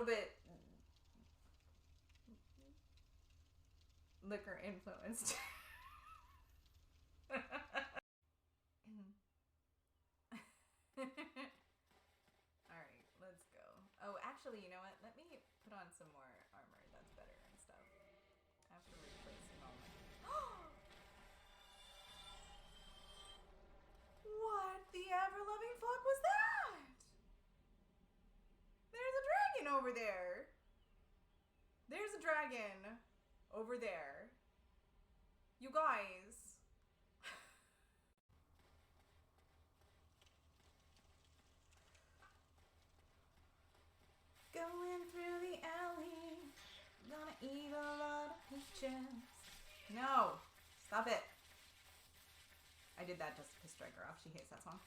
little bit liquor influenced. Alright, let's go. Oh, actually, you know what? Let me put on some more armor. That's better and stuff. After replacing all my... What the ever-loving fuck was that? There's a dragon over there. There's a dragon over there. You guys. Going through the alley. Gonna eat a lot of peaches. No. Stop it. I did that just to piss Striker off. She hates that song.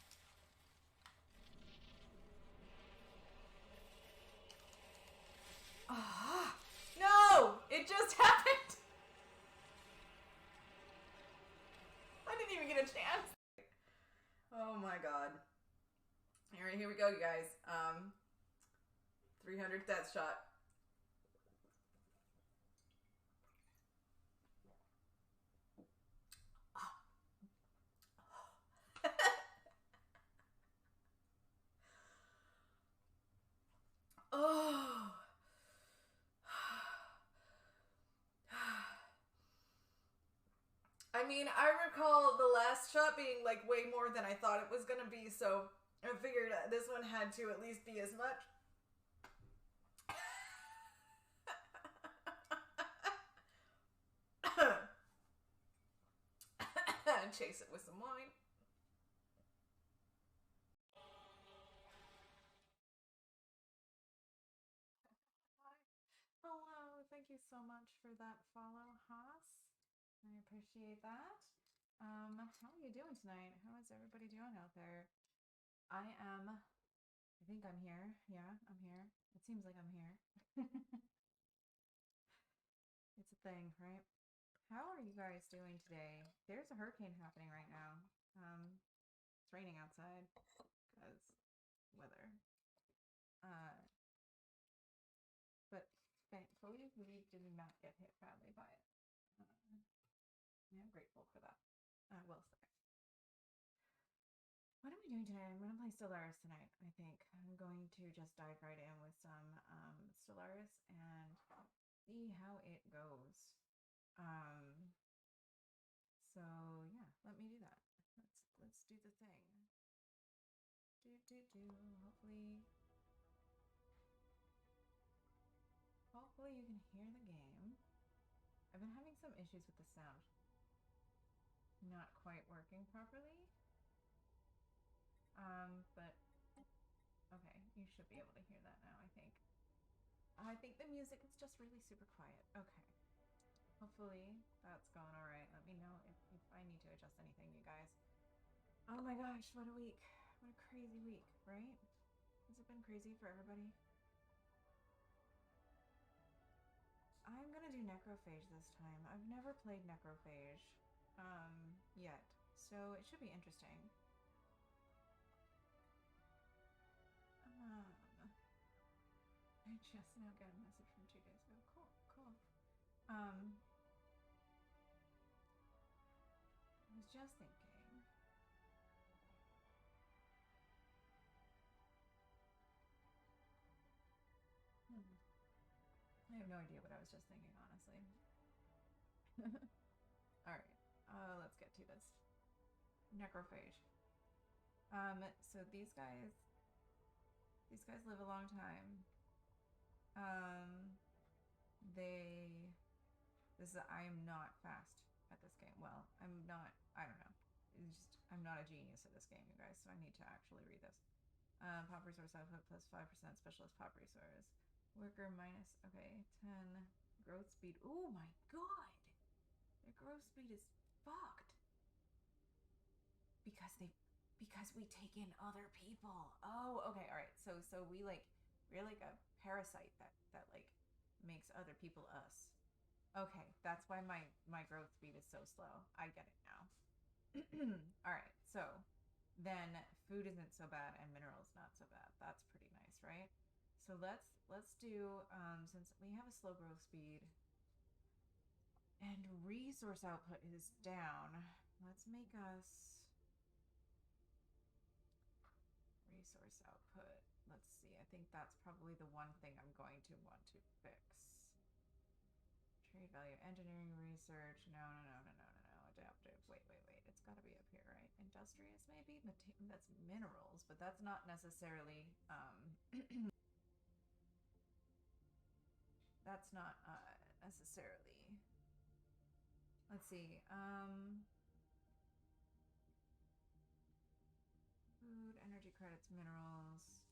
Ah, no! It just happened! I didn't even get a chance. Oh my god. Alright, here we go, you guys. 300 death shot. Oh. I mean, I recall the last shot being like way more than I thought it was gonna be, so I figured this one had to at least be as much. Chase it with some wine. Hello, thank you so much for that follow, Haas. I appreciate that. How are you doing tonight? How is everybody doing out there? I think I'm here. Yeah, I'm here. It seems like I'm here. It's a thing, right? How are you guys doing today? There's a hurricane happening right now. It's raining outside because weather. But thankfully we did not get hit badly by it. I'm grateful for that. I will say. What am I doing today? I'm gonna play Stellaris tonight, I think. I'm going to just dive right in with some Stellaris and see how it goes. So yeah, let me do that. Let's do the thing. Hopefully you can hear the game. I've been having some issues with the sound. Not quite working properly. But okay, you should be able to hear that now, I think. I think the music is just really super quiet. Okay. Hopefully that's going all right. Let me know if I need to adjust anything, you guys. Oh my gosh, what a week. What a crazy week, right? Has it been crazy for everybody? I'm gonna do Necrophage this time. I've never played Necrophage yet, so it should be interesting. I just now got a message from 2 days ago. Cool. I was just thinking. I have no idea what I was just thinking, honestly. Alright, let's get to this. Necrophage. So these guys live a long time. I am not fast at this game. Well, I'm not, I don't know. I'm not a genius at this game, you guys, so I need to actually read this. Pop resource output plus 5% specialist pop resource. Worker minus, okay, 10. Growth speed. Oh my god! Their growth speed is fucked. Because we take in other people. Oh, okay, alright. So we're like a parasite that like makes other people us. Okay, that's why my growth speed is so slow. I get it now. Alright, so then food isn't so bad and minerals not so bad. That's pretty nice, right? So let's let's do, since we have a slow growth speed and resource output is down, let's make us resource output. Let's see. I think that's probably the one thing I'm going to want to fix. Trade value, engineering, research. No. Adaptive. Wait. It's got to be up here, right? Industrious, maybe? That's minerals, but that's not necessarily, that's not necessarily. Let's see. Food, energy credits, minerals.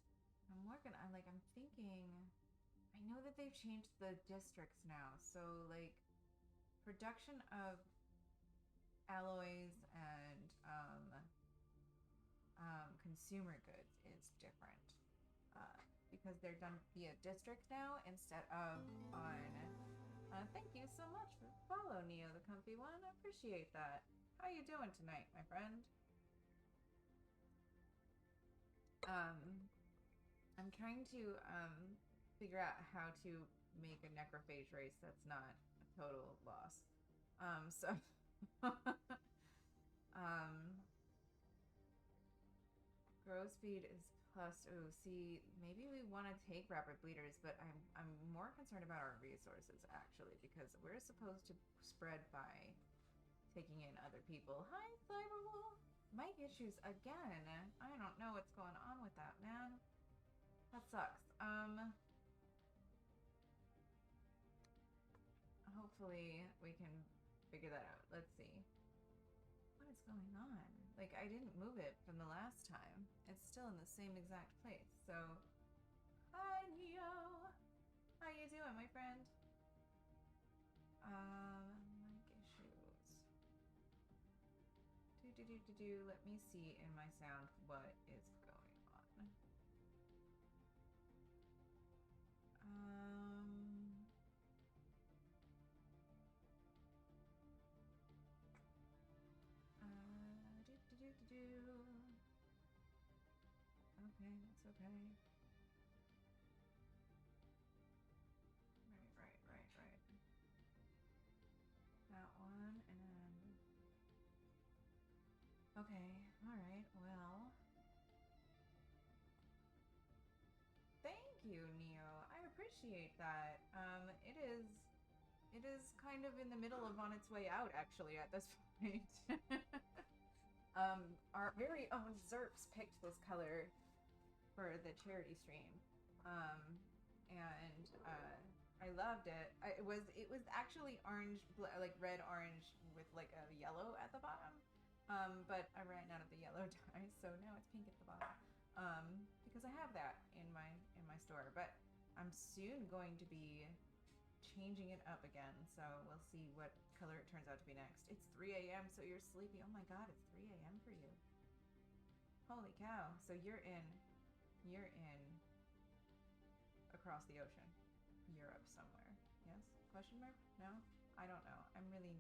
I'm thinking, I know that they've changed the districts now. So, like, production of alloys and consumer goods is different. Because they're done via district now instead of on. Thank you so much for follow, Neo the Comfy One. I appreciate that. How you doing tonight, my friend? I'm trying to figure out how to make a necrophage race that's not a total loss. So growth speed is plus. Oh, see, maybe we want to take rapid bleeders, but I'm more concerned about our resources actually, because we're supposed to spread by taking in other people. Hi, Cyberwolf. Mic issues again. I don't know what's going on with that, man. That sucks. Hopefully we can figure that out. Let's see. What is going on? Like, I didn't move it from the last time. It's still in the same exact place. So, hi, Neo. How you doing, my friend? Mic issues. Let me see in my sound what is going on. Okay, that's okay. Right. That one, and then... Okay, alright, well... Thank you, Neo. I appreciate that. It is kind of in the middle of on its way out, actually, at this point. Our very own Zerps picked this color for the charity stream. And I loved it. It was actually orange, like red orange with like a yellow at the bottom. But I ran out of the yellow dye, so now it's pink at the bottom. Because I have that in my store. But I'm soon going to be changing it up again, so we'll see what color it turns out to be next. It's 3 a.m., so you're sleepy. Oh my god, it's 3 a.m. for you. Holy cow. So you're in across the ocean. Europe somewhere. Yes? Question mark? No? I don't know. I'm really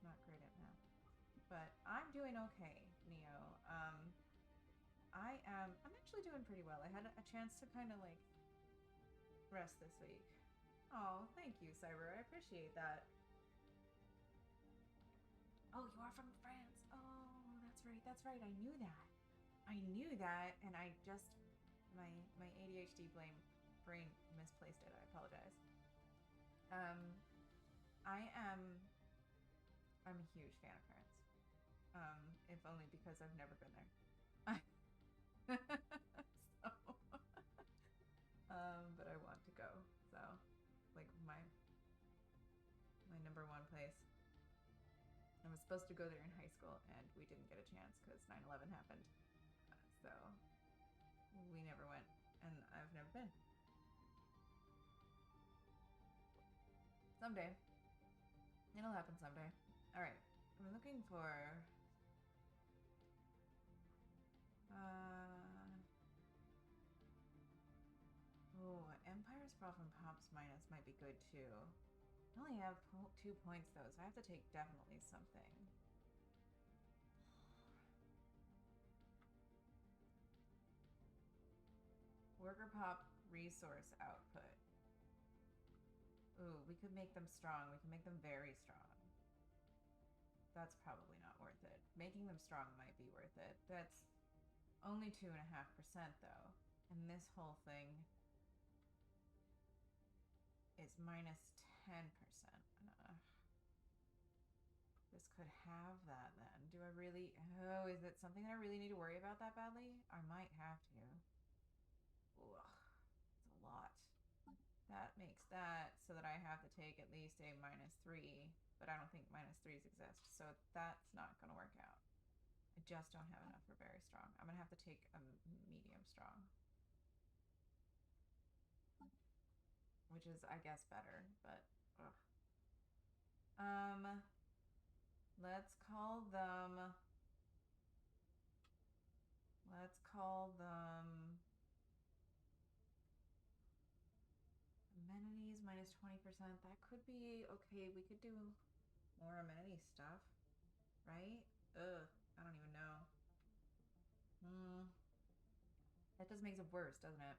not great at math. But I'm doing okay, Neo. I'm actually doing pretty well. I had a chance to kind of like rest this week. Oh, thank you, Cyber. I appreciate that. Oh, you are from France. Oh, that's right. I knew that, and I just my ADHD brain misplaced it. I apologize. I'm a huge fan of France. If only because I've never been there. So, but I want to go. So, like my number one place. I was supposed to go there in high school, and we didn't get a chance because 9/11 happened. So we never went, and I've never been. Someday. It'll happen someday. Alright, we're looking for... Oh, Empire's Brawl from Pops Minus might be good too. I only have 2 points though, so I have to take definitely something. Worker Pop resource output. Ooh, we could make them strong. We can make them very strong. That's probably not worth it. Making them strong might be worth it. That's only 2.5% though. And this whole thing is minus 10%. This could have that then. Do I really... Oh, is it something that I really need to worry about that badly? I might have to. Ugh, it's a lot. That makes that so that I have to take at least a -3, but I don't think -3s exist, so that's not going to work out. I just don't have enough for very strong. I'm going to have to take a medium strong, which is, I guess, better, but ugh. Let's call them amenities minus 20%. That could be okay. We could do more amenity stuff, right? Ugh, I don't even know. That just makes it worse, doesn't it?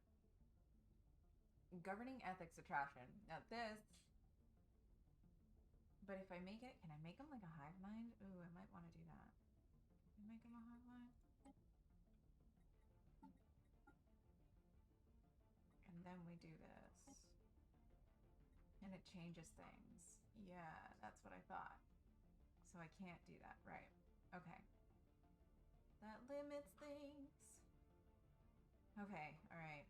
Governing ethics attraction. Now this... But if I make it, can I make them like a hive mind? Ooh, I might want to do that. Can I make them a hive mind? And then we do this. And it changes things. Yeah, that's what I thought. So I can't do that, right? Okay. That limits things. Okay, alright.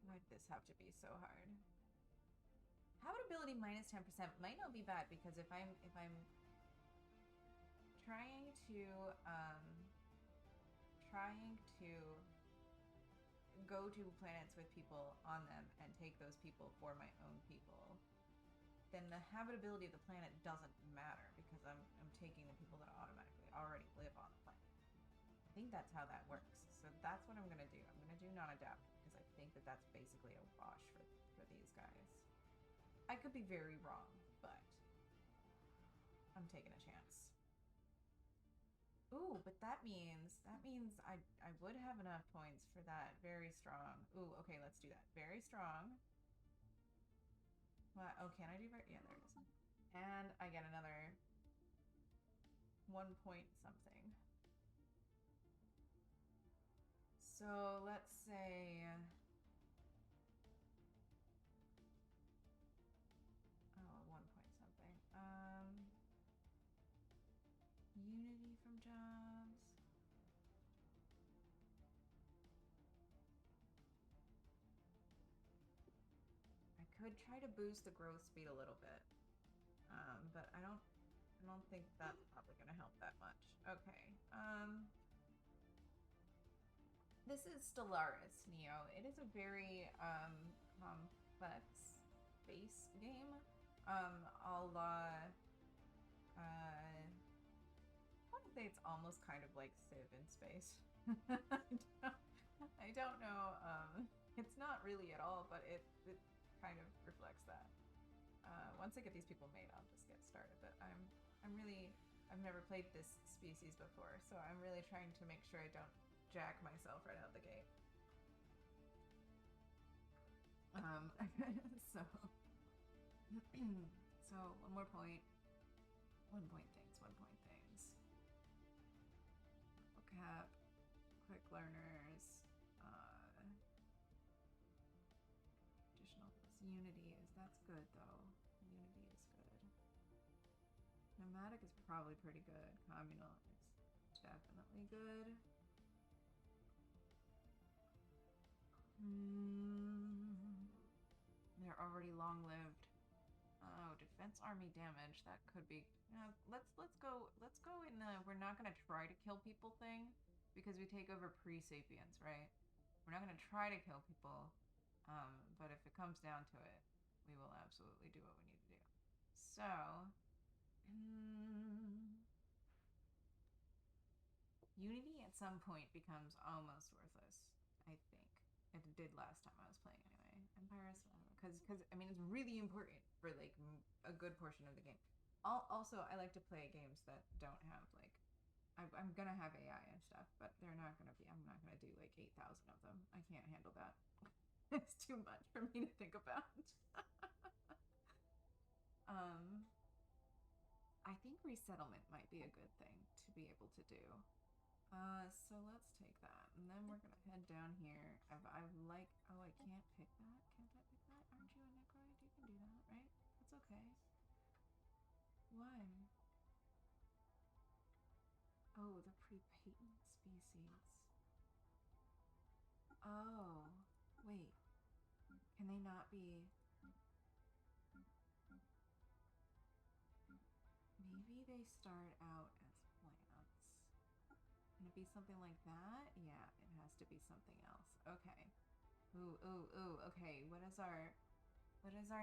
Why'd this have to be so hard? Habitability minus 10% might not be bad, because if I'm trying to go to planets with people on them and take those people for my own people, then the habitability of the planet doesn't matter, because I'm taking the people that automatically already live on the planet. I think that's how that works. So that's what I'm gonna do. I'm gonna do non-adapt, because I think that that's basically a wash for these guys. I could be very wrong, but I'm taking a chance. Ooh, but that means I would have enough points for that very strong. Ooh, okay, let's do that. Very strong. What? Oh, can I do very... Yeah, there it is. And I get another 1 point something. So let's say... Oh, 1 point something. Unity from jobs. I could try to boost the growth speed a little bit, but I don't think that's probably going to help that much. Okay. This is Stellaris, Neo. It is a very complex space game. I want to say it's almost kind of like Civ in space. I don't know. It's not really at all, but it kind of reflects that. Once I get these people made, I'll just get started. But I've never played this species before, so I'm really trying to make sure I don't jack myself right out the gate. So 1 more point. 1 point things. 1 point things. Cap, quick learners, additional unity that's good though. Unity is good. Nomadic is probably pretty good. Communal is definitely good. They're already long-lived. Oh, defense army damage. That could be. Let's go in the we're not gonna try to kill people thing, because we take over pre-sapiens, right? We're not gonna try to kill people, but if it comes down to it, we will absolutely do what we need to do. So, Unity at some point becomes almost worthless, I think. It did last time I was playing anyway. Empires, because I mean, it's really important for like a good portion of the game. Also, I like to play games that don't have like I'm gonna have AI and stuff, but they're not gonna be. I'm not gonna do like 8,000 of them. I can't handle that. It's too much for me to think about. I think resettlement might be a good thing to be able to do. So let's take that, and then we're gonna head down here. I've like, oh, I can't pick that. Can't I pick that? Aren't you a necroid? You can do that, right? That's okay. Why? Oh, the pre-patent species. Oh, wait. Can they not be? Maybe they start out as plants. Can it be something like that? Yeah, it has to be something else. Okay. Ooh, ooh, ooh. Okay, what is our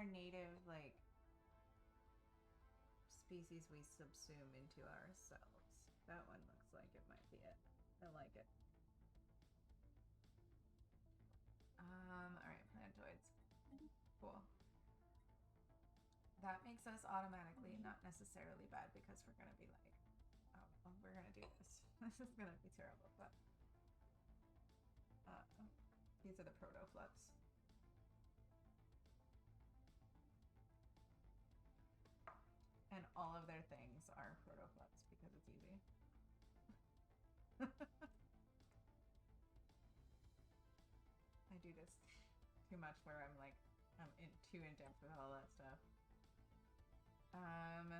native, like, species we subsume into ourselves? That one looks like it might be it. I like it. Alright, plantoids. Cool. That makes us automatically not necessarily bad because we're gonna be like, oh, we're gonna do this. This is gonna be terrible, but these are the proto-flips. And all of their things are proto-flips because it's easy. I do this too much where I'm like, too in depth with all that stuff. I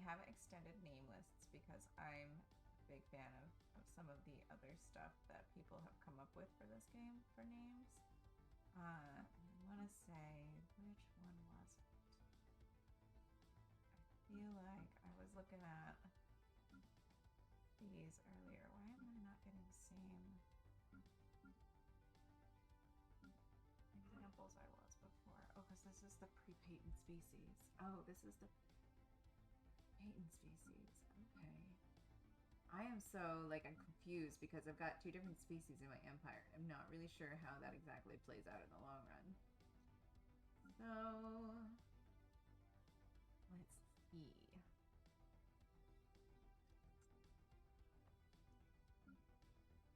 have extended name lists because I'm a big fan of some of the other stuff that people have come up with for this game for names. I want to say, which one was it? I feel like I was looking at these earlier. Why am I not getting the same examples I was before? Oh, because this is the pre-patent species. Oh, this is the patent species. Okay. I am so, like, I'm confused because I've got 2 different species in my empire. I'm not really sure how that exactly plays out in the long run. So, let's see.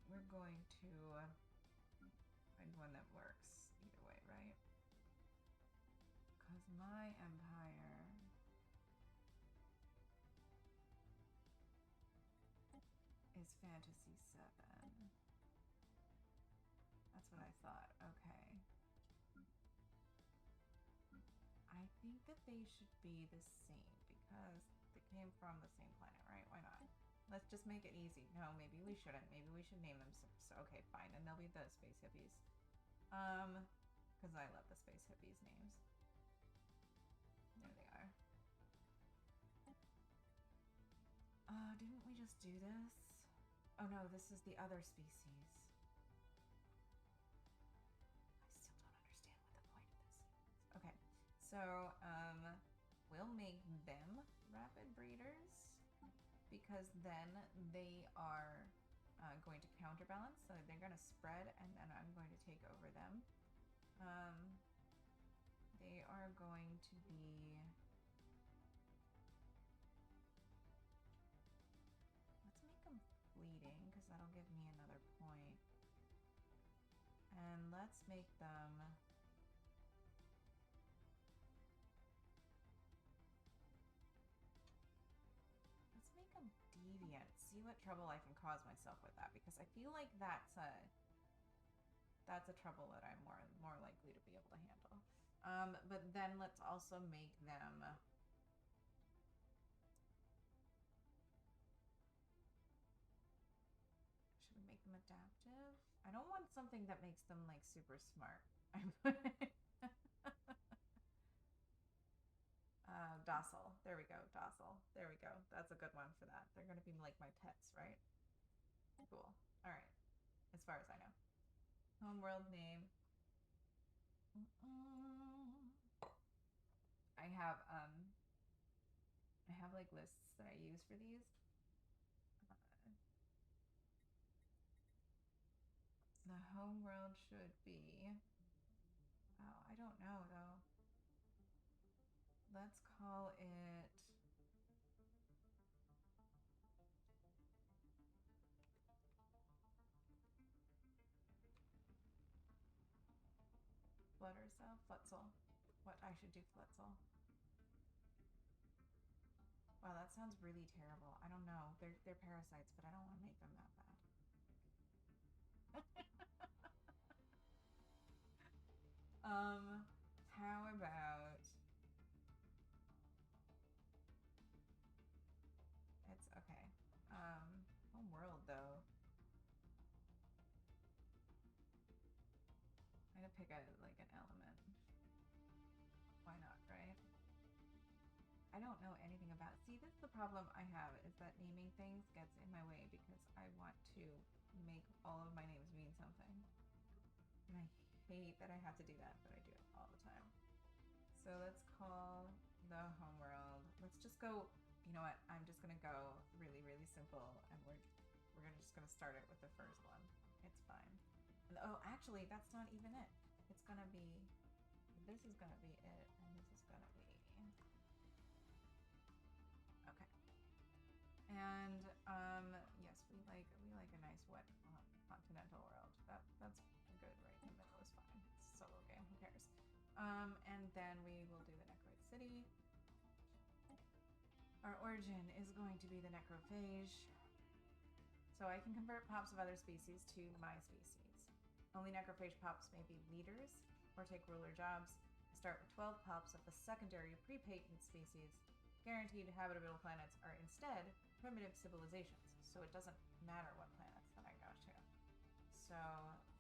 We're going to find one that works either way, right? Because my empire is Fantasy 7. That's what I thought. Okay. I think that they should be the same because they came from the same planet, right? Why not? Let's just make it easy. No, maybe we shouldn't. Maybe we should name them. So, okay, fine. And they'll be the space hippies. Because I love the space hippies names. There they are. Didn't we just do this? Oh no, this is the other species. I still don't understand what the point of this is. Okay, so, we'll make them rapid breeders because then they are going to counterbalance, so they're going to spread and then I'm going to take over them. They are going to be... Let's make them fleeting because that'll give me another point. And let's make them... Let's make them deviant. See what trouble I can cause myself with that because I feel like that's a trouble that I'm more likely to be able to handle. But then let's also make them... Should we make them adaptive? I don't want something that makes them like super smart. Docile. There we go. Docile. There we go. That's a good one for that. They're going to be like my pets, right? Cool. All right. As far as I know. Homeworld name. I have like lists that I use for these. The homeworld should be... Oh, I don't know though. Let's call it... letters though. Flutzel. What I should do, Flutzel. Wow, that sounds really terrible. I don't know. They're parasites, but I don't want to make them that bad. How about... It's okay. Home world though. I'm gonna pick like an element. Why not, right? I don't know anything about it. See, this is the problem I have, is that naming things gets in my way because I want to make all of my names mean something. And I hate that I have to do that, but I do it all the time. So let's call the homeworld. Let's just go, you know what? I'm just gonna go really, really simple, and we're just gonna start it with the first one. It's fine. And, oh, actually, that's not even it. It's gonna be, this is gonna be it, and this is gonna be... Okay. And yes, we like a nice wet continental world. That's good right in the middle is fine. It's a solo game, who cares? And then we will do the Necroid City. Our origin is going to be the necrophage. So I can convert pops of other species to my species. Only necrophage pops may be leaders or take ruler jobs. Start with 12 pops of the secondary pre-patent species. Guaranteed habitable planets are instead primitive civilizations, so it doesn't matter what planets that I go to. So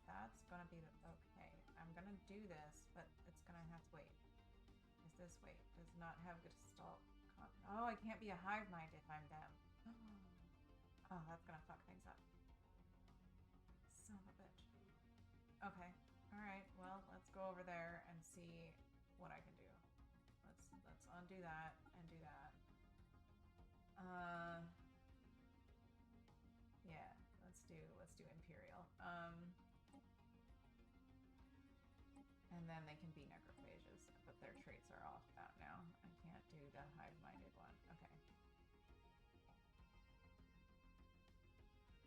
that's gonna be okay. I'm gonna do this, but it's gonna have to wait. Is this wait? Does not have Gestalt. Oh, I can't be a hive mind if I'm them. Oh, that's gonna fuck things up. Son of a bitch. Okay. Alright, well, let's go over there and see what I can do. Let's undo that and do that. Yeah, let's do Imperial. And then they can be necrophages, but their traits are off out now. I can't do the hive-minded one. Okay.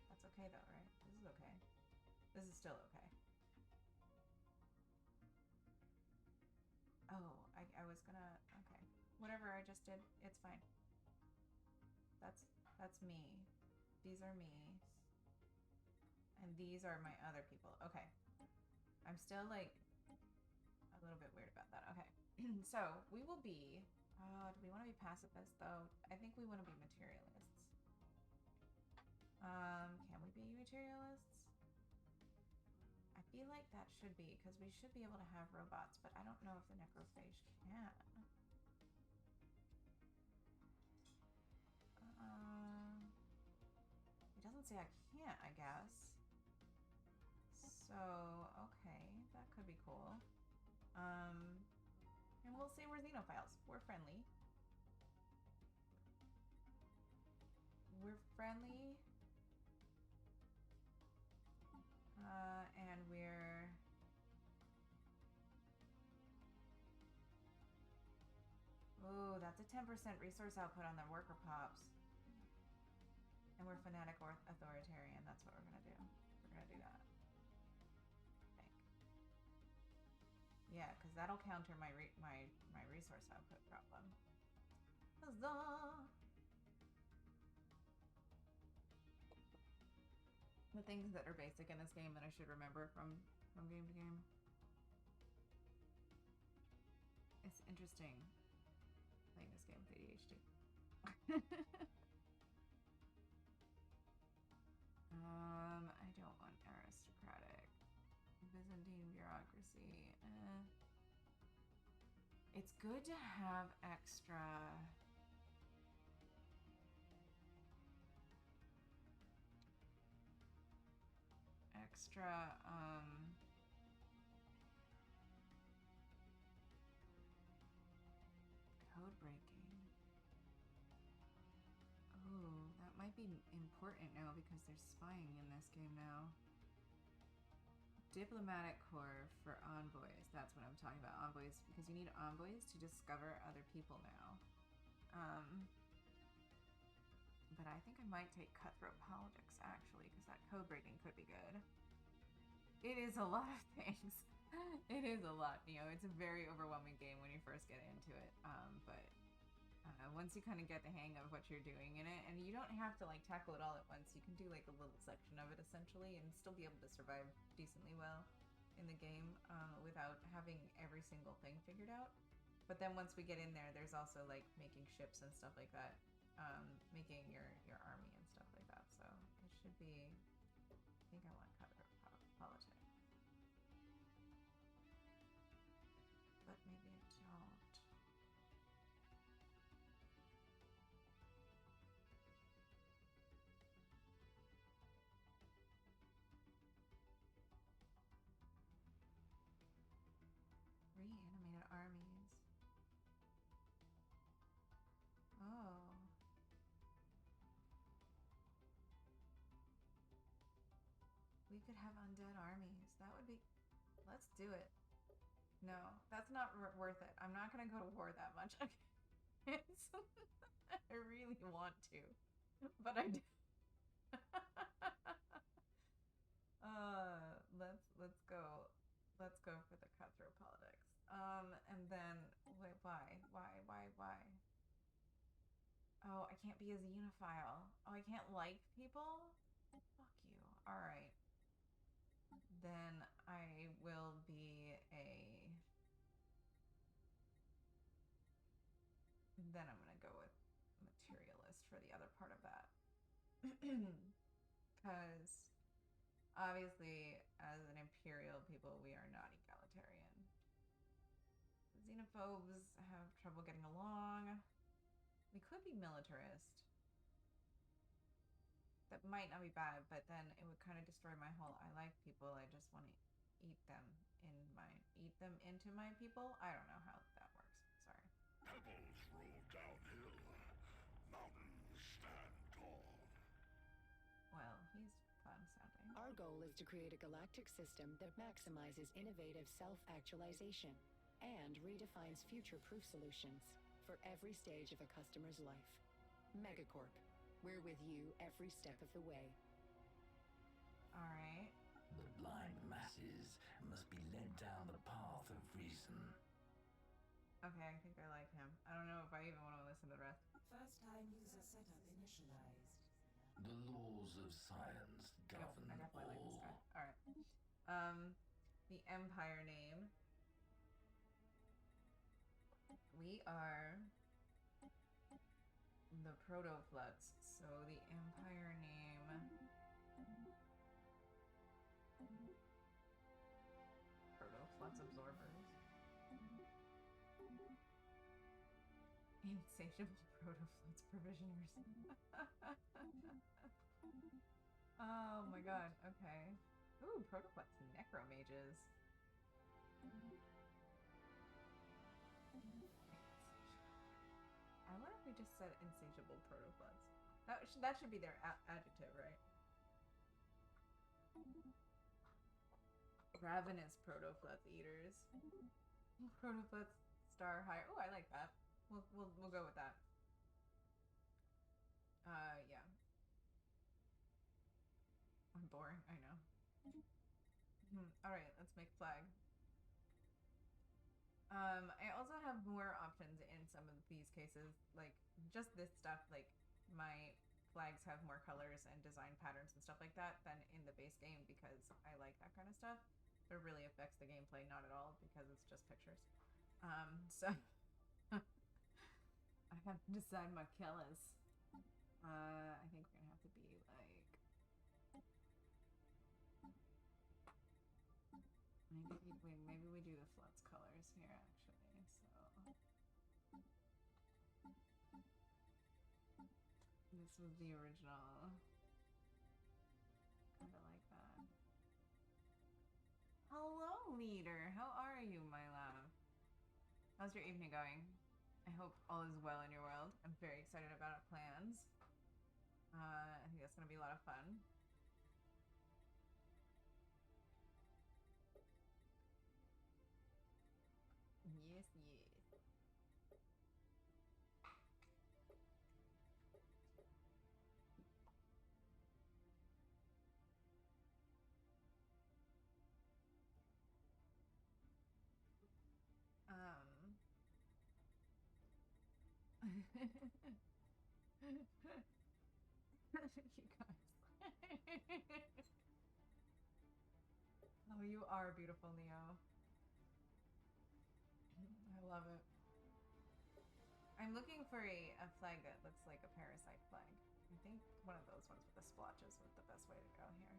That's okay though, right? This is okay. This is still okay. Oh, I was gonna... Okay. Whatever I just did, it's fine. That's me. These are me. And these are my other people. Okay. I'm still, like, a little bit weird about that. Okay. So, we will be... do we want to be pacifists, though? I think we want to be materialists. Can we be materialists? I feel like that should be, because we should be able to have robots, but I don't know if the necrophage can. It doesn't say I can't, I guess. So, okay, that could be cool. And we'll say we're xenophiles. We're friendly. We're friendly. And we're... Ooh, that's a 10% resource output on the worker pops. And we're fanatic or authoritarian. That's what we're gonna do. We're gonna do that. I think. Yeah, because that'll counter my resource output problem. Huzzah! The things that are basic in this game that I should remember from game to game. It's interesting playing this game with ADHD. I don't want aristocratic. Byzantine bureaucracy. It's good to have extra... code breaking. Oh, that might be important now because there's spying in this game now. Diplomatic corps for envoys. That's what I'm talking about. Envoys, because you need envoys to discover other people now. But I think I might take cutthroat politics, actually, because that code breaking could be good. It is a lot of things. It is a lot, you know. It's a very overwhelming game when you first get into it. But once you kind of get the hang of what you're doing in it, and you don't have to like tackle it all at once. You can do like a little section of it essentially, and still be able to survive decently well in the game without having every single thing figured out. But then once we get in there, there's also like making ships and stuff like that, making your army and stuff like that. So it should be. I think I want cutthroat politics, but maybe I don't. Reanimated armies. Oh. We could have undead armies. That would be... Let's do it. No, that's not worth it. I'm not gonna go to war that much. I really want to. But I do. Let's go. Let's go for the cutthroat politics. And then... Wait, why? Oh, I can't be a xenophile. Oh, I can't like people? Fuck you. Alright. Then I will be a... Then I'm gonna go with materialist for the other part of that. Because obviously, as an imperial people, we are not egalitarian. Xenophobes have trouble getting along. We could be militarist. That might not be bad, but then it would kind of destroy my whole I like people, I just want to eat them into my people. I don't know how that works. Sorry. Pebbles roll downhill. Mountains stand tall. Well, he's fun sounding. Our goal is to create a galactic system that maximizes innovative self-actualization and redefines future-proof solutions for every stage of a customer's life. Megacorp. We're with you every step of the way. Alright. The blind masses must be led down the path of reason. Okay, I think I like him. I don't know if I even want to listen to the rest. First time user setup initialized. The laws of science govern I definitely all. like this guy. Alright. The Empire name. We are the Proto-Floods. So the Empire name... Proto-Floods Absorbers. Insatiable Proto-Floods Provisioners. Oh my god, okay. Ooh, Proto-Floods Necromages. I wonder if we just said insatiable Proto-Floods. That should be their adjective, right? Ravenous Proto-Floods Eaters. Proto-Floods Star Higher. Oh, I like that. We'll go with that. Yeah. I'm boring, I know. Alright, let's make flag. I also have more options in some of these cases, like just this stuff, like my flags have more colors and design patterns and stuff like that than in the base game because I like that kind of stuff. But it really affects the gameplay not at all because it's just pictures. So I have to decide my colors. I think we're gonna have to be like maybe we do the Floods colors here actually. So this was the original. Kind of like that. Hello, leader. How are you, my love? How's your evening going? I hope all is well in your world. I'm very excited about our plans. I think that's gonna be a lot of fun. Yes, yes. You guys. Oh, you are beautiful, Neo. I love it. I'm looking for a flag that looks like a parasite flag. I think one of those ones with the splotches was the best way to go here.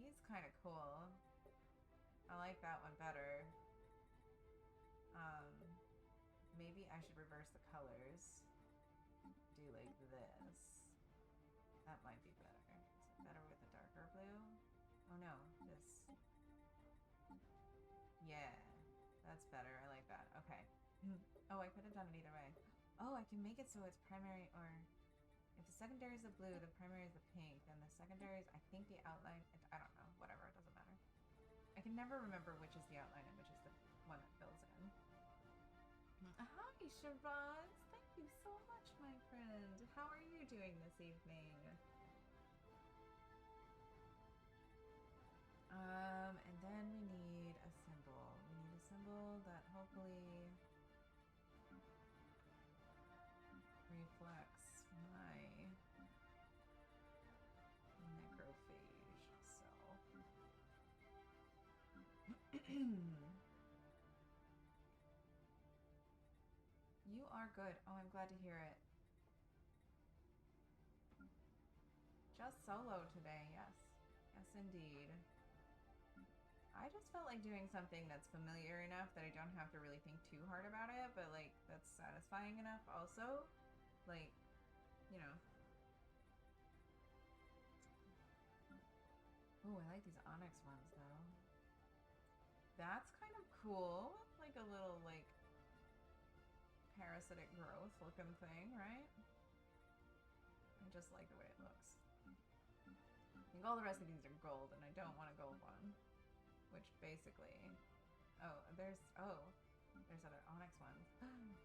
He's kind of cool. I like that one better. Maybe I should reverse the colors. Do like this. That might be better. Is it better with a darker blue? Oh no, this. Yeah, that's better. I like that. Okay. Oh, I could have done it either way. Oh, I can make it so it's primary, or if the secondary is the blue, the primary is the pink, then the secondary is, I think, the outline. I don't know. Whatever. It doesn't matter. I can never remember which is the outline and which is the one that fills in. Hi, Shiraz. Thank you so much, my friend. How are you doing this evening? And then we need a symbol. We need a symbol that hopefully reflects my necrophage self. You are good. Oh, I'm glad to hear it. Just solo today, yes. Yes, indeed. I just felt like doing something that's familiar enough that I don't have to really think too hard about it, but like that's satisfying enough also. Like, you know. Oh, I like these onyx ones though. That's kind of cool. Like a little like parasitic growth looking thing, right? I just like the way it looks. I think all the rest of these are gold and I don't want a gold one. Which basically, there's other onyx ones.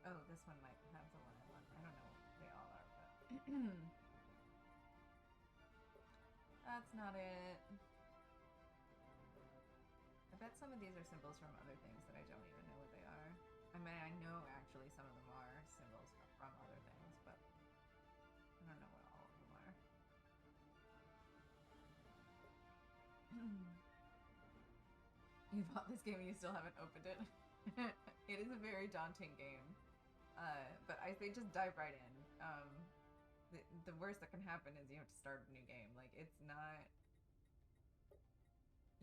Oh, this one might have the one I want. I don't know what they all are, but that's not it. I bet some of these are symbols from other things that I don't even know what they are. I mean, I know actually some of them are symbols from other things, but I don't know what all of them are. You bought this game and you still haven't opened it. It is a very daunting game, but I say just dive right in. The worst that can happen is you have to start a new game. Like, it's not,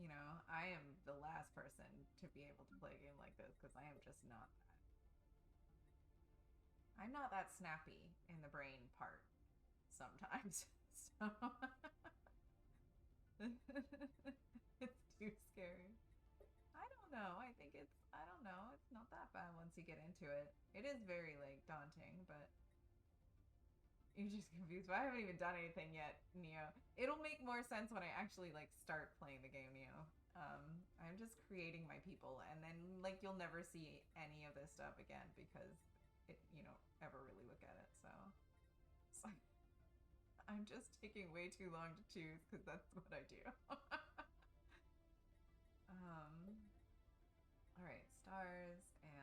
you know, I am the last person to be able to play a game like this because I am just not that. I'm not that snappy in the brain part sometimes. So it's too scary. I don't know. I think I don't know. It's not that bad once you get into it. It is very, like, daunting, but you're just confused. But I haven't even done anything yet, Neo. It'll make more sense when I actually, like, start playing the game, Neo. I'm just creating my people, and then, like, you'll never see any of this stuff again because you don't ever really look at it, so. It's like, I'm just taking way too long to choose because that's what I do. All right, stars and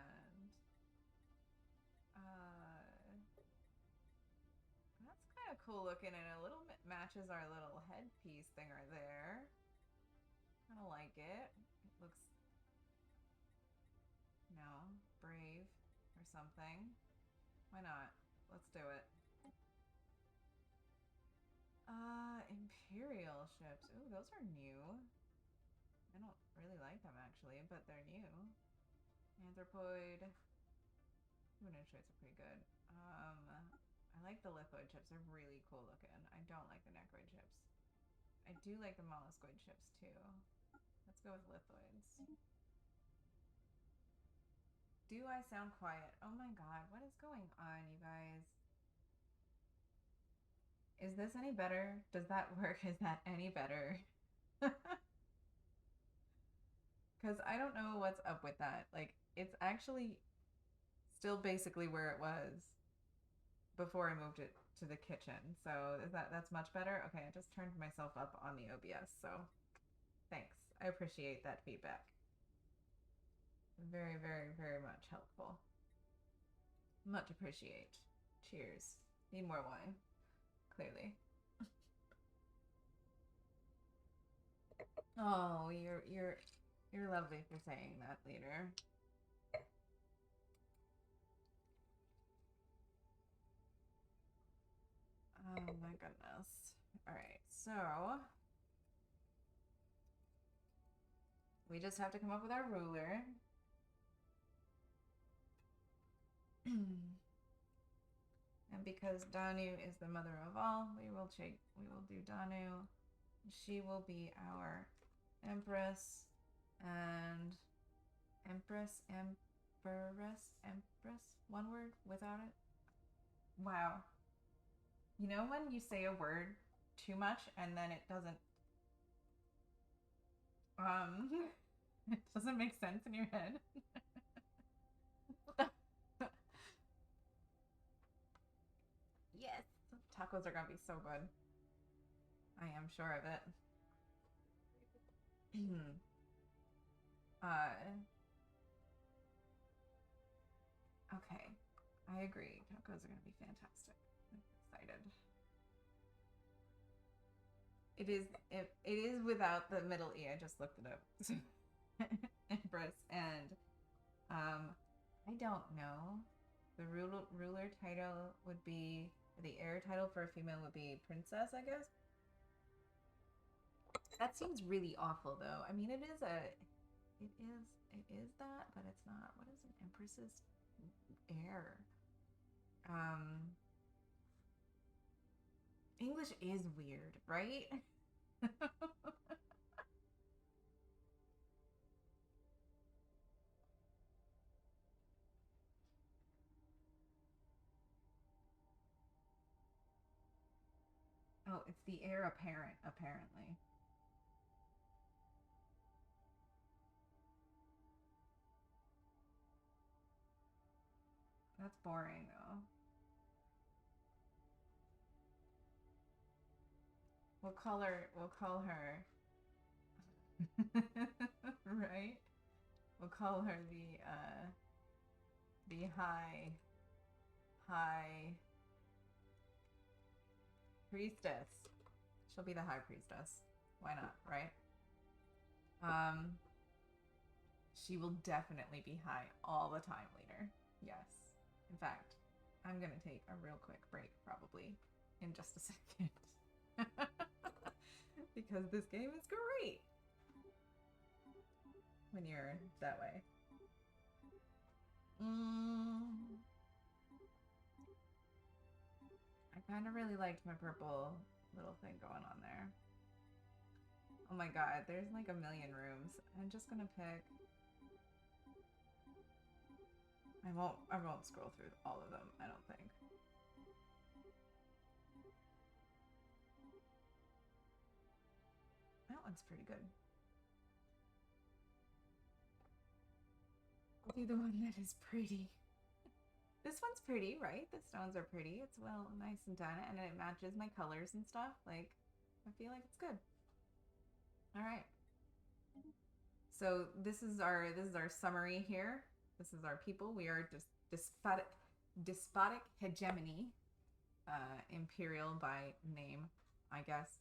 that's kind of cool looking, and a little bit matches our little headpiece thing right there. Kind of like it. It looks, you know, brave or something. Why not? Let's do it. Imperial ships. Ooh, those are new. I don't really like them actually, but they're new. Anthropoid. Human traits are pretty good. I like the lithoid ships. They're really cool looking. I don't like the necroid ships. I do like the molluscoid ships too. Let's go with lithoids. Do I sound quiet? Oh my god, what is going on, you guys? Is this any better? Does that work? Is that any better? Because I don't know what's up with that. Like, it's actually still basically where it was before I moved it to the kitchen. So that's much better? Okay, I just turned myself up on the OBS, so thanks. I appreciate that feedback. Very, very, very much helpful. Much appreciate. Cheers. Need more wine. Clearly. Oh, you're lovely for saying that, leader. Oh my goodness. Alright, so we just have to come up with our ruler. And because Danu is the mother of all, we will do Danu. She will be our Empress and Empress. One word without it. Wow. You know when you say a word too much and then it doesn't it doesn't make sense in your head? Yes, tacos are gonna be so good. I am sure of it. Okay, I agree. Tacos are gonna be fantastic. I'm excited. It is without the middle E. I just looked it up. Empress and I don't know. The ruler title would be, the heir title for a female would be princess, I guess. That seems really awful though. I mean, it is that, but it's not. What is an empress's heir? English is weird, right? Oh, it's the heir apparent, apparently. That's boring, though. We'll call her, right? We'll call her the high priestess. She'll be the high priestess. Why not, right? She will definitely be high all the time later. Yes. In fact, I'm gonna take a real quick break probably in just a second. Because this game is great when you're that way. I kind of really liked my purple little thing going on there. Oh my god, there's like a million rooms. I'm just gonna pick. I won't scroll through all of them, I don't think. That one's pretty good. I'll do the one that is pretty. This one's pretty, right? The stones are pretty. It's well nice and done, and it matches my colors and stuff. Like, I feel like it's good. All right. So this is our summary here. This is our people. We are just despotic hegemony, imperial by name, I guess.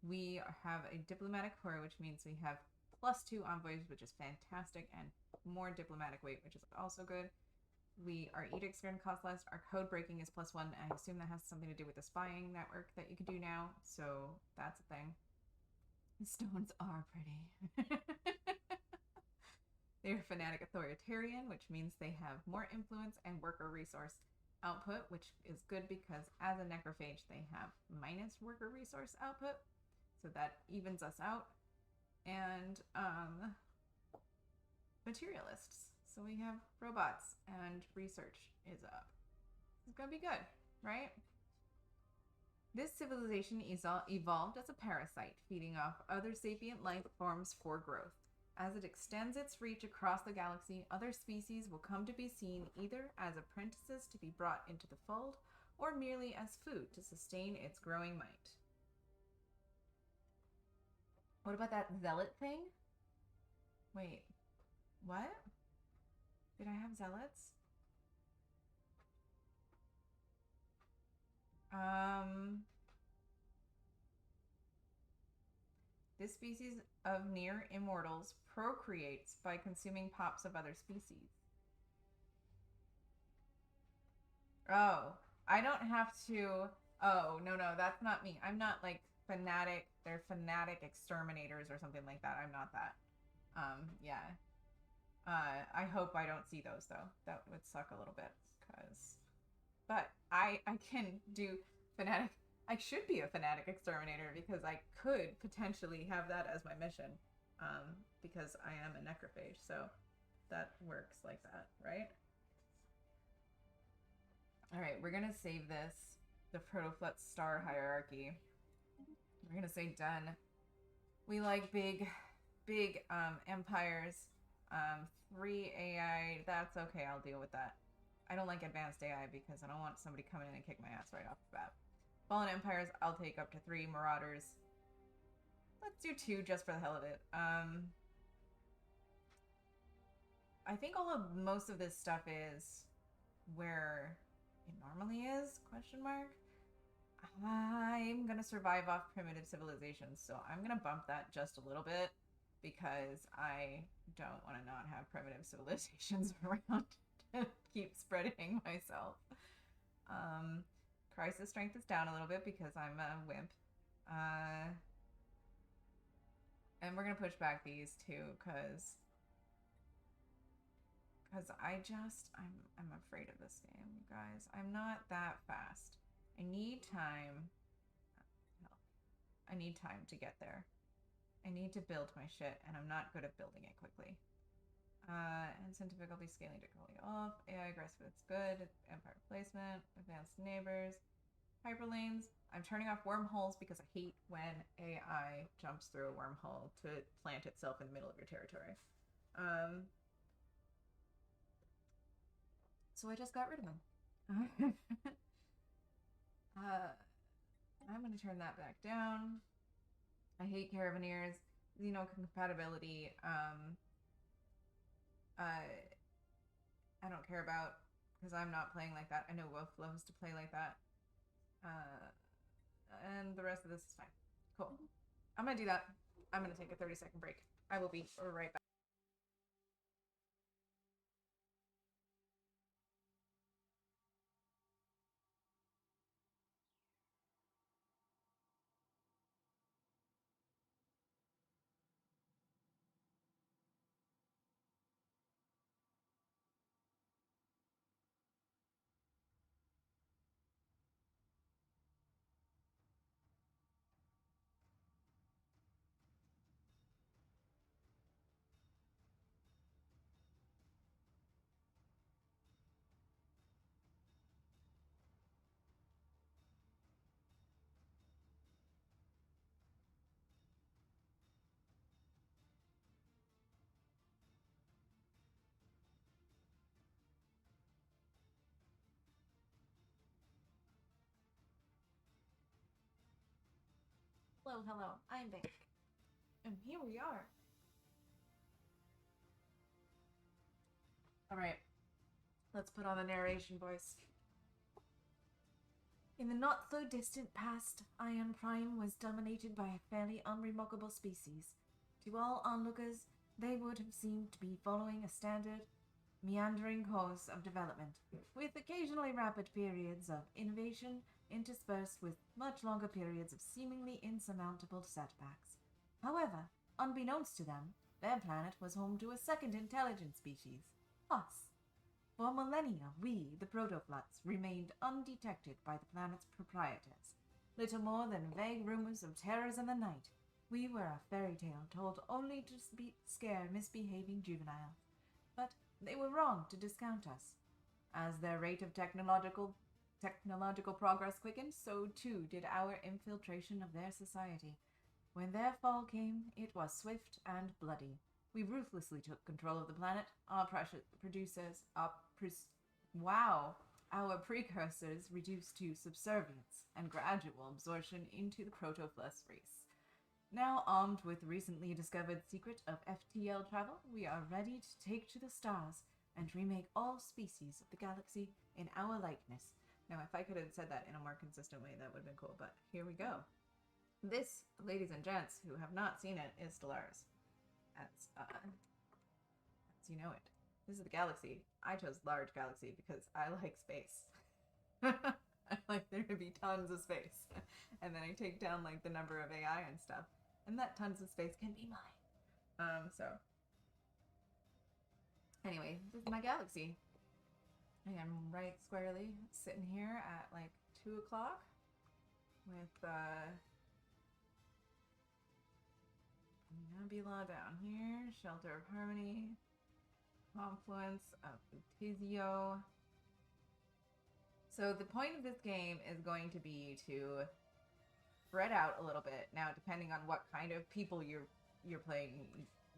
We have a diplomatic core, which means we have +2 envoys, which is fantastic, and more diplomatic weight, which is also good. Our edicts are going to cost less. Our code breaking is +1. I assume that has something to do with the spying network that you can do now. So that's a thing. The stones are pretty. They're fanatic authoritarian, which means they have more influence and worker resource output, which is good because as a necrophage, they have minus worker resource output. So that evens us out. And materialists. So we have robots and research is up. It's gonna be good, right? This civilization evolved as a parasite, feeding off other sapient life forms for growth. As it extends its reach across the galaxy, other species will come to be seen either as apprentices to be brought into the fold, or merely as food to sustain its growing might. What about that zealot thing? Wait, what? Did I have zealots? This species of near immortals procreates by consuming pops of other species. Oh, I don't have to. Oh, no, that's not me. I'm not like fanatic. They're fanatic exterminators or something like that. I'm not that. Yeah. I hope I don't see those though. That would suck a little bit, but I can do fanatic. I should be a fanatic exterminator because I could potentially have that as my mission. Because I am a necrophage, so that works like that, right? All right, we're gonna save this. The Protoflux star hierarchy. We're gonna say done. We like big empires. 3 AI, that's okay, I'll deal with that. I don't like advanced AI because I don't want somebody coming in and kick my ass right off the bat. Fallen empires, I'll take up to 3 marauders. Let's do 2 just for the hell of it. I think most of this stuff is where it normally is, question mark. I'm gonna survive off primitive civilizations, so I'm gonna bump that just a little bit because I don't want to not have primitive civilizations around to keep spreading myself. Crisis strength is down a little bit because I'm a wimp. And we're gonna push back these 2 because I'm afraid of this game, you guys. I'm not that fast. I need time. I need time to get there. I need to build my shit, and I'm not good at building it quickly. Ensign difficulty scaling difficulty off. AI aggressive, it's good. Empire placement. Advanced neighbors. Hyperlanes. I'm turning off wormholes because I hate when AI jumps through a wormhole to plant itself in the middle of your territory. So I just got rid of them. I'm going to turn that back down. I hate Carabineers. Xenocompatibility. I don't care about because I'm not playing like that. I know Wolf loves to play like that. And the rest of this is fine. Cool. I'm going to do that. I'm going to take a 30-second break. I will be right back. Hello, I'm back. And here we are. Alright, let's put on the narration voice. In the not-so-distant past, Ion Prime was dominated by a fairly unremarkable species. To all onlookers, they would have seemed to be following a standard, meandering course of development, with occasionally rapid periods of innovation interspersed with much longer periods of seemingly insurmountable setbacks. However, unbeknownst to them, their planet was home to a second intelligent species, us. For millennia, we, the Protoflux, remained undetected by the planet's proprietors. Little more than vague rumors of terrors in the night, we were a fairy tale told only to scare misbehaving juveniles. But they were wrong to discount us. As their rate of technological progress quickened, so too did our infiltration of their society. When their fall came, it was swift and bloody. We ruthlessly took control of the planet, our precursors reduced to subservience and gradual absorption into the Protoflux race. Now armed with the recently discovered secret of FTL travel, we are ready to take to the stars and remake all species of the galaxy in our likeness, Now, if I could have said that in a more consistent way, that would have been cool, but here we go. This, ladies and gents who have not seen it, is Stellaris. That's you know it. This is the galaxy. I chose large galaxy because I like space. I like there to be tons of space. And then I take down like the number of AI and stuff. And that tons of space can be mine. So anyway, this is my galaxy. I am right squarely sitting here at like 2 o'clock with Nebula down here, Shelter of Harmony, Confluence of Utizio. So the point of this game is going to be to spread out a little bit. Now, depending on what kind of people you're playing,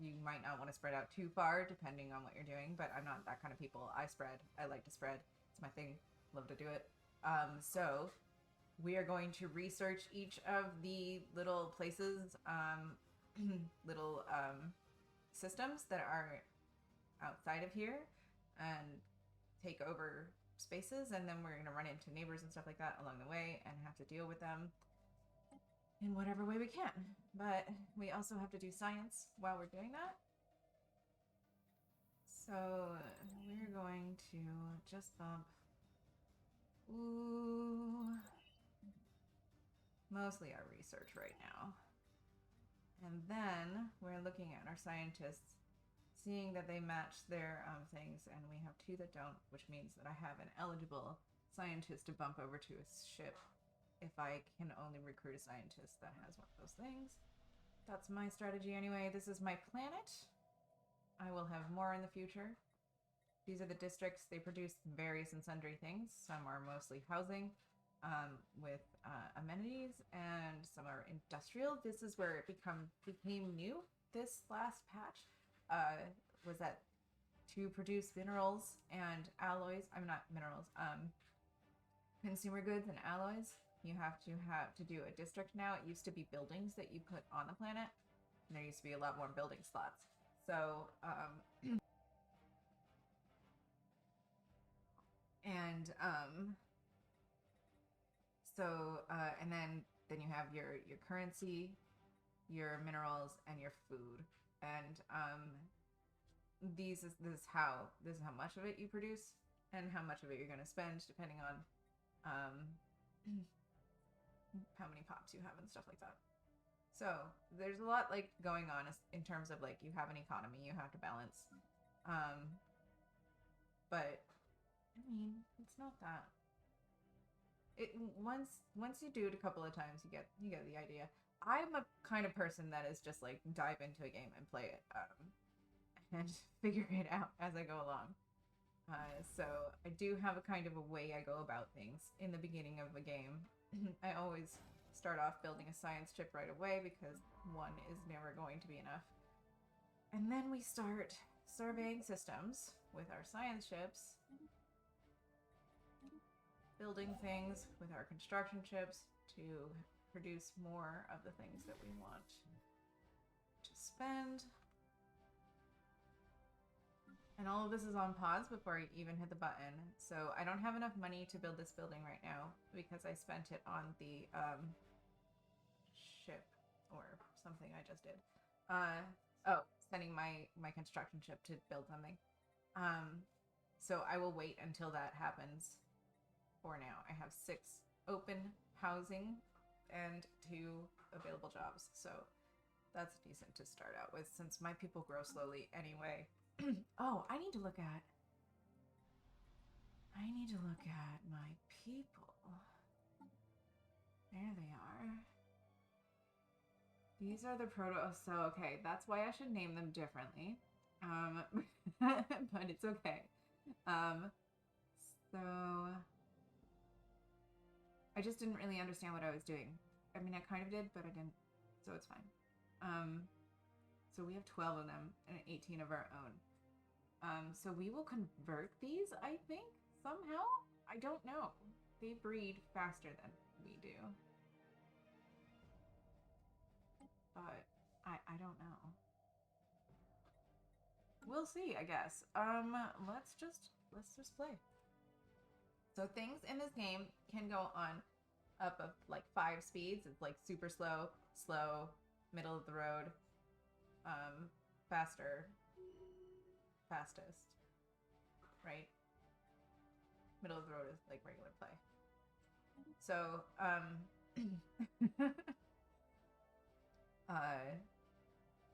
you might not want to spread out too far, depending on what you're doing. But I'm not that kind of people. I spread. I like to spread. It's my thing. Love to do it. So we are going to research each of the little places, little systems that are outside of here, and take over spaces, and then we're going to run into neighbors and stuff like that along the way and have to deal with them in whatever way we can. But we also have to do science while we're doing that. So we're going to just bump mostly our research right now. And then we're looking at our scientists, seeing that they match their things, and we have 2 that don't, which means that I have an eligible scientist to bump over to a ship if I can only recruit a scientist that has one of those things. That's my strategy anyway. This is my planet. I will have more in the future. These are the districts. They produce various and sundry things. Some are mostly housing with amenities, and some are industrial. This is where it became new. This last patch was that to produce minerals and alloys. I'm not minerals. Consumer goods and alloys. You have to do a district now. It used to be buildings that you put on the planet, and there used to be a lot more building slots. So and then you have your currency, your minerals, and your food. And this is how much of it you produce and how much of it you're going to spend depending on how many pops you have and stuff like that. So there's a lot like going on in terms of like you have an economy you have to balance. But I mean, it's not that. Once you do it a couple of times, you get the idea. I'm a kind of person that is just like dive into a game and play it and figure it out as I go along. So I do have a kind of a way I go about things in the beginning of a game. I always start off building a science chip right away because one is never going to be enough. And then we start surveying systems with our science ships, building things with our construction chips to produce more of the things that we want to spend. And all of this is on pause before I even hit the button. So I don't have enough money to build this building right now because I spent it on the ship or something I just did. Sending my construction ship to build something. So I will wait until that happens. For now, I have 6 open housing and 2 available jobs. So that's decent to start out with since my people grow slowly anyway. Oh, I need to look at my people. There they are. These are the proto. So, okay, that's why I should name them differently. But it's okay. So I just didn't really understand what I was doing. I mean, I kind of did, but I didn't. So it's fine. So we have 12 of them and 18 of our own. So we will convert these, I think, somehow. I don't know. They breed faster than we do. But I don't know. We'll see, I guess. Let's just play. So things in this game can go on up of like 5 speeds. It's like super slow, slow, middle of the road, faster, fastest, right? Middle of the road is like regular play. So,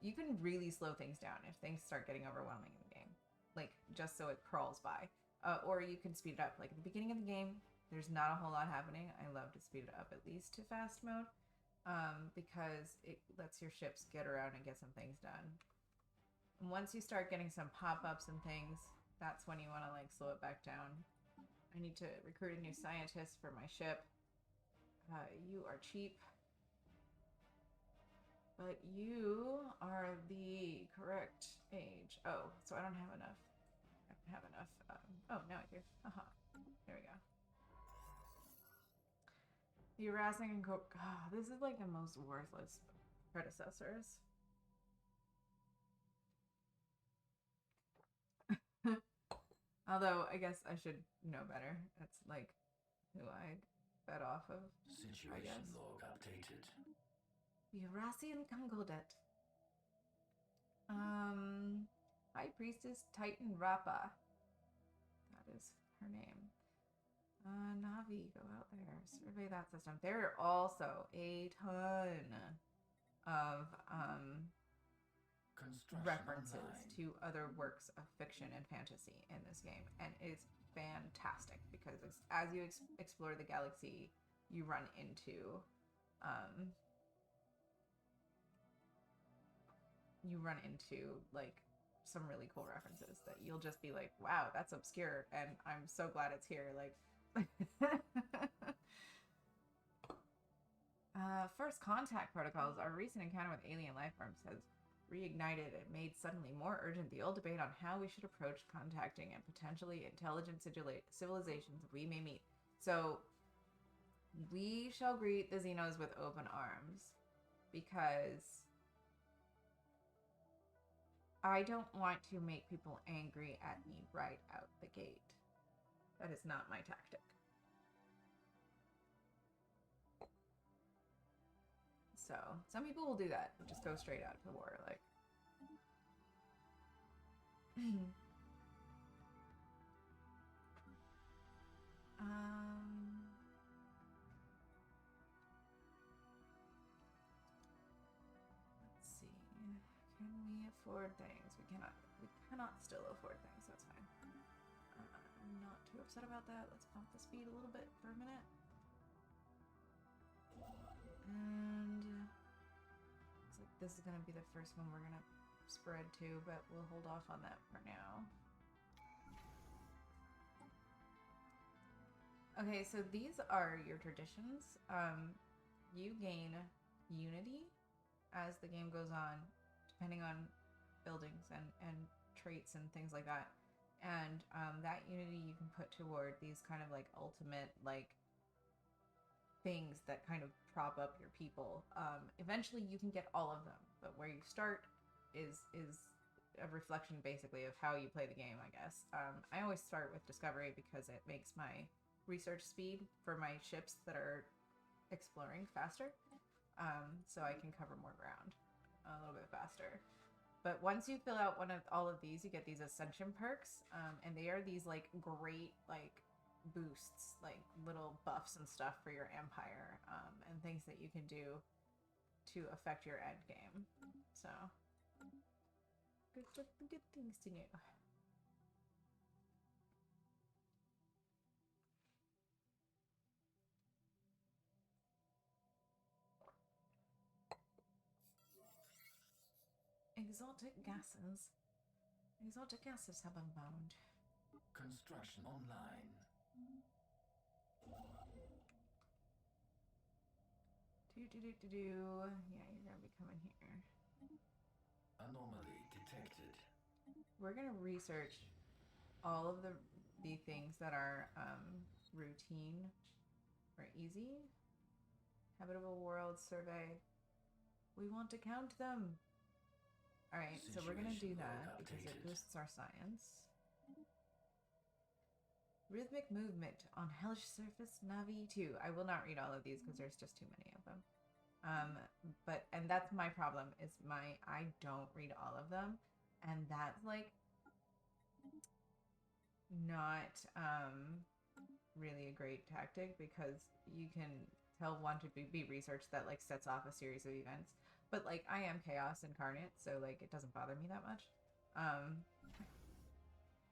you can really slow things down if things start getting overwhelming in the game, like just so it crawls by. Or you can speed it up. Like at the beginning of the game, there's not a whole lot happening. I love to speed it up at least to fast mode, because it lets your ships get around and get some things done. And once you start getting some pop-ups and things, that's when you want to like slow it back down. I need to recruit a new scientist for my ship. You are cheap. But you are the correct age. Oh, so I don't have enough. I don't have enough. Oh, now I do. There we go. The harassing and this is like the most worthless predecessors. Although I guess I should know better. That's like who I fed off of. Situation log updated. The Harassian Kungodet. High Priestess Titan Rappa. That is her name. Navi, go out there. Survey that system. There are also a ton of references to other works of fiction and fantasy in this game, and it's fantastic because as you explore the galaxy, you run into like some really cool references that you'll just be like, wow, that's obscure, and I'm so glad it's here. Like first contact protocols. Our recent encounter with alien life forms has reignited and made suddenly more urgent the old debate on how we should approach contacting and potentially intelligent civilizations we may meet. So we shall greet the Xenos with open arms, because I don't want to make people angry at me right out the gate. That is not my tactic. So some people will do that, just go straight out to war, like. Let's see. Can we afford things? We cannot. We cannot still afford things. That's fine. I'm not too upset about that. Let's bump the speed a little bit for a minute. And looks like this is going to be the first one we're going to spread to, but we'll hold off on that for now. Okay, so these are your traditions. You gain unity as the game goes on, depending on buildings and traits and things like that. And that unity you can put toward these kind of like ultimate like things that kind of prop up your people. Eventually you can get all of them, but where you start is a reflection basically of how you play the game, I guess. I always start with discovery because it makes my research speed for my ships that are exploring faster, so I can cover more ground a little bit faster. But once you fill out all of these, you get these ascension perks, and they are these like great like boosts, like little buffs and stuff for your empire, and things that you can do to affect your end game. So good things to know. Exotic gases. Exotic gases have been found. Construction online. Yeah, you're gonna be coming here. Anomaly detected. We're gonna research all of the things that are routine or easy. Habitable world survey. We want to count them. Alright, so we're gonna do that because it boosts our science. Rhythmic movement on hellish surface Navi 2. I will not read all of these because there's just too many of them. And that's my problem is I don't read all of them, and that's like not really a great tactic because you can tell one to be research that like sets off a series of events. But like I am chaos incarnate, so like it doesn't bother me that much.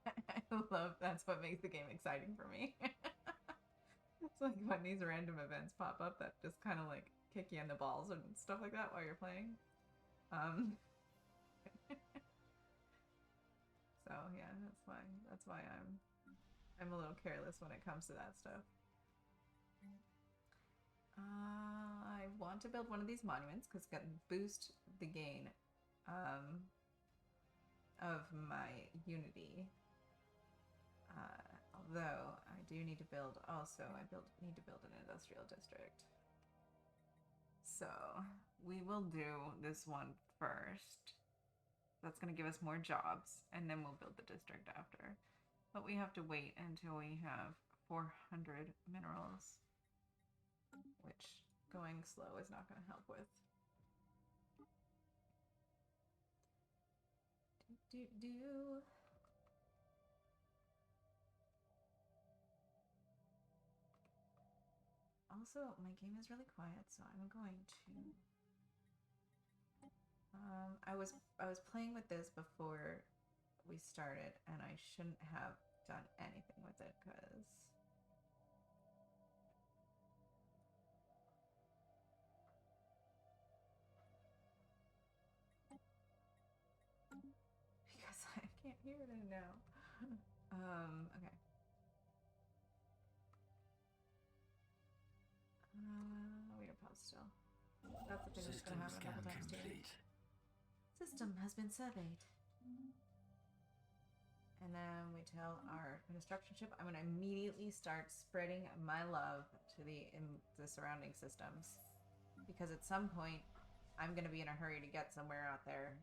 I love that's what makes the game exciting for me. It's like when these random events pop up that just kind of like kick you in the balls and stuff like that while you're playing. So yeah, that's why I'm a little careless when it comes to that stuff. I want to build one of these monuments because it can boost the gain of my unity. Although I do need to build need to build an industrial district. So we will do this one first. That's going to give us more jobs, and then we'll build the district after. But we have to wait until we have 400 minerals, which going slow is not going to help with. Also, my game is really quiet, so I'm going to... I was playing with this before we started, and I shouldn't have done anything with it, because... Because I can't hear it now. Okay. We are paused still. That's the thing that's gonna happen a couple times too. System has been surveyed. And then we tell our construction ship, I'm gonna immediately start spreading my love to the surrounding systems. Because at some point, I'm gonna be in a hurry to get somewhere out there,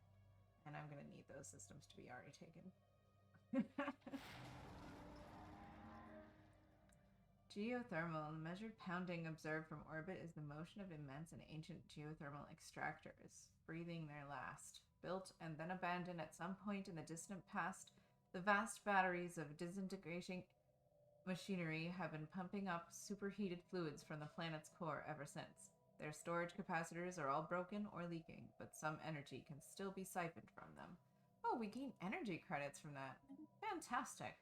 and I'm gonna need those systems to be already taken. Geothermal. The measured pounding observed from orbit is the motion of immense and ancient geothermal extractors, breathing their last. Built and then abandoned at some point in the distant past, the vast batteries of disintegrating machinery have been pumping up superheated fluids from the planet's core ever since. Their storage capacitors are all broken or leaking, but some energy can still be siphoned from them. Oh, we gain energy credits from that. Fantastic.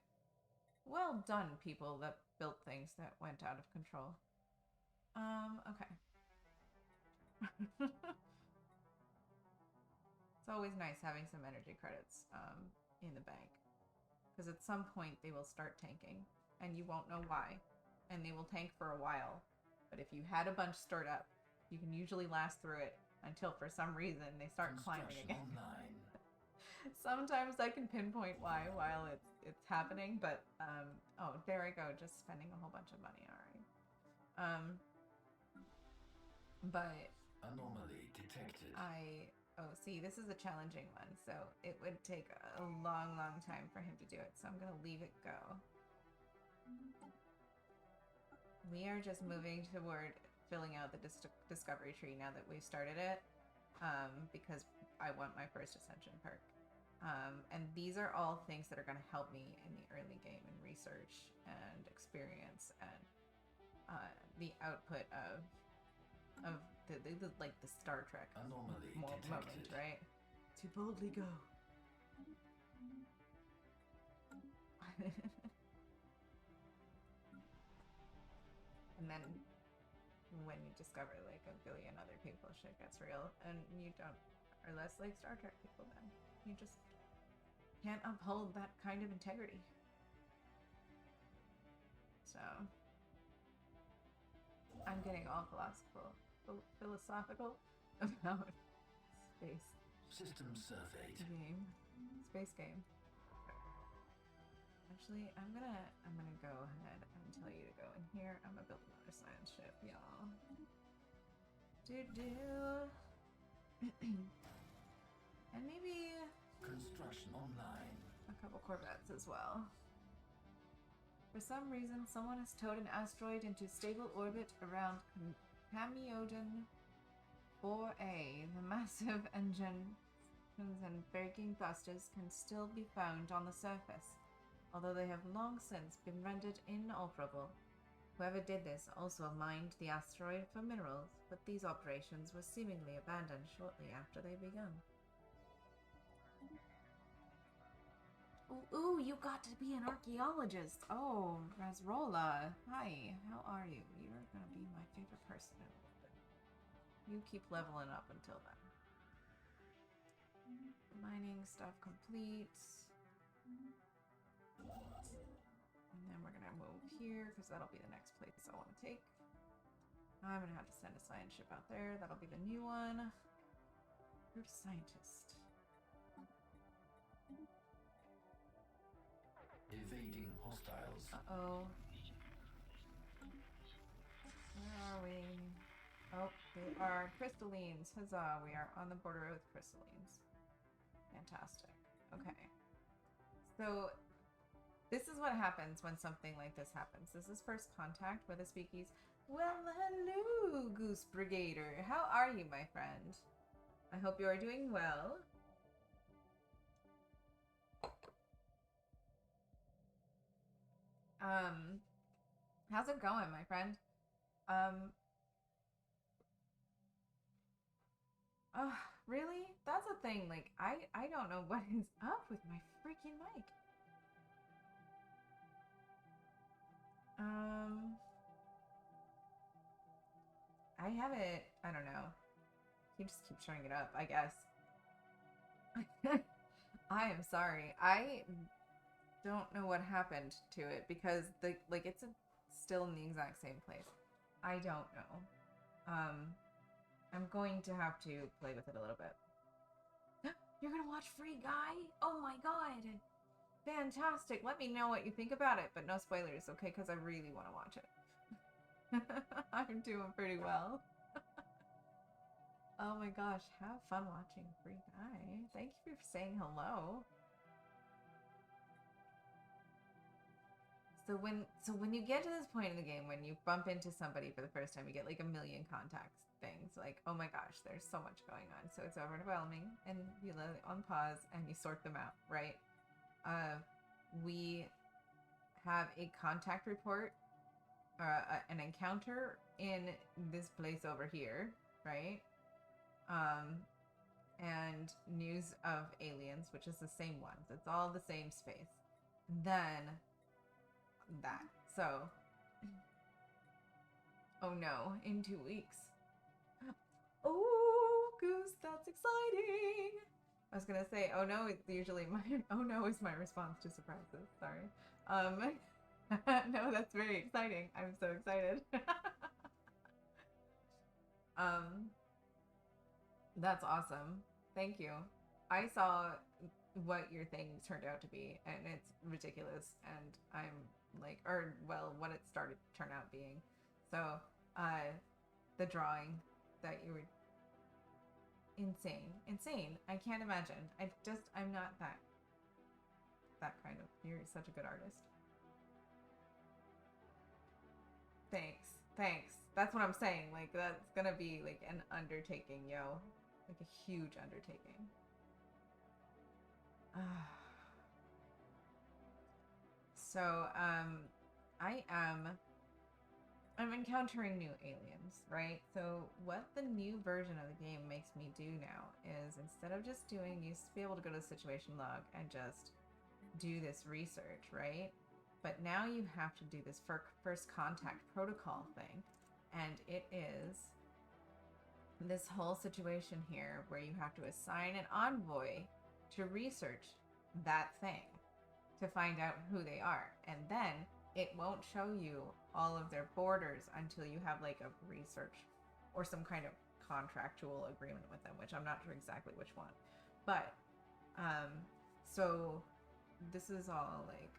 Well done, people that built things that went out of control. Okay. It's always nice having some energy credits in the bank. Because at some point they will start tanking, and you won't know why. And they will tank for a while. But if you had a bunch stored up, you can usually last through it until for some reason they start climbing again. Sometimes I can pinpoint why while it's happening, but oh, there I go, just spending a whole bunch of money. All right. But anomaly detected. Oh, see, this is a challenging one, so it would take a long time for him to do it, so I'm gonna leave it go. We are just moving toward filling out the discovery tree now that we've started it, because I want my first ascension perk. And these are all things that are going to help me in the early game in research and experience and the output of the like the Star Trek moment, right? To boldly go. And then when you discover like a billion other people, shit gets real, and you are less like Star Trek people then. You just can't uphold that kind of integrity. So I'm getting all philosophical about space. System surveyed. Space game. Actually, I'm gonna go ahead and tell you to go in here. I'm gonna build another science ship, y'all. And maybe construction online. A couple Corvettes as well. For some reason, someone has towed an asteroid into stable orbit around Hamiodon 4A. The massive engines and braking thrusters can still be found on the surface, although they have long since been rendered inoperable. Whoever did this also mined the asteroid for minerals, but these operations were seemingly abandoned shortly after they began. Ooh, you got to be an archaeologist. Oh, Razrola. Hi, how are you? You're gonna be my favorite person in a little bit. You keep leveling up until then. Mining stuff complete. And then we're gonna move here because that'll be the next place I want to take. I'm gonna have to send a science ship out there. That'll be the new one. Recruit a scientist. Evading hostiles. Uh-oh. Where are we? Oh, they are crystallines. Huzzah, we are on the border with crystallines. Fantastic. Okay. So, this is what happens when something like this happens. This is first contact with a speakeasy. Well, hello, Goose Brigader. How are you, my friend? I hope you are doing well. How's it going, my friend? Really? That's a thing. Like, I don't know what is up with my freaking mic. I have it, I don't know. You just keep showing it up, I guess. I am sorry. I don't know what happened to it because it's still in the exact same place. I don't know. I'm going to have to play with it a little bit. You're gonna watch Free Guy? Oh my god! Fantastic! Let me know what you think about it, but no spoilers, okay? Because I really want to watch it. I'm doing pretty well. Oh my gosh, have fun watching Free Guy. Thank you for saying hello. So when you get to this point in the game, when you bump into somebody for the first time, you get like a million contacts things. Like, oh my gosh, there's so much going on. So it's overwhelming, and you let it on pause and you sort them out, right? We have a contact report, an encounter in this place over here, right? And news of aliens, which is the same ones. It's all the same space. Then that. So, oh no, in 2 weeks. Oh, Goose, that's exciting. I was gonna say, oh no, it's usually my, oh no is my response to surprises. Sorry. No, that's very exciting. I'm so excited. That's awesome. Thank you. I saw what your thing turned out to be, and it's ridiculous, and I'm like, or well, what it started to turn out being. So, the drawing that you were insane. I can't imagine. I'm not that kind of. You're such a good artist. Thanks. That's what I'm saying. Like, that's gonna be like an undertaking, yo. Like a huge undertaking. So, I'm encountering new aliens, right? So what the new version of the game makes me do now is, instead of just doing, you used to be able to go to the situation log and just do this research, right? But now you have to do this first contact protocol thing. And it is this whole situation here where you have to assign an envoy to research that thing to find out who they are. And then it won't show you all of their borders until you have like a research or some kind of contractual agreement with them, which I'm not sure exactly which one. But so this is all like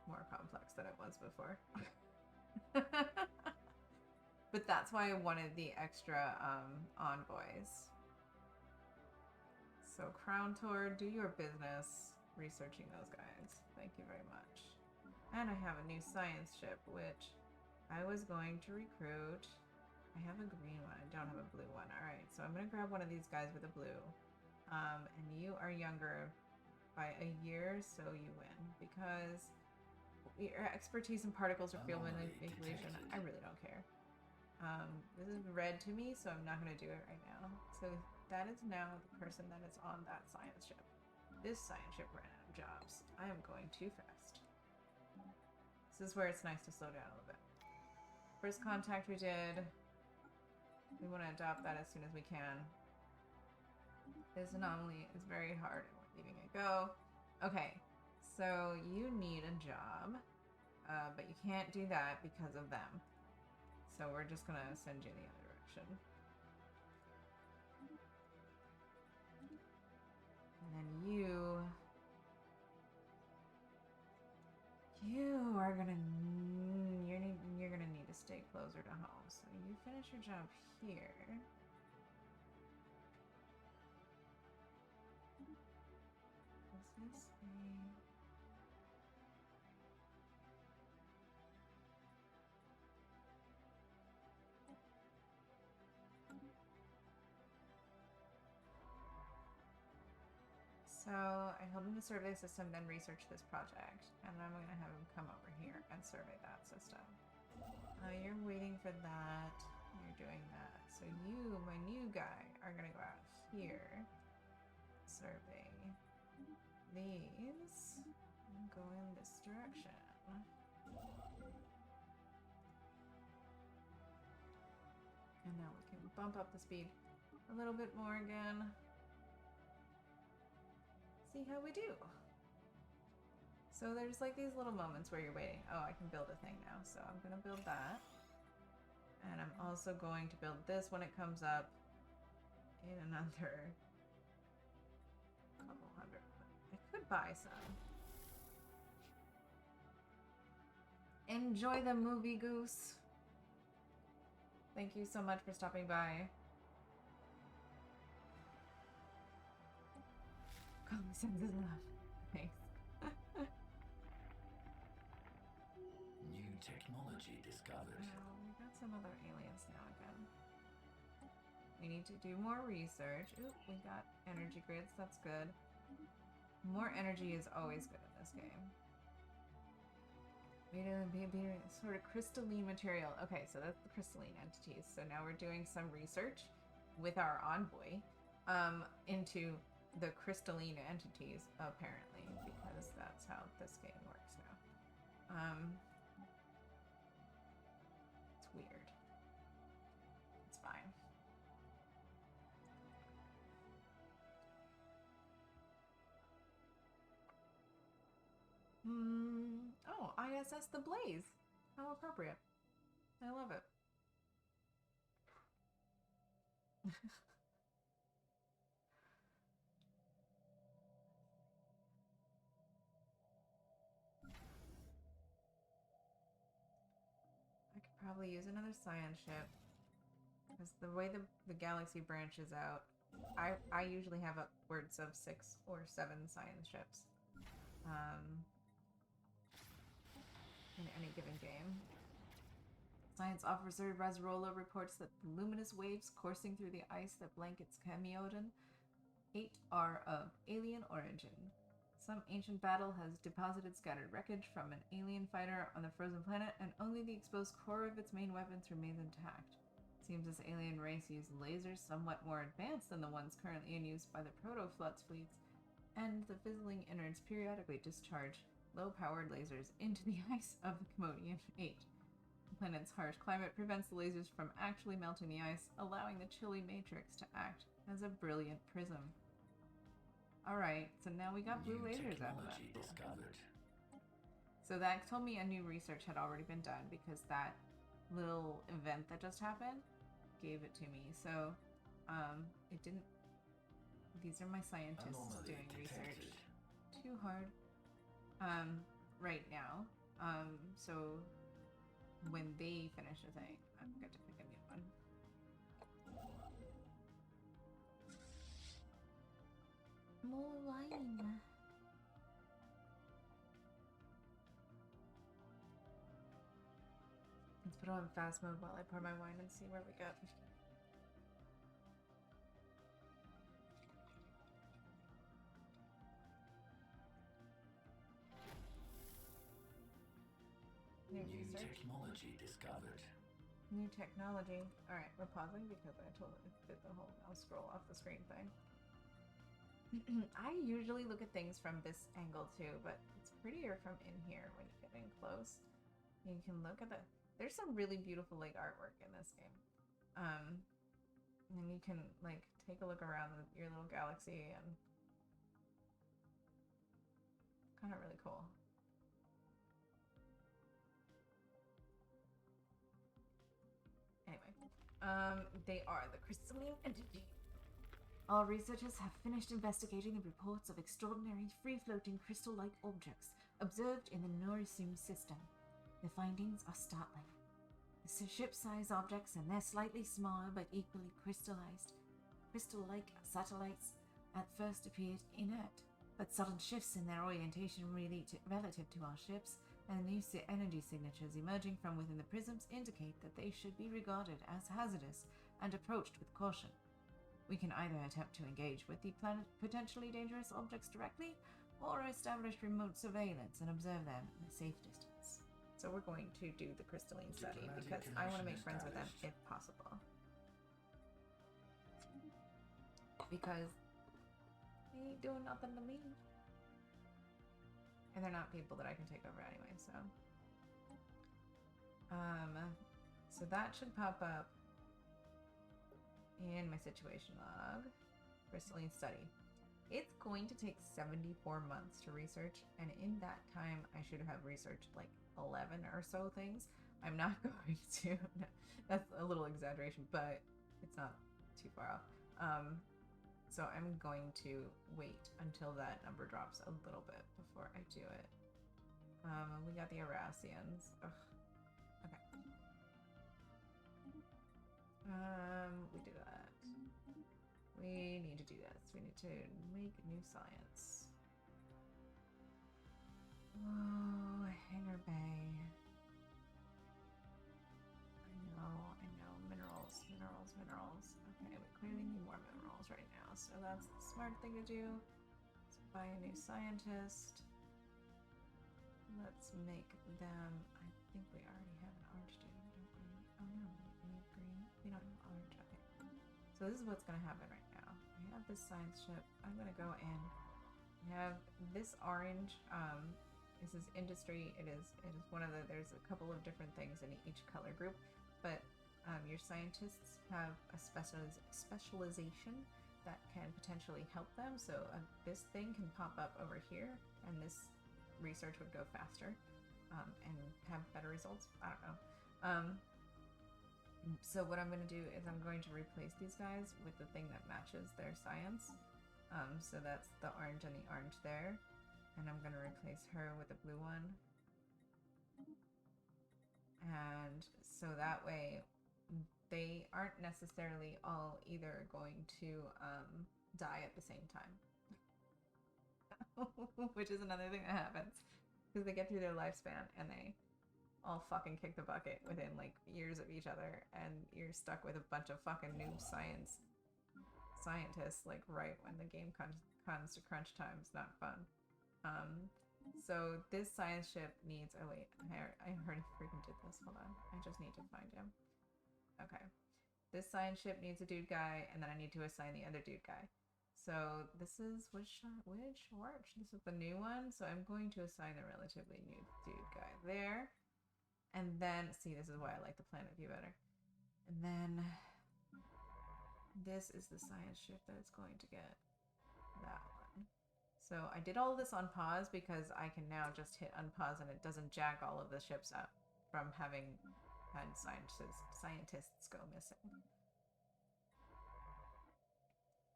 more complex than it was before. But that's why I wanted the extra envoys. So Crown Tour, do your business researching those guys. Thank you very much. And I have a new science ship, which I was going to recruit. I have a green one. I don't have a blue one. All right, so I'm going to grab one of these guys with a blue. And you are younger by a year, so you win. Because your expertise in particles or field manipulation, I really don't care. This is red to me, so I'm not going to do it right now. So that is now the person that is on that science ship. This science ship ran out of jobs. I am going too fast. This is where it's nice to slow down a little bit. First contact we did. We want to adopt that as soon as we can. This anomaly is very hard and we're leaving it go. Okay, so you need a job, but you can't do that because of them. So we're just gonna send you in the other direction. And then you are gonna you're gonna need to stay closer to home. So you finish your job here. Is this a... So I held him to survey the system, then research this project. And I'm going to have him come over here and survey that system. You're waiting for that. You're doing that. So you, my new guy, are going to go out here. Survey these. And go in this direction. And now we can bump up the speed a little bit more again. See how we do. So there's like these little moments where you're waiting. Oh, I can build a thing now. So I'm going to build that. And I'm also going to build this when it comes up in another couple hundred. I could buy some. Enjoy the movie, Goose. Thank you so much for stopping by. Common sense is love. Thanks. New technology discovered. We got some other aliens now again. We need to do more research. Ooh, we got energy grids. That's good. More energy is always good in this game. Sort of crystalline material. Okay, so that's the crystalline entities. So now we're doing some research with our envoy into the crystalline entities, apparently, because that's how this game works now. It's weird. It's fine. Oh, ISS the Blaze. How appropriate. I love it. I could probably use another science ship. Because the way the galaxy branches out, I usually have upwards of 6 or 7 science ships. In any given game. Science officer Razrola reports that the luminous waves coursing through the ice that blankets Chemiodan 8 are of alien origin. Some ancient battle has deposited scattered wreckage from an alien fighter on the frozen planet, and only the exposed core of its main weapons remains intact. Seems this alien race used lasers somewhat more advanced than the ones currently in use by the proto-Flutz fleets, and the fizzling innards periodically discharge low-powered lasers into the ice of the Chemodian 8. The planet's harsh climate prevents the lasers from actually melting the ice, allowing the chilly matrix to act as a brilliant prism. Alright, so now we got blue lasers out of that. Discovered. So that told me a new research had already been done, because that little event that just happened gave it to me. So, it didn't... These are my scientists doing research. Too hard. Right now. So when they finish a thing, I'm going to pick a new one. More wine. put on fast mode while I pour my wine and see where we get. New research. Technology discovered. New technology. Alright, we're pausing because I totally did the whole mouse scroll off the screen thing. I usually look at things from this angle too, but it's prettier from in here when you get in close. You can look at the... There's some really beautiful like artwork in this game. And you can like take a look around your little galaxy and kind of really cool. Anyway, they are the crystalline entity. All researchers have finished investigating the reports of extraordinary free-floating crystal-like objects observed in the Norisum system. The findings are startling. The ship-sized objects and they're slightly smaller but equally crystallized. Crystal-like satellites at first appeared inert, but sudden shifts in their orientation relative to our ships and new energy signatures emerging from within the prisms indicate that they should be regarded as hazardous and approached with caution. We can either attempt to engage with the potentially dangerous objects directly, or establish remote surveillance and observe them in a safe distance. So we're going to do the crystalline study because I want to make friends with them if possible. Because they ain't doing nothing to me. And they're not people that I can take over anyway, so. So that should pop up in my situation log. Crystalline study. It's going to take 74 months to research, and in that time I should have researched like 11 or so things. I'm not going to, no, that's a little exaggeration, but it's not too far off. So I'm going to wait until that number drops a little bit before I do it. We got the Erasians. Ugh. Okay. We did that. We need to do this. We need to make new science. Oh, Hangar Bay. I know. Minerals. Okay, we clearly need more minerals right now, so that's the smart thing to do. Let's buy a new scientist. Let's make them... I think we already have an orange dude, don't we? Oh no, we need green. We don't have orange. Okay. So this is what's going to happen right now. I have this science ship. I'm going to go in. We have this orange. This is industry. It is one of the... There's a couple of different things in each color group, but your scientists have a specialization that can potentially help them. So this thing can pop up over here, and this research would go faster and have better results. I don't know. So what I'm going to do is I'm going to replace these guys with the thing that matches their science. So that's the orange and the orange there. And I'm going to replace her with a blue one. And so that way they aren't necessarily all either going to die at the same time. Which is another thing that happens. Because they get through their lifespan and they all fucking kick the bucket within like years of each other, and you're stuck with a bunch of fucking noob scientists like right when the game comes to crunch time. It's not fun. So this science ship needs... Oh wait, I already freaking did this. Hold on. I just need to find him. Okay. This science ship needs a dude guy, and then I need to assign the other dude guy. So this is... Which orange? This is the new one. So I'm going to assign the relatively new dude guy there. And then... See, this is why I like the planet view better. And then... This is the science ship that it's going to get. That one. So I did all this on pause because I can now just hit unpause and it doesn't jack all of the ships up from having had scientists go missing.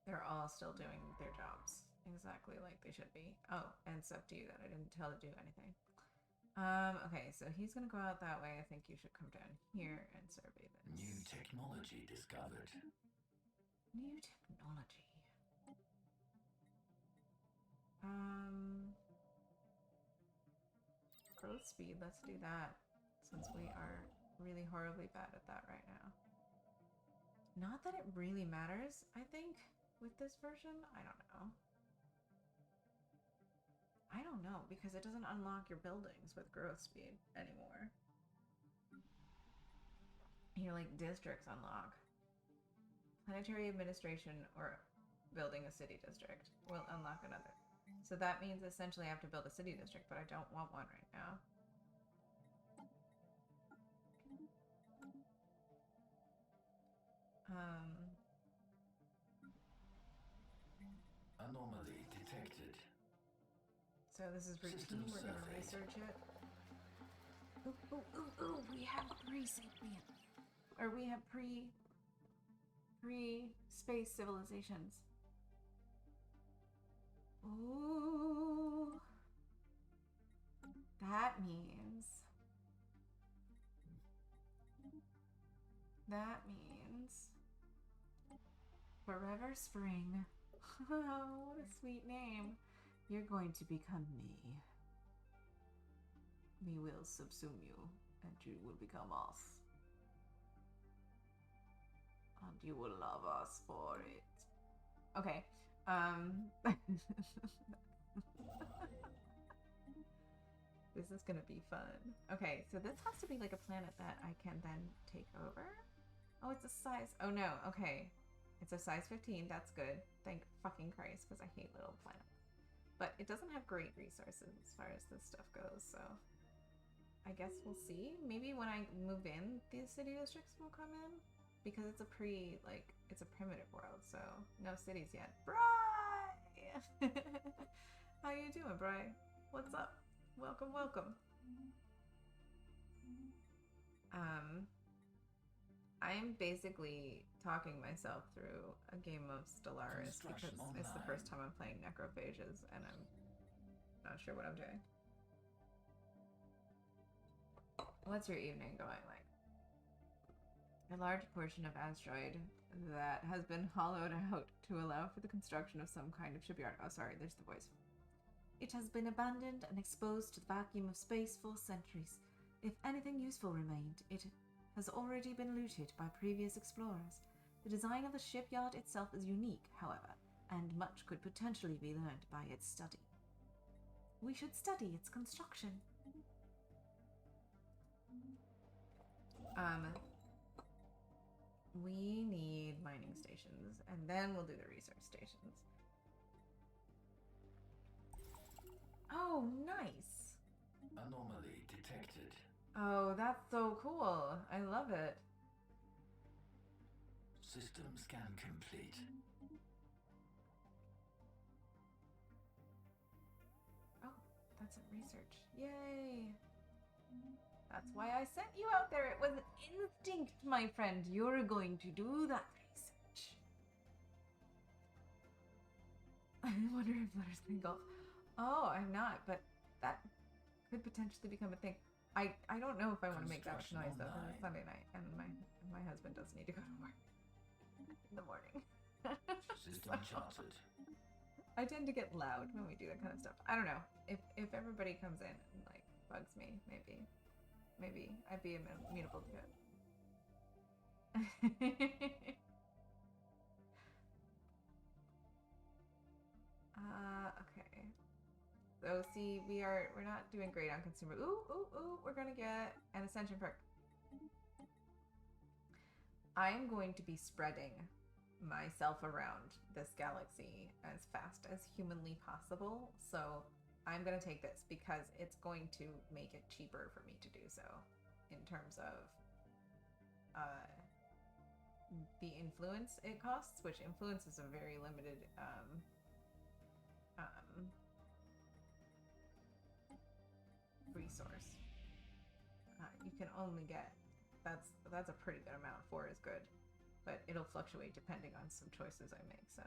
They're all still doing their jobs exactly like they should be. Oh, and except you that I didn't tell to do anything. Okay, so he's gonna go out that way. I think you should come down here and survey this. New technology discovered. New technology. Growth speed, let's do that. Since we are really horribly bad at that right now. Not that it really matters, I think, with this version. I don't know. I don't know, because it doesn't unlock your buildings with growth speed anymore. Your, like, districts unlock. Planetary administration or building a city district will unlock another. So that means essentially I have to build a city district, but I don't want one right now. Anomaly detected. So this is routine. System We're gonna survey. research it. Ooh, ooh, ooh, ooh! We have pre-sapient, or we have pre-space civilizations. Ooh, that means forever spring. Oh, what a sweet name. You're going to become me. We will subsume you, and you will become us. And you will love us for it. Okay. This is gonna be fun. Okay, so this has to be like a planet that I can then take over. Oh, it's a size. Oh no, okay. It's a size 15. That's good. Thank fucking Christ, because I hate little planets. But it doesn't have great resources as far as this stuff goes, so I guess we'll see. Maybe when I move in, these city districts will come in, because it's a it's a primitive world, so no cities yet. Bri! How you doing, Bri? What's up? Welcome, welcome. I'm basically talking myself through a game of Stellaris because it's the first time I'm playing Necrophages and I'm not sure what I'm doing. What's your evening going like? A large portion of asteroid that has been hollowed out to allow for the construction of some kind of shipyard. Oh, sorry, there's the voice. It has been abandoned and exposed to the vacuum of space for centuries. If anything useful remained, it has already been looted by previous explorers. The design of the shipyard itself is unique, however, and much could potentially be learned by its study. We should study its construction. We need mining stations, and then we'll do the research stations. Oh, nice! Anomaly detected. Oh, that's so cool. I love it. System scan complete. Oh, that's a research. Yay! That's why I sent you out there. It was an instinct, my friend. You're going to do that research. I wonder if letters can golf. Oh, I'm not, but that could potentially become a thing. I don't know if I want to make that noise though, because it's Sunday night and my husband does need to go to work in the morning. System charted. I tend to get loud when we do that kind of stuff. I don't know. If everybody comes in and like bugs me, maybe I'd be amenable to it. Okay. So see, we're not doing great on consumer. Ooh, we're gonna get an ascension perk. I'm going to be spreading myself around this galaxy as fast as humanly possible. So I'm gonna take this because it's going to make it cheaper for me to do so in terms of the influence it costs, which influence is a very limited resource. You can only get that's a pretty good amount. 4 is good, but it'll fluctuate depending on some choices I make. So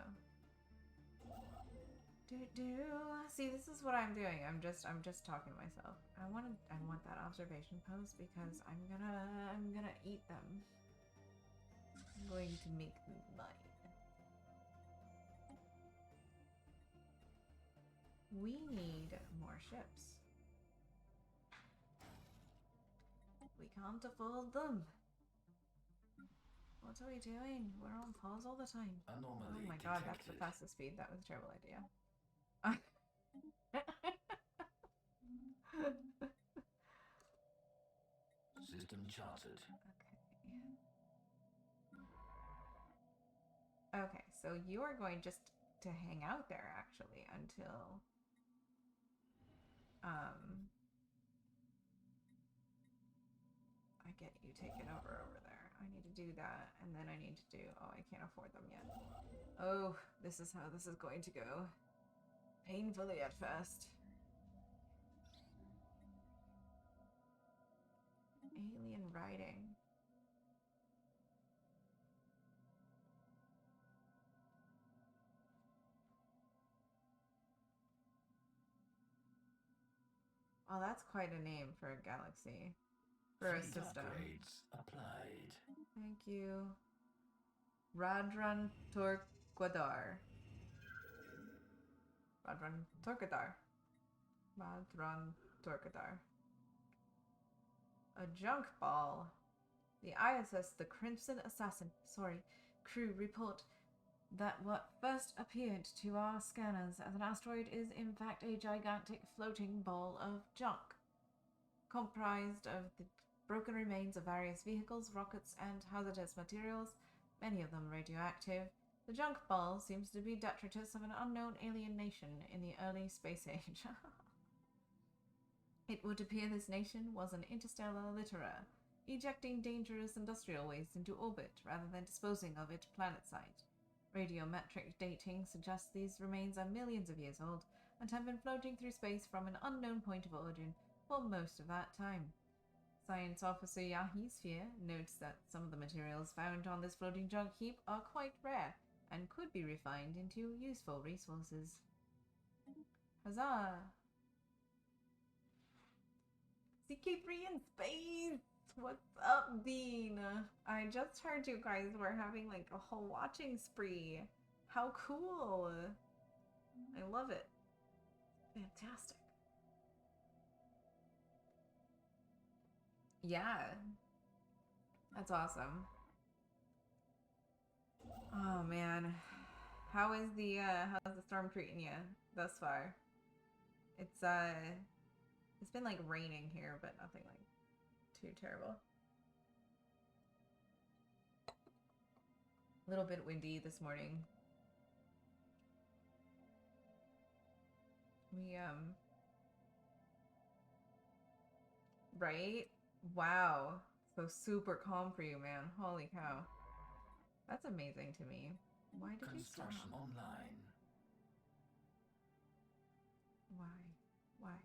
see, this is what I'm doing. I'm just talking to myself. I want that observation post because I'm gonna eat them. I'm going to make them mine. We need more ships. We can't afford them. What are we doing? We're on pause all the time. Anomaly Oh my god, that's the detected. fastest speed. That was a terrible idea. System charted. Okay, so you are going just to hang out there actually until I get you taken over there. I need to do that, and then I need to do, oh, I can't afford them yet. Oh, this is how this is going to go. Painfully at first. Alien writing. Well, that's quite a name for a galaxy. For a Fleet system. upgrades applied. Thank you. Radran Torquadar. Radran Torquadar. Radran Torquadar. A junk ball. The ISS, the Crimson Assassin, crew report that what first appeared to our scanners as an asteroid is in fact a gigantic floating ball of junk, comprised of the broken remains of various vehicles, rockets, and hazardous materials, many of them radioactive. The junk ball seems to be detritus of an unknown alien nation in the early space age. It would appear this nation was an interstellar litterer, ejecting dangerous industrial waste into orbit rather than disposing of it planet-side. Radiometric dating suggests these remains are millions of years old and have been floating through space from an unknown point of origin for most of that time. Science Officer Yahi Sphere notes that some of the materials found on this floating junk heap are quite rare and could be refined into useful resources. Huzzah! CK3 in space! What's up, Dean? I just heard you guys were having like a whole watching spree. How cool! I love it. Fantastic. Yeah. That's awesome. Oh man. How's the storm treating you thus far? It's been like raining here, but nothing like too terrible. A little bit windy this morning. Right? Wow. So super calm for you, man. Holy cow. That's amazing to me. Why did you stop? Construction online. Why?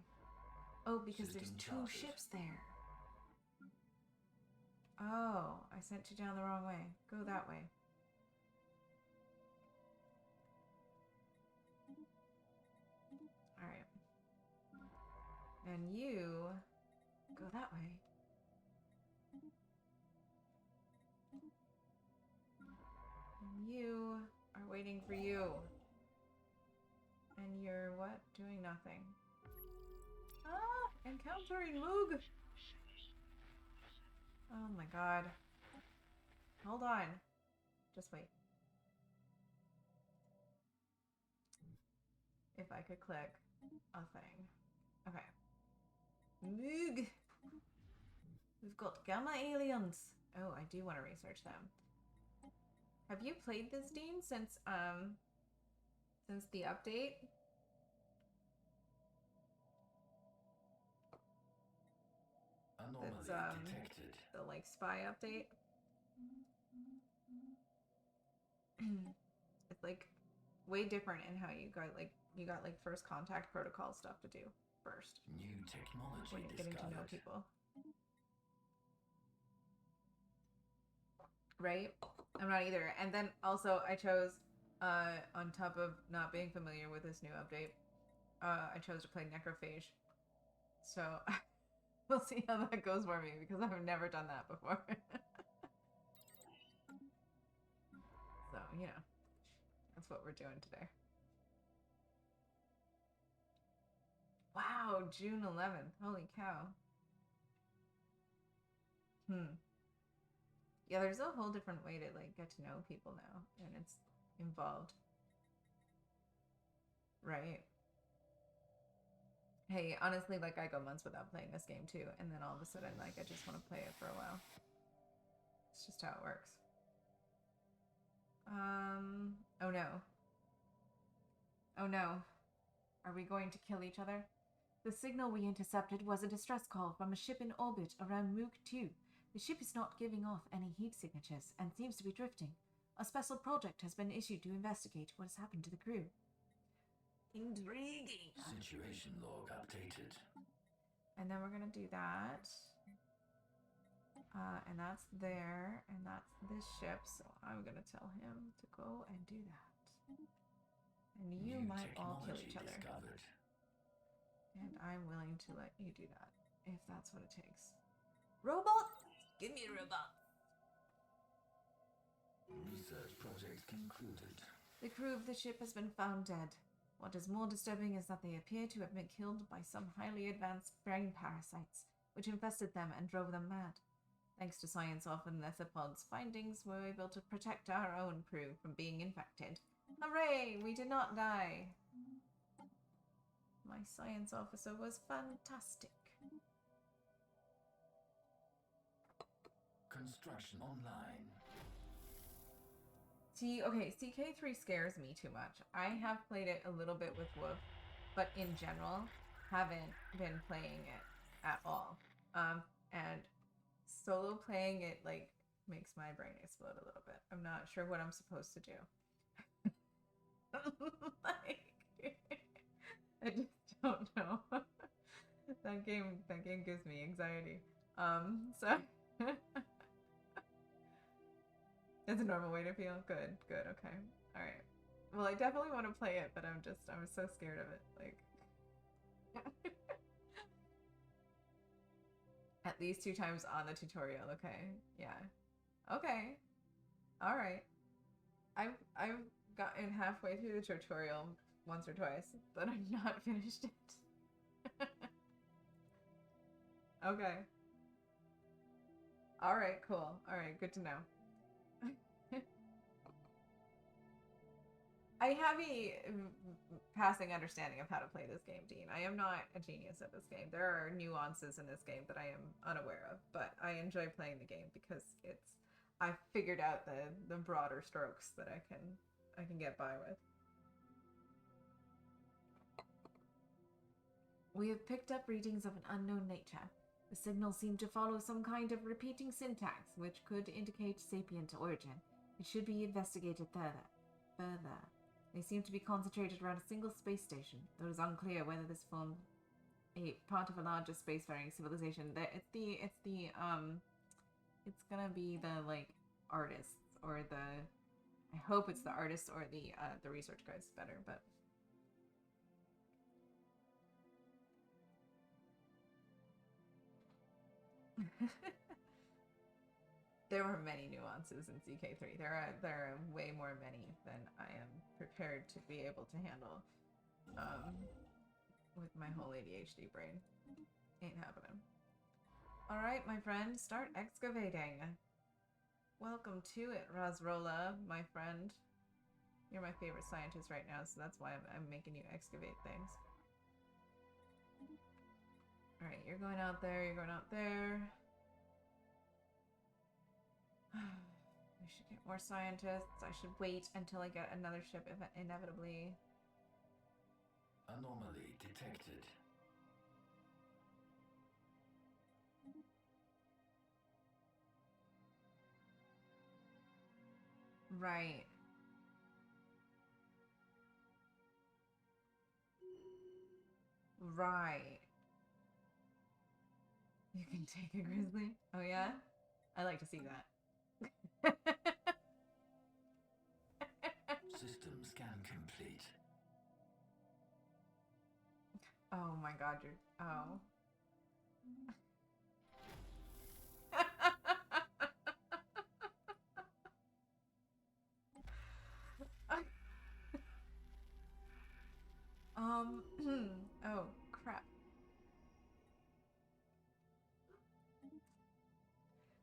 Oh, because there's System two charted. ships there. Oh, I sent you down the wrong way. Go that way. Alright. And you go that way. And you are waiting for you. And you're what? Doing nothing. Ah! Encountering Moog! Oh my god. Hold on. Just wait. If I could click a thing. Okay. Moog! We've got gamma aliens. Oh, I do want to research them. Have you played this, Dean, since the update? Anomaly That's detected. the like spy update. It's like way different in how you got like first contact protocol stuff to do first New technology when you're getting to know discovered. people. Right? I'm not either. And then also I chose on top of not being familiar with this new update, I chose to play Necrophage. So we'll see how that goes for me because I've never done that before. So, you know, that's what we're doing today. Wow, June 11th. Holy cow. Yeah, there's a whole different way to like get to know people now, and it's involved. Right. Hey, honestly, like I go months without playing this game too, and then all of a sudden, like I just want to play it for a while. It's just how it works. Oh no. Oh no. Are we going to kill each other? The signal we intercepted was a distress call from a ship in orbit around Mook 2. The ship is not giving off any heat signatures and seems to be drifting. A special project has been issued to investigate what has happened to the crew. Intriguing. Situation log updated. And then we're gonna do that. And that's there, and that's this ship, so I'm gonna tell him to go and do that. And you New might all kill each other. Discovered. And I'm willing to let you do that, if that's what it takes. Robot? Give me a robot. Research project concluded. The crew of the ship has been found dead. What is more disturbing is that they appear to have been killed by some highly advanced brain parasites, which infested them and drove them mad. Thanks to Science Off and Lethopod's findings, we were able to protect our own crew from being infected. Hooray! We did not die! My science officer was fantastic. Construction online. See, okay, CK3 scares me too much. I have played it a little bit with Wolf, but in general, haven't been playing it at all. And solo playing it, like, makes my brain explode a little bit. I'm not sure what I'm supposed to do. Like, I just don't know. That game gives me anxiety. So it's a normal way to feel. Good, okay. Alright. Well, I definitely want to play it, but I'm so scared of it. Like at least 2 times on the tutorial, okay? Yeah. Okay. Alright. I've gotten halfway through the tutorial once or twice, but I've not finished it. Okay. Alright, cool. Alright, good to know. I have a passing understanding of how to play this game, Dean. I am not a genius at this game. There are nuances in this game that I am unaware of, but I enjoy playing the game because I've figured out the broader strokes that I can get by with. We have picked up readings of an unknown nature. The signals seem to follow some kind of repeating syntax, which could indicate sapient origin. It should be investigated further. They seem to be concentrated around a single space station, though it is unclear whether this formed a part of a larger spacefaring civilization. It's gonna be the, like, artists, or I hope it's the artists or the research guys better, but there were many nuances in CK3. There are way more many than I am prepared to be able to handle. With my whole ADHD brain. Ain't happening. Alright, my friend, start excavating. Welcome to it, Razrola, my friend. You're my favorite scientist right now, so that's why I'm making you excavate things. Alright, you're going out there, you're going out there. I should get more scientists. I should wait until I get another ship if inevitably. Anomaly detected. Right. Right. You can take a grizzly? Oh yeah? I like to see that. System scan complete. Oh my god, you're... Oh. Oh, crap.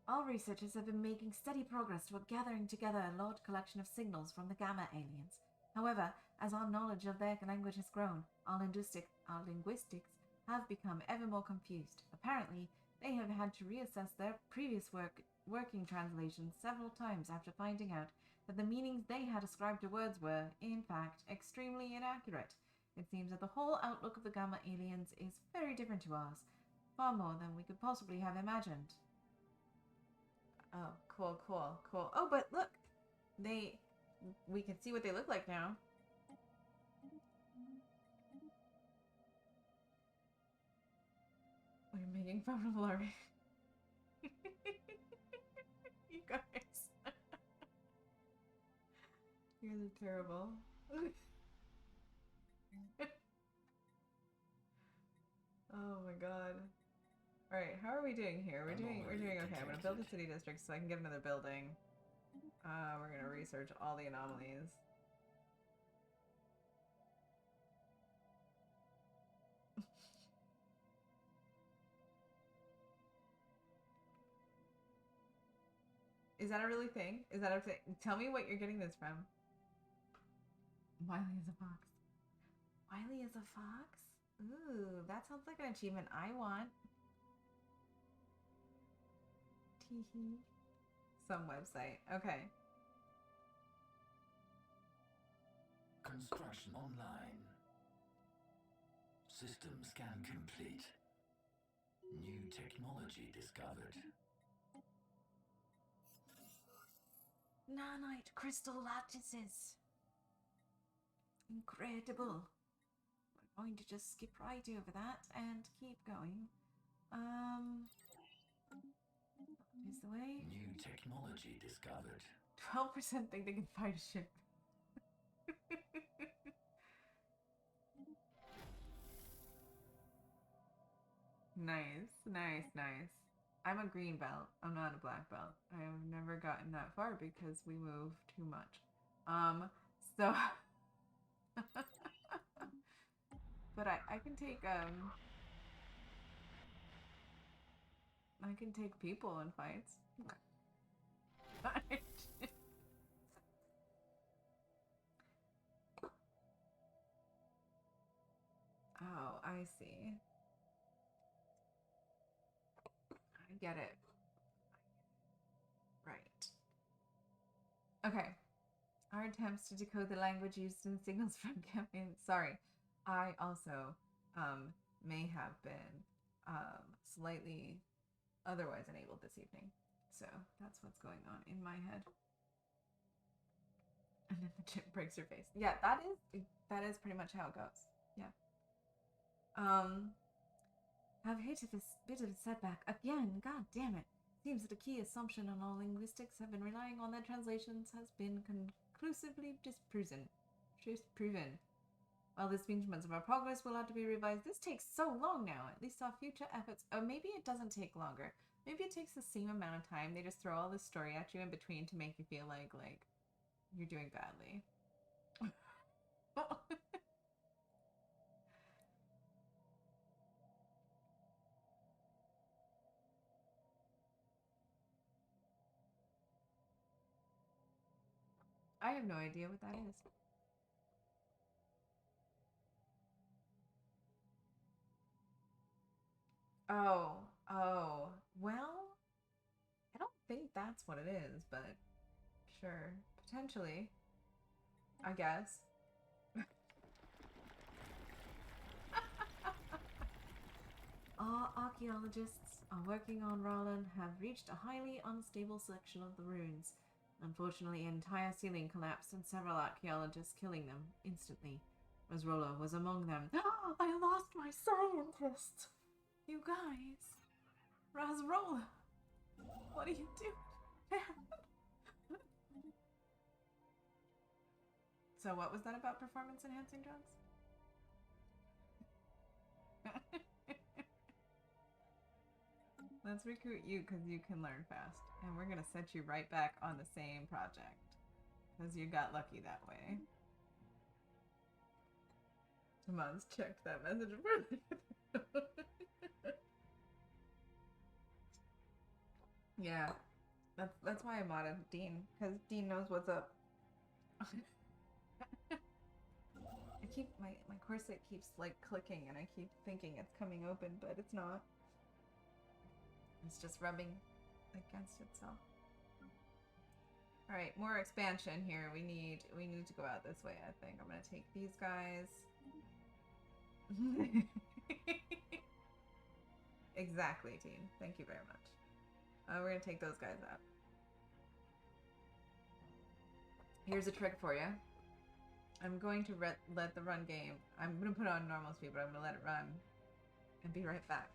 All researchers have been making steady progress toward gathering together a large collection of signals from the Gamma aliens. However, as our knowledge of their language has grown, our linguistics have become ever more confused. Apparently, they have had to reassess their previous working translations several times after finding out that the meanings they had ascribed to words were, in fact, extremely inaccurate. It seems that the whole outlook of the Gamma aliens is very different to ours, far more than we could possibly have imagined. Oh, cool, cool, cool. Oh, but look! We can see what they look like now. We're making fun of Larry. You guys. You guys are terrible. Oh my god. Alright, how are we doing here? We're doing okay. I'm gonna build a city district so I can get another building. We're gonna research all the anomalies. Is that a really thing? Is that a thing? Tell me what you're getting this from. Wiley is a fox. Wiley is a fox? Ooh, that sounds like an achievement I want. Teehee. Some website. Okay. Construction online. System scan complete. New technology discovered. Nanite crystal lattices. Incredible. We're going to just skip right over that and keep going. Is the way. New technology discovered. 12% think they can fight a ship. Nice, nice, nice. I'm a green belt. I'm not a black belt. I have never gotten that far because we move too much. So but I can take I can take people in fights. Oh, I see. I get it. Right. Okay. Our attempts to decode the language used in signals from campaigns. Sorry. I also may have been slightly otherwise enabled this evening. So that's what's going on in my head. And then the chip breaks her face. Yeah, that is pretty much how it goes. Yeah. Have hit a bit of a setback again. God damn it. Seems that a key assumption on all linguistics have been relying on their translations has been conclusively disproven. While this means much of our progress will have to be revised, this takes so long now. At least our future efforts. Oh, maybe it doesn't take longer. Maybe it takes the same amount of time. They just throw all this story at you in between to make you feel like you're doing badly. I have no idea what that is. Oh, well, I don't think that's what it is, but sure, potentially, I guess. Our archaeologists are working on Roland have reached a highly unstable section of the ruins. Unfortunately, an entire ceiling collapsed and several archaeologists killing them instantly. Rosrola was among them. I lost my scientist! You guys! Rosrola! What are you doing? So what was that about performance enhancing drugs? Let's recruit you because you can learn fast. And we're going to set you right back on the same project. Because you got lucky that way. Tomon's checked that message Yeah, that's why I modded Dean, because Dean knows what's up. I keep my corset keeps like clicking, and I keep thinking it's coming open, but it's not. It's just rubbing against itself. All right, more expansion here. We need to go out this way. I think I'm gonna take these guys. Exactly, Dean. Thank you very much. We're gonna take those guys out. Here's a trick for you. I'm going to let the run game. I'm gonna put on normal speed, but I'm gonna let it run, and be right back.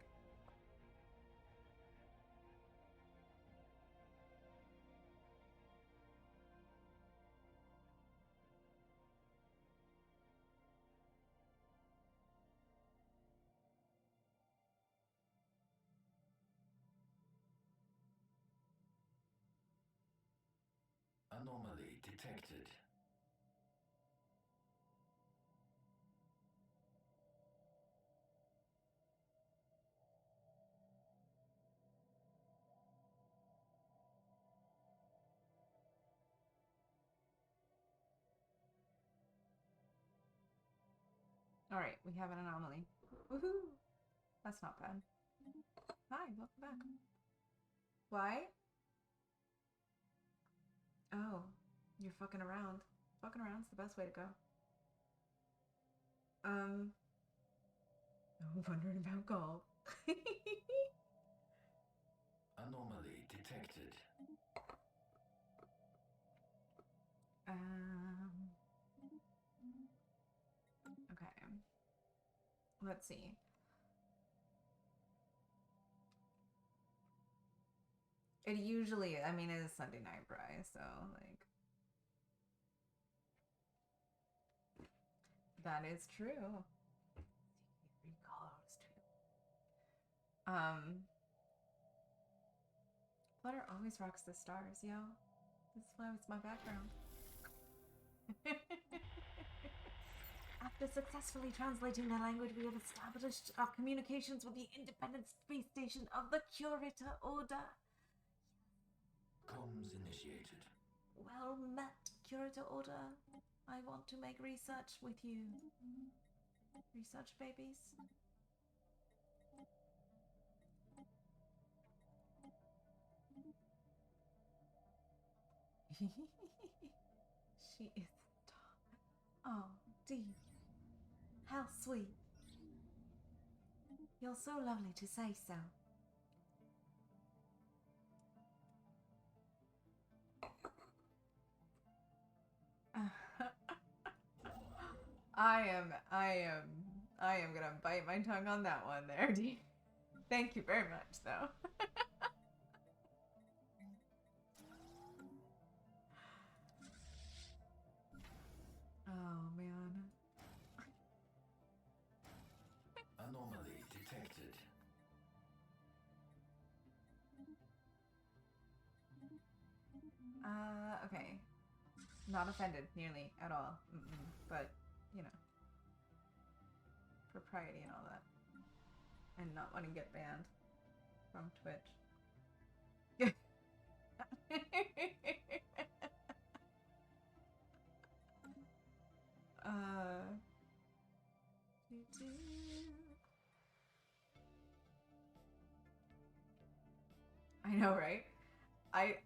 Anomaly detected. All right, we have an anomaly. Woohoo! That's not bad. Hi, welcome back. Why? Oh, you're fucking around. Fucking around's the best way to go. I'm wondering about golf. Anomaly detected. Okay. Let's see. It usually, I mean, it is Sunday night, Bri, so, like... That is true. Flutter always rocks the stars, yo. This is why it's my background. After successfully translating their language, we have established our communications with the independent space station of the Curator Order. Comms initiated. Well met, Curator Order. I want to make research with you. Research babies. She is oh, Dee. How sweet. You're so lovely to say so. I am gonna bite my tongue on that one there, Dee. Thank you very much, though. Oh, man. Anomaly detected. Okay. Not offended, nearly, at all. But, you know. Propriety and all that. And not want to get banned from Twitch. I know, right? I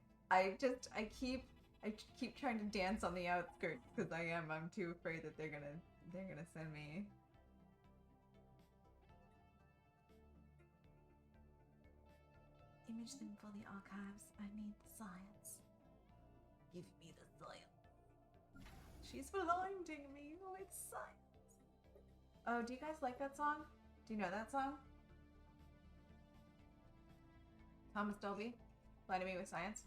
keep trying to dance on the outskirts because I'm too afraid that they're gonna send me. Image them for the archives. I need the science. Give me the science. She's blinding me with science. Oh, do you guys like that song? Do you know that song? Thomas Dolby, blinding me with science.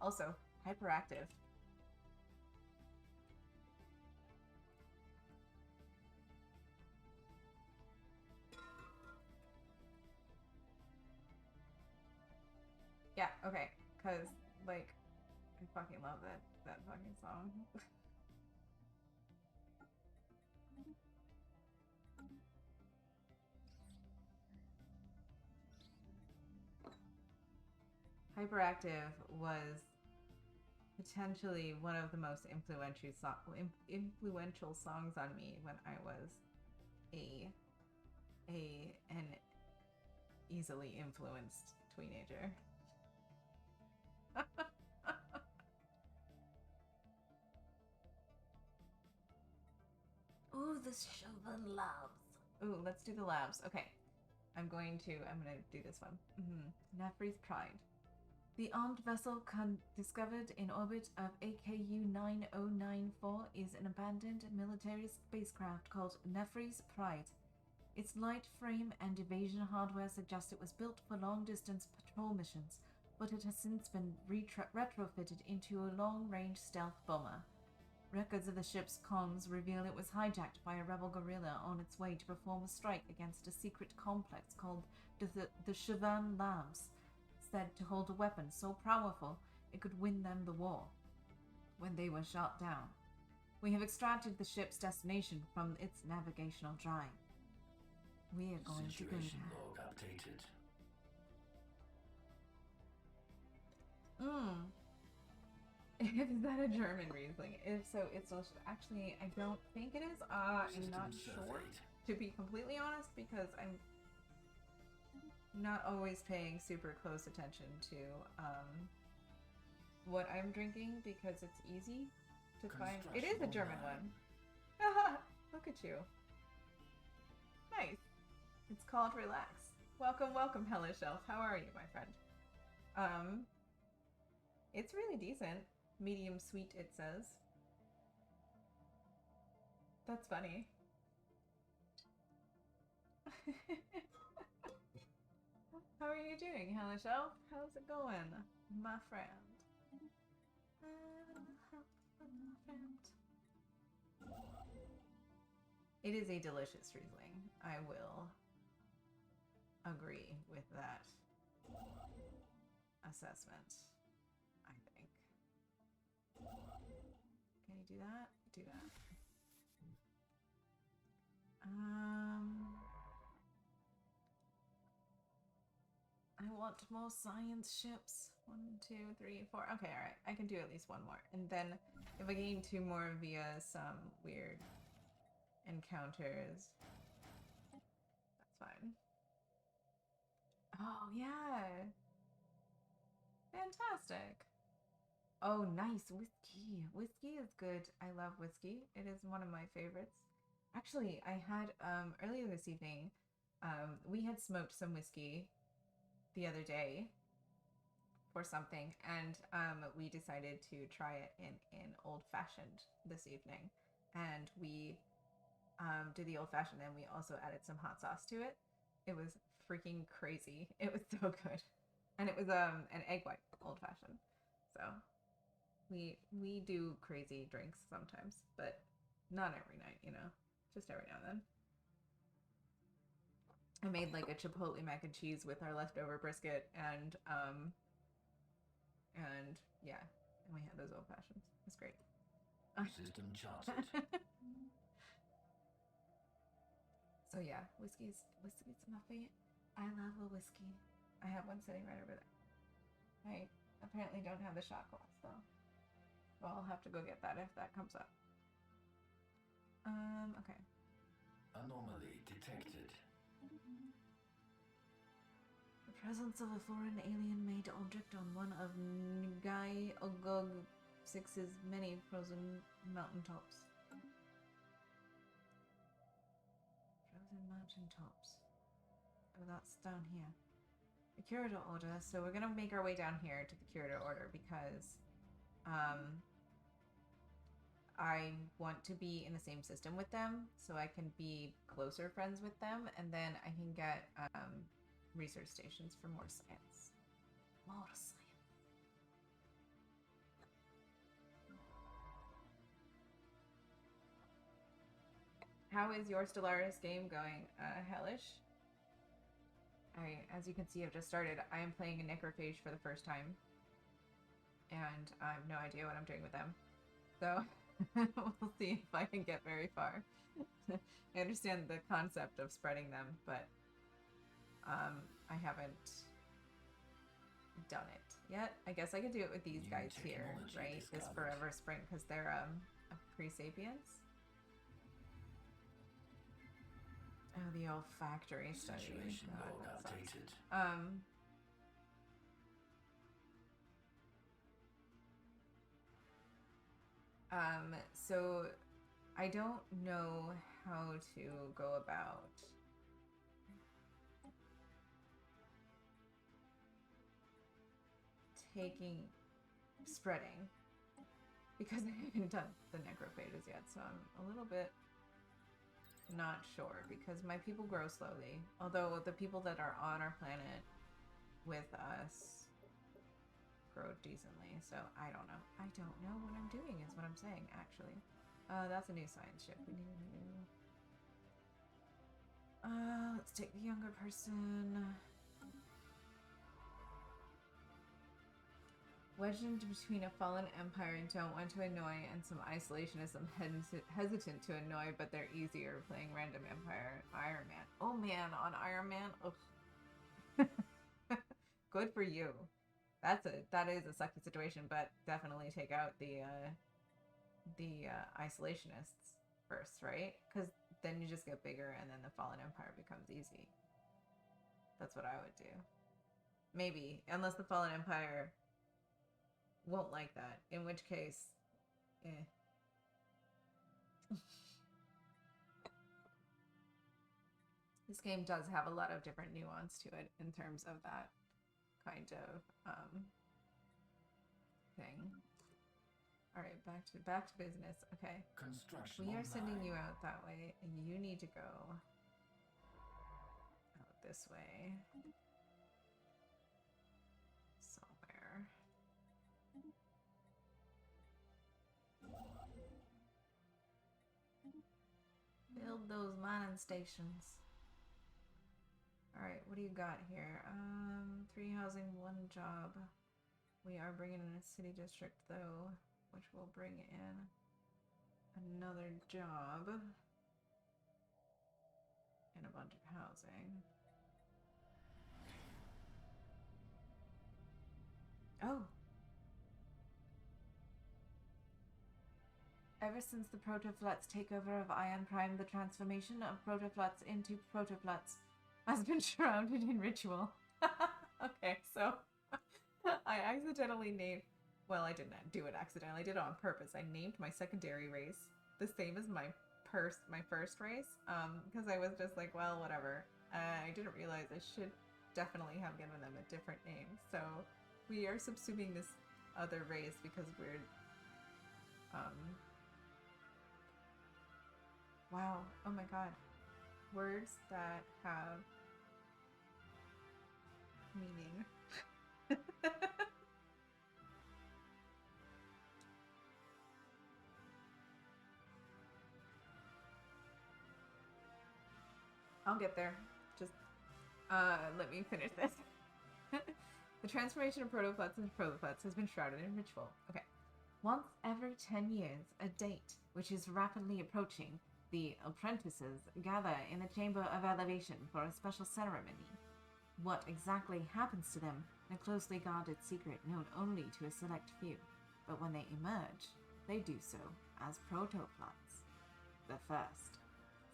Also, hyperactive. Yeah, okay, cause like I fucking love that fucking song. Hyperactive was potentially one of the most influential songs on me when I was an easily influenced teenager. Ooh, the Chauvin labs. Ooh, let's do the labs. Okay. I'm gonna do this one. Nefri's Pride. The armed vessel discovered in orbit of AKU 9094 is an abandoned military spacecraft called Nefri's Pride. Its light frame and evasion hardware suggest it was built for long-distance patrol missions, but it has since been retrofitted into a long-range stealth bomber. Records of the ship's comms reveal it was hijacked by a rebel guerrilla on its way to perform a strike against a secret complex called the Chauvin Labs, said to hold a weapon so powerful it could win them the war. When they were shot down, we have extracted the ship's destination from its navigational drive. We are going to go there. Situation log updated. Is that a German Riesling? If so, it's actually, I don't think it is. I'm not sure, to be completely honest, because I'm not always paying super close attention to what I'm drinking because it's easy to find. It is a German one. Look at you. Nice. It's called Relax. Welcome, welcome, Hellish Elf. How are you, my friend? It's really decent. Medium sweet, it says. That's funny. How are you doing, Hellish Elf? How's it going, my friend? It is a delicious Riesling. I will agree with that assessment, I think. Can you do that? Do that. I want more science ships. 1, 2, 3, 4. Okay, alright. I can do at least one more. And then if I gain 2 more via some weird encounters, that's fine. Oh, yeah. Fantastic. Oh, nice. Whiskey. Whiskey is good. I love whiskey. It is one of my favorites. Actually, I had, earlier this evening, we had smoked some whiskey the other day for something, and we decided to try it in old-fashioned this evening. And we did the old-fashioned, and we also added some hot sauce to it. It was freaking crazy. It was so good. And it was an egg white old-fashioned. So we do crazy drinks sometimes, but not every night, you know, just every now and then. I made like a chipotle mac and cheese with our leftover brisket, and yeah, and we had those old fashions. It's great. System charted. So yeah, whiskey's my favorite. I love a whiskey. I have one sitting right over there. I apparently don't have the shot glass though. Well, I'll have to go get that if that comes up. Okay. Anomaly detected. The presence of a foreign alien-made object on one of Ngai Ogog 6's many frozen mountaintops. Frozen mountaintops. Oh, that's down here. The curator order. So we're gonna make our way down here to the curator order because I want to be in the same system with them so I can be closer friends with them, and then I can get research stations for more science. More science. How is your Stellaris game going, Hellish? As you can see, I've just started. I am playing a necrophage for the first time, and I have no idea what I'm doing with them. So we'll see if I can get very far. I understand the concept of spreading them, but I haven't done it yet. I guess I could do it with these New guys here, technology right? This discovered. Forever Spring, because they're a pre-sapiens. Oh, the olfactory study. Situation God, log that sucks. updated. So I don't know how to go about spreading, because I haven't done the necrophages yet, so I'm a little bit not sure, because my people grow slowly, although the people that are on our planet with us grow decently, so I don't know. I don't know what I'm doing is what I'm saying, actually. That's a new science ship. We need a new... let's take the younger person. Wedged into between a fallen empire and don't want to annoy, and some isolationism hesitant to annoy, but they're easier playing random empire. Iron Man. Oh man, on Iron Man? Ugh. Good for you. That is a sucky situation, but definitely take out the isolationists first, right? Because then you just get bigger and then the fallen empire becomes easy. That's what I would do. Maybe, unless the fallen empire won't like that, in which case, This game does have a lot of different nuance to it in terms of that kind of thing. All right, back to business. Okay. Construction We are sending online. you out that way, and you need to go out this way. Somewhere. Build those mining stations. Alright, what do you got here? 3 housing, 1 job. We are bringing in a city district, though, which will bring in another job and a bunch of housing. Oh! Ever since the Protoflux takeover of Ion Prime, the transformation of Protoflux into Protoflux has been shrouded in ritual. Okay, so I accidentally named... Well, I didn't do it accidentally. I did it on purpose. I named my secondary race the same as my first race, because I was just like, well, whatever. I didn't realize I should definitely have given them a different name. So we are subsuming this other race because we're... Wow. Oh my god. Words that have meaning. I'll get there. Just let me finish this. The transformation of Protoflux into Protoflux has been shrouded in ritual. Okay. Once every 10 years, a date, which is rapidly approaching, the apprentices gather in the Chamber of Elevation for a special ceremony. What exactly happens to them, a closely guarded secret known only to a select few. But when they emerge, they do so as Protoflux, the first.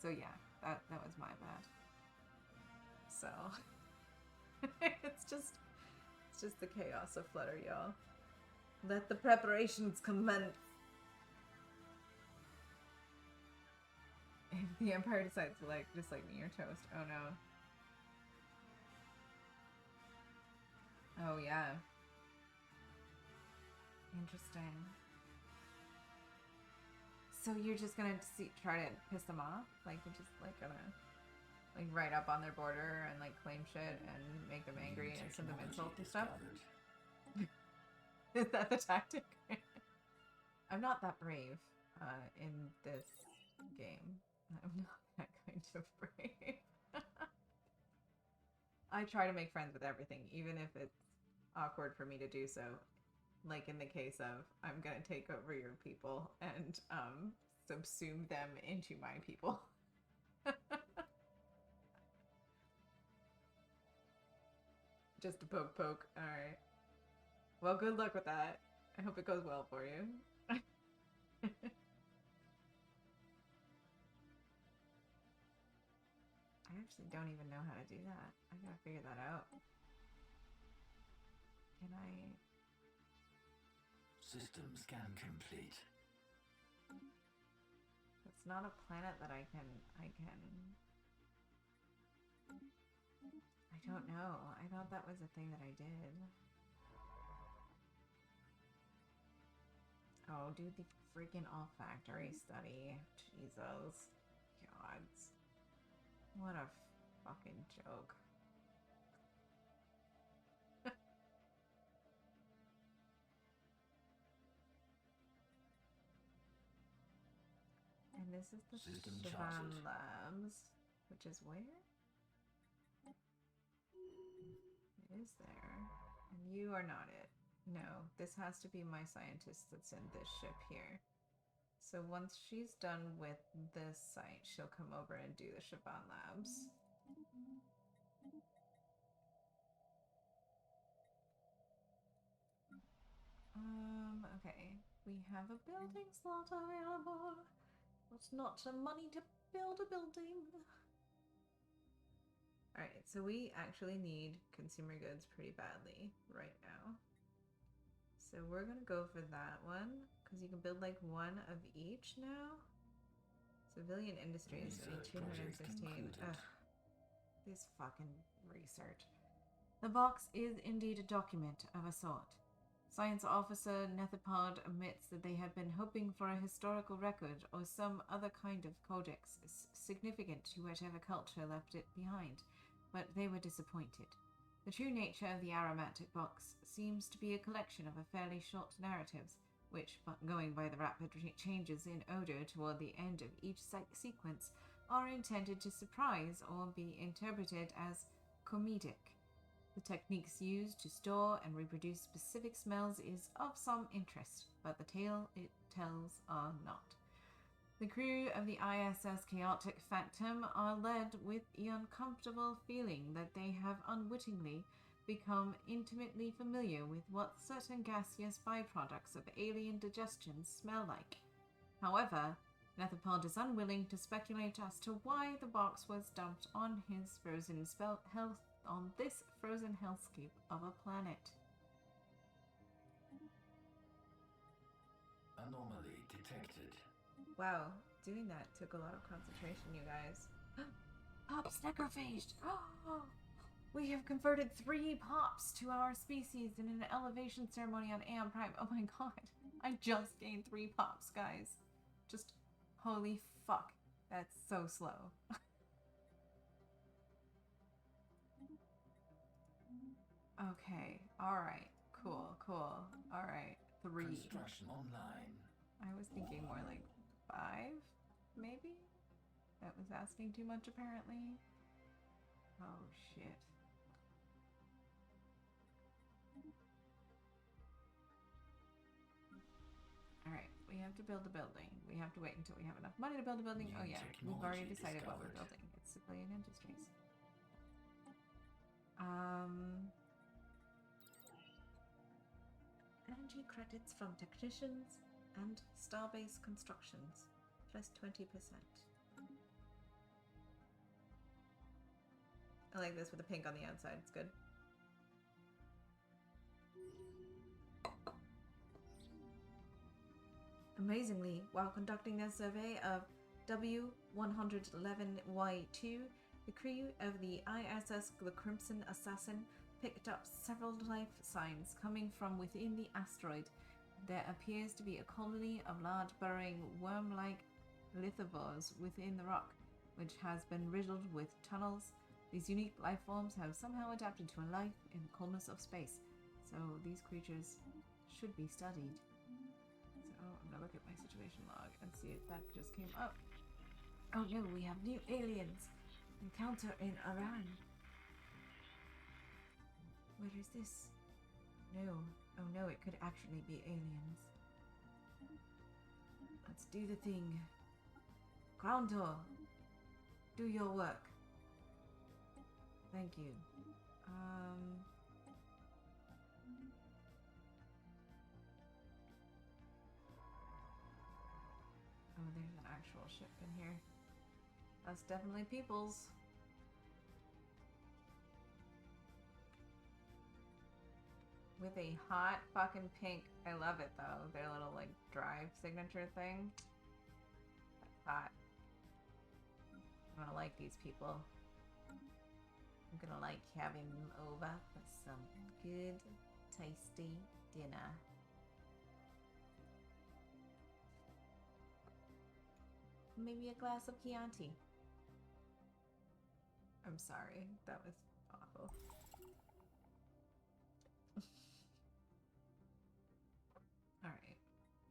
So yeah, that was my bad. So it's just the chaos of Flutter, y'all. Let the preparations commence. If the Empire decides to dislike me, you're toast. Oh no. Oh yeah. Interesting. So you're just gonna try to piss them off? Like you're just gonna write up on their border and claim shit and make them angry and send them insults and stuff? Is that the tactic? I'm not that brave in this game. I'm not that kind of brave. I try to make friends with everything, even if it's awkward for me to do so. Like in the case of, I'm gonna take over your people and subsume them into my people. Just a poke. Alright. Well, good luck with that. I hope it goes well for you. I actually don't even know how to do that. I gotta figure that out. Can I... System scan complete. It's not a planet that I can... I don't know. I thought that was a thing that I did. Oh, do the freaking olfactory study. Jesus. Gods. What a fucking joke. And this is the System Siobhan charted. Labs, which is where? It is there. And you are not it. No, this has to be my scientist that's in this ship here. So once she's done with this site, she'll come over and do the Siobhan Labs. Okay. We have a building slot available. It's not money to build a building. Alright, so we actually need consumer goods pretty badly right now. So we're gonna go for that one, because you can build like one of each now. Civilian industries, we need 216. Ugh. This fucking research. The box is indeed a document of a sort. Science officer Nethapod admits that they had been hoping for a historical record or some other kind of codex significant to whatever culture left it behind, but they were disappointed. The true nature of the aromatic box seems to be a collection of a fairly short narratives, which, going by the rapid changes in odor toward the end of each sequence, are intended to surprise or be interpreted as comedic. The techniques used to store and reproduce specific smells is of some interest, but the tale it tells are not. The crew of the ISS Chaotic Phantom are led with the uncomfortable feeling that they have unwittingly become intimately familiar with what certain gaseous byproducts of alien digestion smell like. However, Nethapod is unwilling to speculate as to why the box was dumped on this frozen hellscape of a planet. Anomaly detected. Wow, doing that took a lot of concentration, you guys. Pops necrophaged! Oh, we have converted 3 pops to our species in an elevation ceremony on Am Prime. Oh my god, I just gained 3 pops, guys. Just holy fuck, that's so slow. Okay, alright, cool. Alright, 3. Construction online. I was thinking more like 5, maybe? That was asking too much, apparently. Oh, shit. Alright, we have to build a building. We have to wait until we have enough money to build a building. New Oh yeah, we've already decided what we're discovered. building. It's civilian industries. Energy credits from technicians and Starbase constructions, plus 20%. I like this with the pink on the outside, it's good. Amazingly, while conducting their survey of W-111Y2, the crew of the ISS The Crimson Assassin picked up several life signs coming from within the asteroid. There appears to be a colony of large burrowing worm-like lithobors within the rock, which has been riddled with tunnels. These unique life forms have somehow adapted to a life in the coldness of space, so these creatures should be studied. So I'm gonna look at my situation log and see if that just came up. Oh no, we have new aliens! Encounter in Iran. What is this? No. Oh no, it could actually be aliens. Let's do the thing. Groundor, do your work. Thank you. actual ship in here. That's definitely people's. With a hot fucking pink. I love it though. Their little like drive signature thing. That's hot. I'm gonna like these people. I'm gonna like having them over for some good, tasty dinner. Maybe a glass of Chianti. I'm sorry, that was awful. Alright.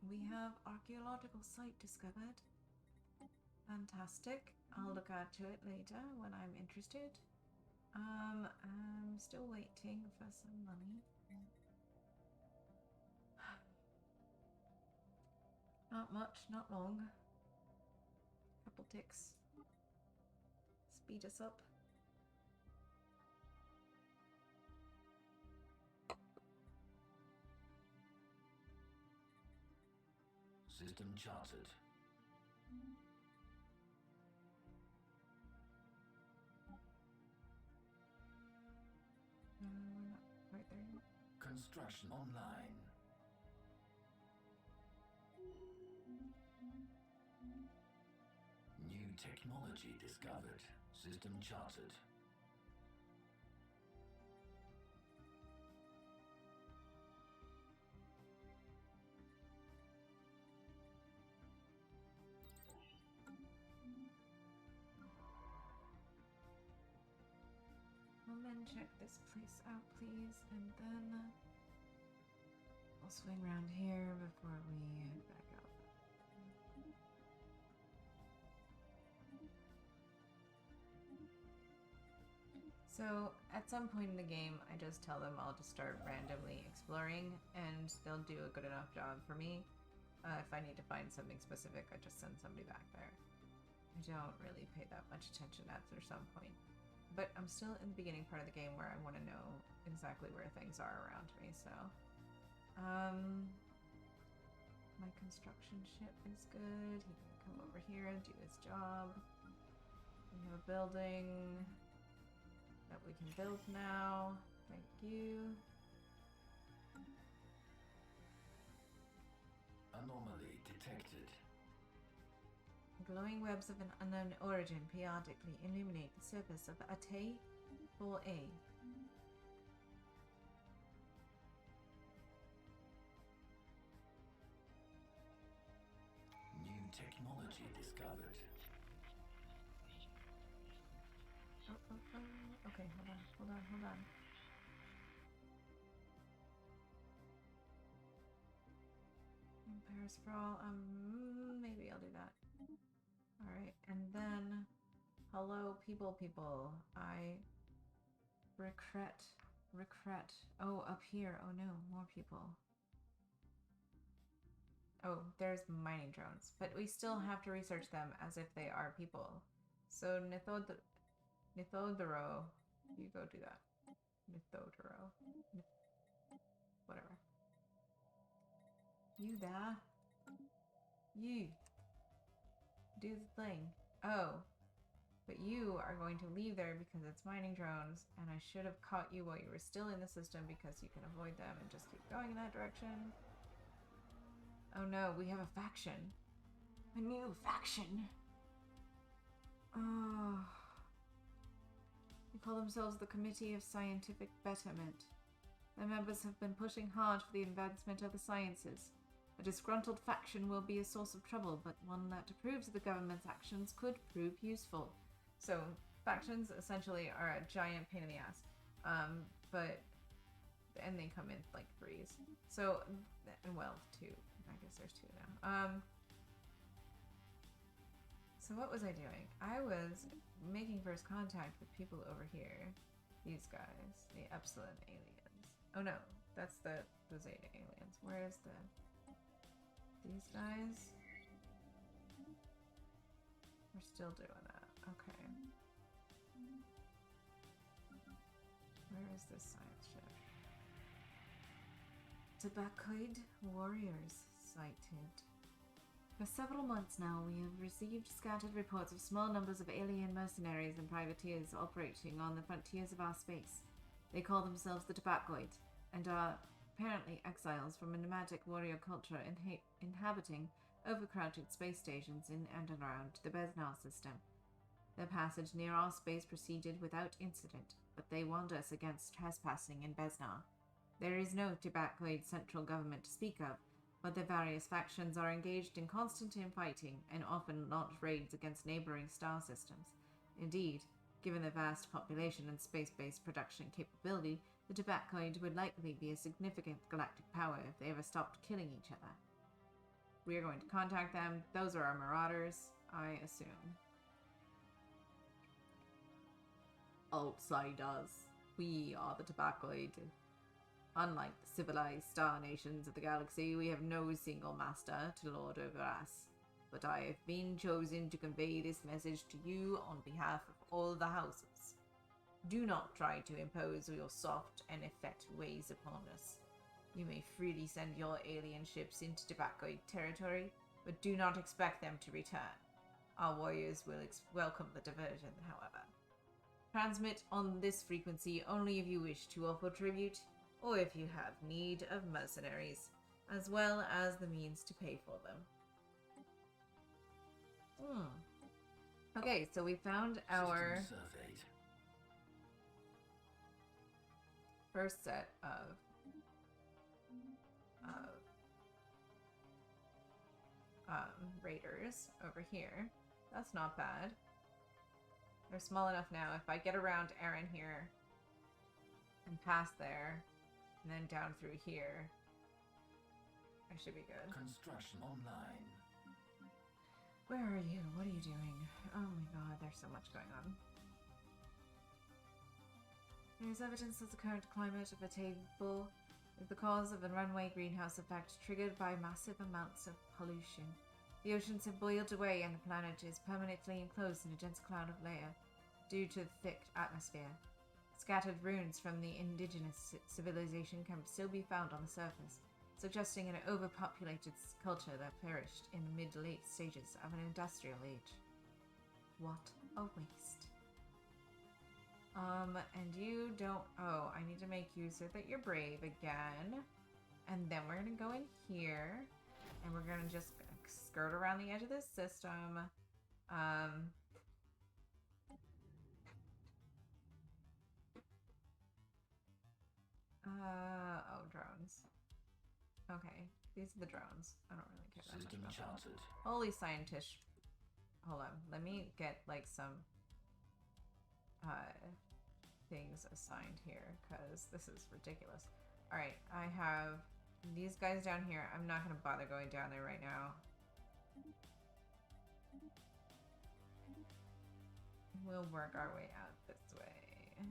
We have archaeological site discovered. Fantastic. I'll look out to it later when I'm interested. I'm still waiting for some money. Not much, not long. Couple ticks. Speed us up. System charted. We're not quite there yet. Construction online. New technology discovered. System charted. Well, then check this place out, please, and then I'll swing around here before we head back out. So, at some point in the game, I just tell them I'll just start randomly exploring, and they'll do a good enough job for me. If I need to find something specific, I just send somebody back there. I don't really pay that much attention after some point. But I'm still in the beginning part of the game where I want to know exactly where things are around me, so... my construction ship is good. He can come over here and do his job. We have a building that we can build now. Thank you. Anomaly detected. Glowing webs of an unknown origin periodically illuminate the surface of Ate 4A. New technology discovered. Oh. Okay, hold on. Empire Sprawl, maybe I'll do that. Alright, and then, hello people. I regret. Oh, up here, oh no, more people. Oh, there's mining drones, but we still have to research them as if they are people. So, Nithodoro, you go do that. Nithodoro. Whatever. You there? You. Do the thing. Oh. But you are going to leave there because it's mining drones, and I should have caught you while you were still in the system because you can avoid them and just keep going in that direction. Oh no, we have a faction. A new faction. Oh. They call themselves the Committee of Scientific Betterment. Their members have been pushing hard for the advancement of the sciences. A disgruntled faction will be a source of trouble, but one that approves of the government's actions could prove useful. So, factions essentially are a giant pain in the ass. And they come in like threes. So, well, two. I guess there's two now. So what was I doing? I was making first contact with people over here. These guys. The Epsilon aliens. Oh no, that's the Zeta aliens. Where's these guys? We're still doing that. Okay. Where is this science ship? Tobaccoid warriors sighted. For several months now, we have received scattered reports of small numbers of alien mercenaries and privateers operating on the frontiers of our space. They call themselves the Tobaccoid, and are apparently exiles from a nomadic warrior culture inhabiting overcrowded space stations in and around the Besnar system. Their passage near our space proceeded without incident, but they warned us against trespassing in Besnar. There is no Tobaccoid central government to speak of, but the various factions are engaged in constant infighting and often launch raids against neighboring star systems. Indeed, given the vast population and space-based production capability, the Tobaccoid would likely be a significant galactic power if they ever stopped killing each other. We are going to contact them. Those are our marauders, I assume. Outsiders. We are the Tobaccoid. Unlike the civilized star nations of the galaxy, we have no single master to lord over us. But I have been chosen to convey this message to you on behalf of all the houses. Do not try to impose your soft and effective ways upon us. You may freely send your alien ships into Tobaccoid territory, but do not expect them to return. Our warriors will welcome the diversion, however. Transmit on this frequency only if you wish to offer tribute, or if you have need of mercenaries, as well as the means to pay for them. Okay, so we found our first set of raiders over here. That's not bad. They're small enough now. If I get around Aaron here and past there, and then down through here, I should be good. Construction online. Where are you? What are you doing? Oh my god, there's so much going on. There is evidence that the current climate of the table is the cause of a runaway greenhouse effect triggered by massive amounts of pollution. The oceans have boiled away and the planet is permanently enclosed in a dense cloud of layer due to the thick atmosphere. Scattered ruins from the indigenous civilization can still be found on the surface, suggesting an overpopulated culture that perished in the mid-late stages of an industrial age. What a waste. And you don't... Oh, I need to make you so that you're brave again. And then we're gonna go in here, and we're gonna just skirt around the edge of this system. Oh, drones. Okay, these are the drones. I don't really care that much about Chartered. them. Holy scientist. Hold on, let me get like some things assigned here, because this is ridiculous. Alright, I have these guys down here. I'm not gonna bother going down there right now. We'll work our way out this way.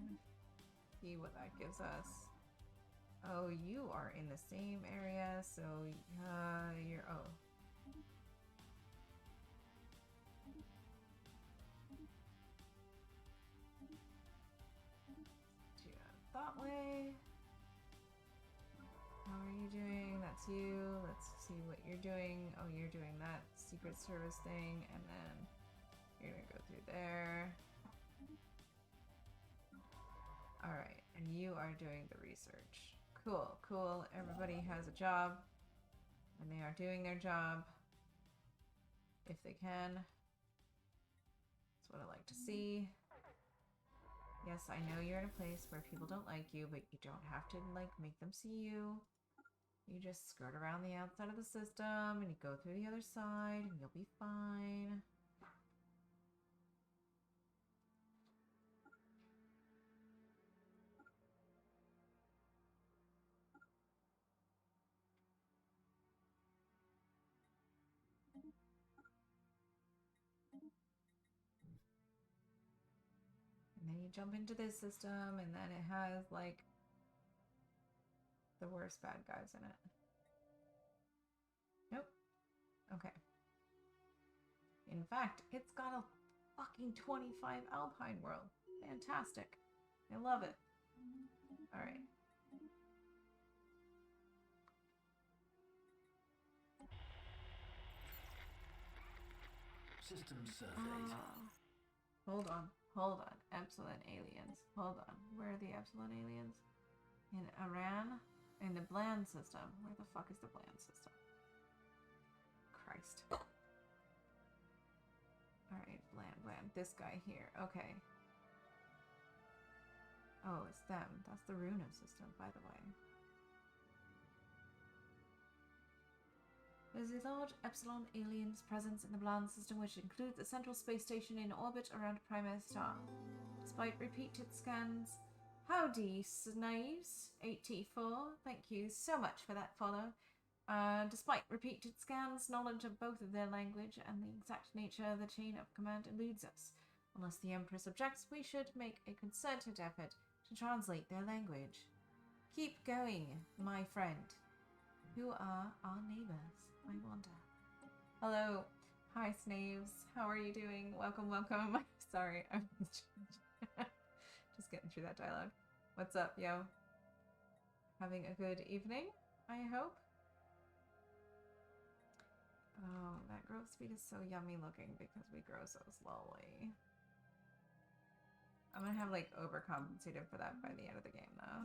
See what that gives us. Oh, you are in the same area, so you're... Oh. Do that way. How are you doing? That's you. Let's see what you're doing. Oh, you're doing that Secret Service thing, and then you're gonna go through there. Alright, and you are doing the research. Cool, cool. Everybody has a job, and they are doing their job if they can. That's what I like to see. Yes, I know you're in a place where people don't like you, but you don't have to, like, make them see you. You just skirt around the outside of the system, and you go through the other side, and you'll be fine. And then you jump into this system, and then it has, like, the worst bad guys in it. Nope. Okay. In fact, it's got a fucking 25 Alpine world. Fantastic. I love it. Alright. System surveyed. Hold on. Hold on. Epsilon aliens. Hold on. Where are the Epsilon aliens? In Iran? In the Bland system. Where the fuck is the Bland system? Christ. Alright, Bland. This guy here. Okay. Oh, it's them. That's the Runa system, by the way. There's a large Epsilon alien's presence in the Bland system, which includes a central space station in orbit around Prima Star. Despite repeated scans... Howdy, Snaves 84. Thank you so much for that follow. Despite repeated scans, knowledge of both of their language and the exact nature of the chain of command eludes us. Unless the Empress objects, we should make a concerted effort to translate their language. Keep going, my friend. Who are our neighbors, I wonder? Hello. Hi, Snaves. How are you doing? Welcome. Sorry, I'm just getting through that dialogue. What's up, yo? Having a good evening, I hope? Oh, that growth speed is so yummy looking because we grow so slowly. I'm gonna have, like, overcompensated for that by the end of the game, though.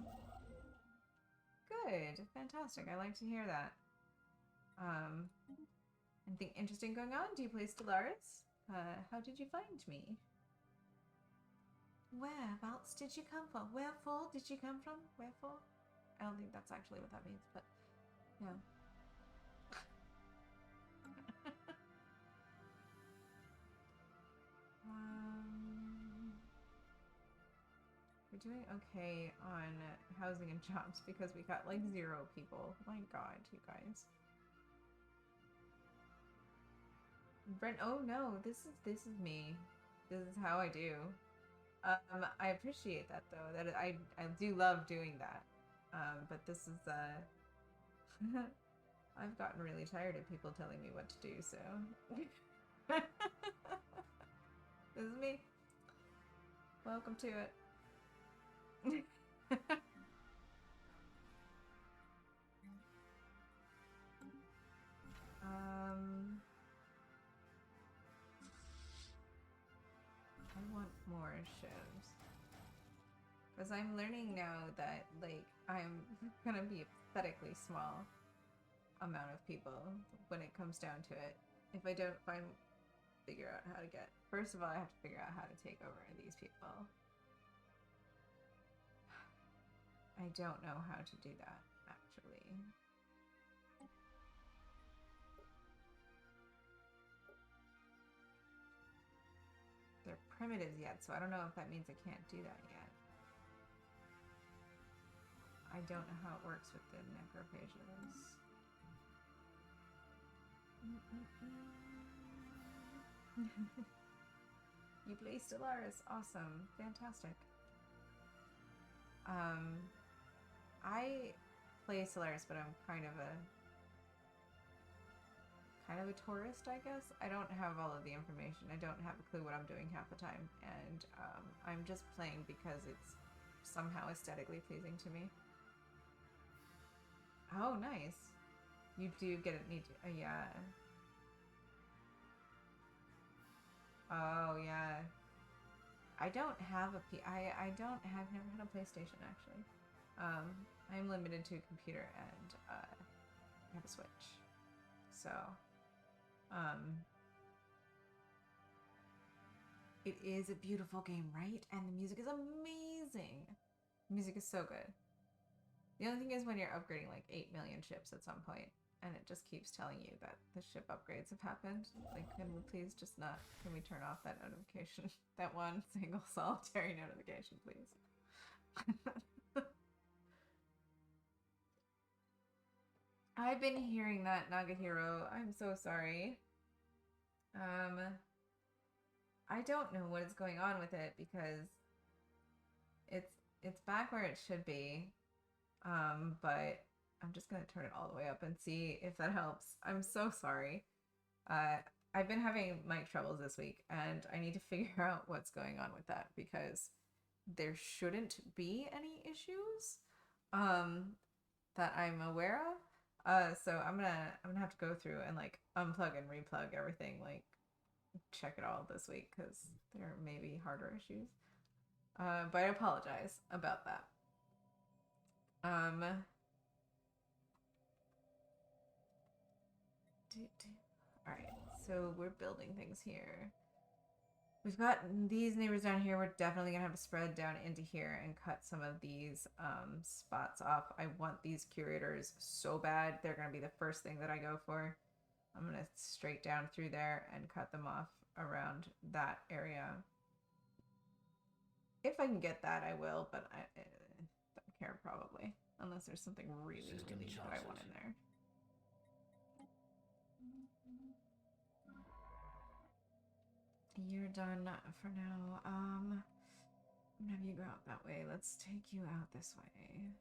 Good. Fantastic. I like to hear that. Anything interesting going on? Do you play Stellaris? How did you find me? Whereabouts did you come from? Wherefore did you come from? Wherefore? I don't think that's actually what that means, but yeah. We're doing okay on housing and jobs because we got like 0 people. My god, you guys. Brent, oh no, this is me. This is how I do. I appreciate that though. That I do love doing that. But this is I've gotten really tired of people telling me what to do, so this is me. Welcome to it. I want more ships. Because I'm learning now that, like, I'm gonna be a pathetically small amount of people when it comes down to it. If I don't figure out how to get... First of all, I have to figure out how to take over these people. I don't know how to do that, actually. They're primitives yet, so I don't know if that means I can't do that yet. I don't know how it works with the necrophages. You play Stellaris. Awesome. Fantastic. I play Stellaris, but I'm kind of a tourist, I guess. I don't have all of the information. I don't have a clue what I'm doing half the time, and I'm just playing because it's somehow aesthetically pleasing to me. Oh, nice. You do get it. Yeah. Oh, yeah. I don't have a I've never had a PlayStation, actually. I'm limited to a computer and I have a Switch. So, it is a beautiful game, right? And the music is amazing. The music is so good. The only thing is when you're upgrading like 8 million ships at some point, and it just keeps telling you that the ship upgrades have happened. Like, can we please just not... Can we turn off that notification? That one single solitary notification, please. I've been hearing that, Nagahiro. I'm so sorry. I don't know what is going on with it because it's back where it should be. But I'm just gonna turn it all the way up and see if that helps. I'm so sorry. I've been having mic troubles this week, and I need to figure out what's going on with that because there shouldn't be any issues that I'm aware of. So I'm gonna have to go through and like unplug and replug everything like check it all this week because there may be harder issues. But I apologize about that. Alright, so we're building things here. We've got these neighbors down here. We're definitely going to have to spread down into here and cut some of these spots off. I want these curators so bad. They're going to be the first thing that I go for. I'm going to straight down through there and cut them off around that area. If I can get that, I will, but I don't care probably. Unless there's something really unique that I want in there. You're done for now. I'm gonna have you go out that way. Let's take you out this way.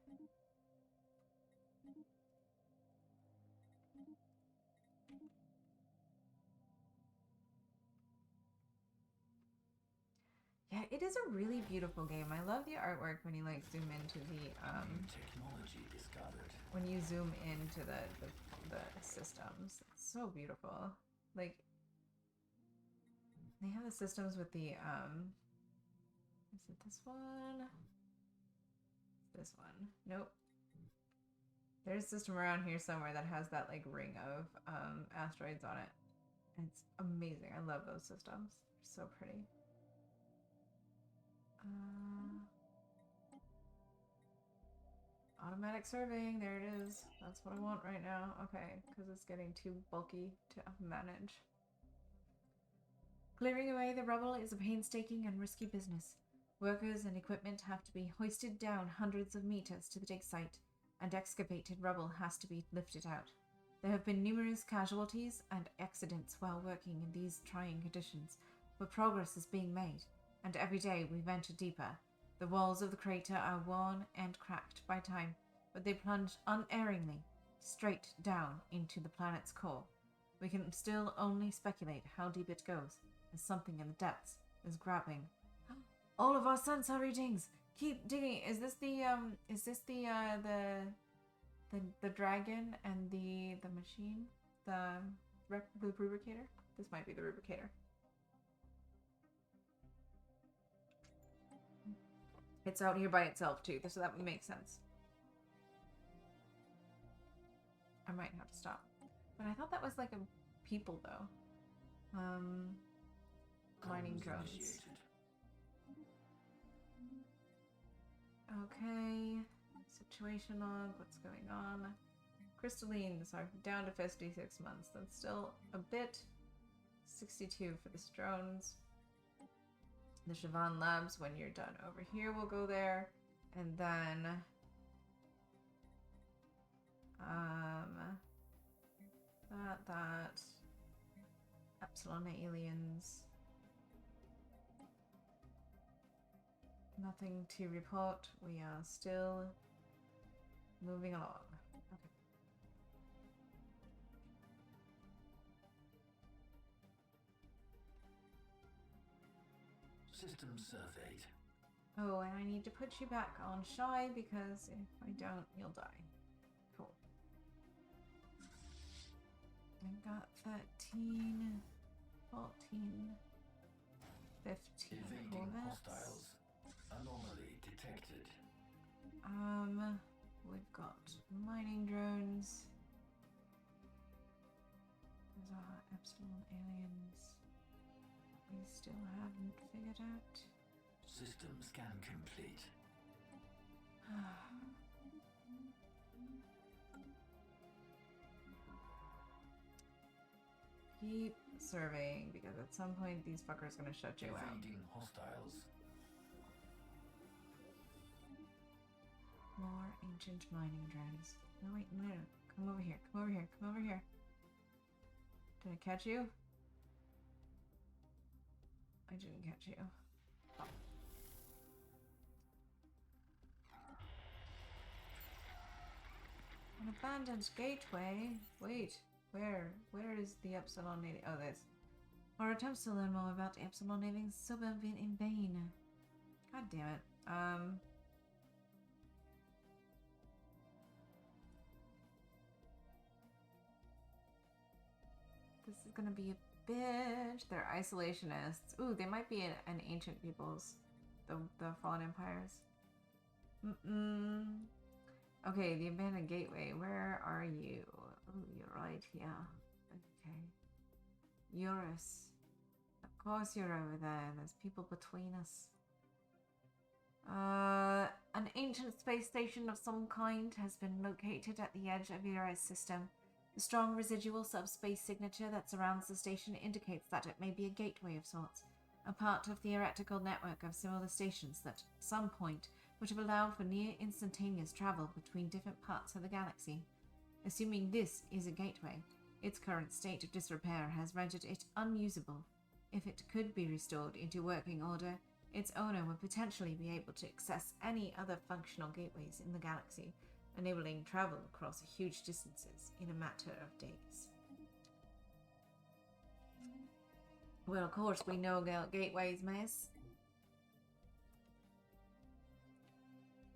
Yeah, it is a really beautiful game. I love the artwork when you like zoom into the technology discovered. When you zoom into the systems. It's so beautiful. Like they have the systems with the is it this one? This one. Nope. There's a system around here somewhere that has that like ring of asteroids on it. And it's amazing. I love those systems. They're so pretty. Automatic surveying, there it is. That's what I want right now. Okay, because it's getting too bulky to manage. Clearing away the rubble is a painstaking and risky business. Workers and equipment have to be hoisted down hundreds of meters to the dig site, and excavated rubble has to be lifted out. There have been numerous casualties and accidents while working in these trying conditions, but progress is being made, and every day we venture deeper. The walls of the crater are worn and cracked by time, but they plunge unerringly straight down into the planet's core. We can still only speculate how deep it goes, as something in the depths is grabbing all of our sensor readings. Keep digging. Is this the dragon and the machine? The rubricator? This might be the rubricator. It's out here by itself too, so that would make sense. I might have to stop. But I thought that was like a people though. Mining drones. Okay. Situation log, what's going on? Crystallines are down to 56 months. That's still a bit. 62 for the drones. The Siobhan Labs, when you're done over here, we'll go there. And then that Epsilon aliens. Nothing to report. We are still moving along. Okay. System surveyed. Oh, and I need to put you back on shy because if I don't, you'll die. Cool. I've got 13, 14, 15 Evading corvettes. hostiles. Anomaly detected. We've got mining drones. Those are Epsilon aliens. We still haven't figured out. System scan complete. Keep surveying because at some point these fuckers are gonna shut you out. Evading hostiles. More ancient mining drones. No, wait, no. Come over here. Come over here. Come over here. Did I catch you? I didn't catch you. Oh. An abandoned gateway? Wait. Where? Where is the Epsilon Navy? Oh, this. Our attempts to learn more about the Epsilon Navy have been in vain. God damn it. This is gonna be a bitch. They're isolationists. Ooh, they might be an ancient peoples. The fallen empires. Okay, the abandoned gateway. Where are you? Oh, you're right here. Okay. Eurus. Of course you're over there. There's people between us. An ancient space station of some kind has been located at the edge of Eurus' system. The strong residual subspace signature that surrounds the station indicates that it may be a gateway of sorts, a part of the theoretical network of similar stations that, at some point, would have allowed for near instantaneous travel between different parts of the galaxy. Assuming this is a gateway, its current state of disrepair has rendered it unusable. If it could be restored into working order, its owner would potentially be able to access any other functional gateways in the galaxy, enabling travel across huge distances in a matter of days. Well, of course, we know gateways, miss.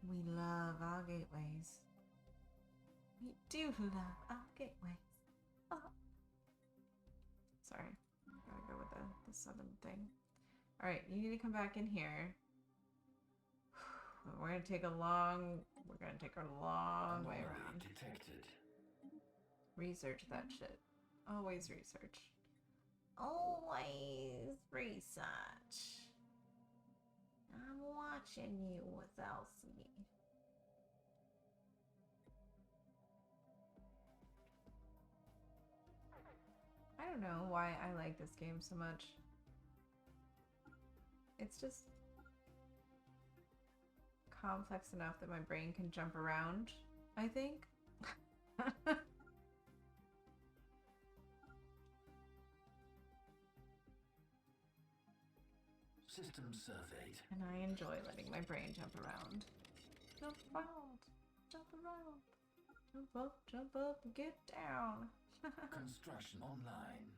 We love our gateways. We do love our gateways. Oh. Sorry, gotta go with the southern thing. Alright, you need to come back in here. We're gonna take a long way around. Detected. Research that shit. Always research. Always research. I'm watching you with Elsie. I don't know why I like this game so much. It's just complex enough that my brain can jump around, I think. System surveyed. And I enjoy letting my brain jump around. Jump around, jump around, jump up, and get down. Construction online.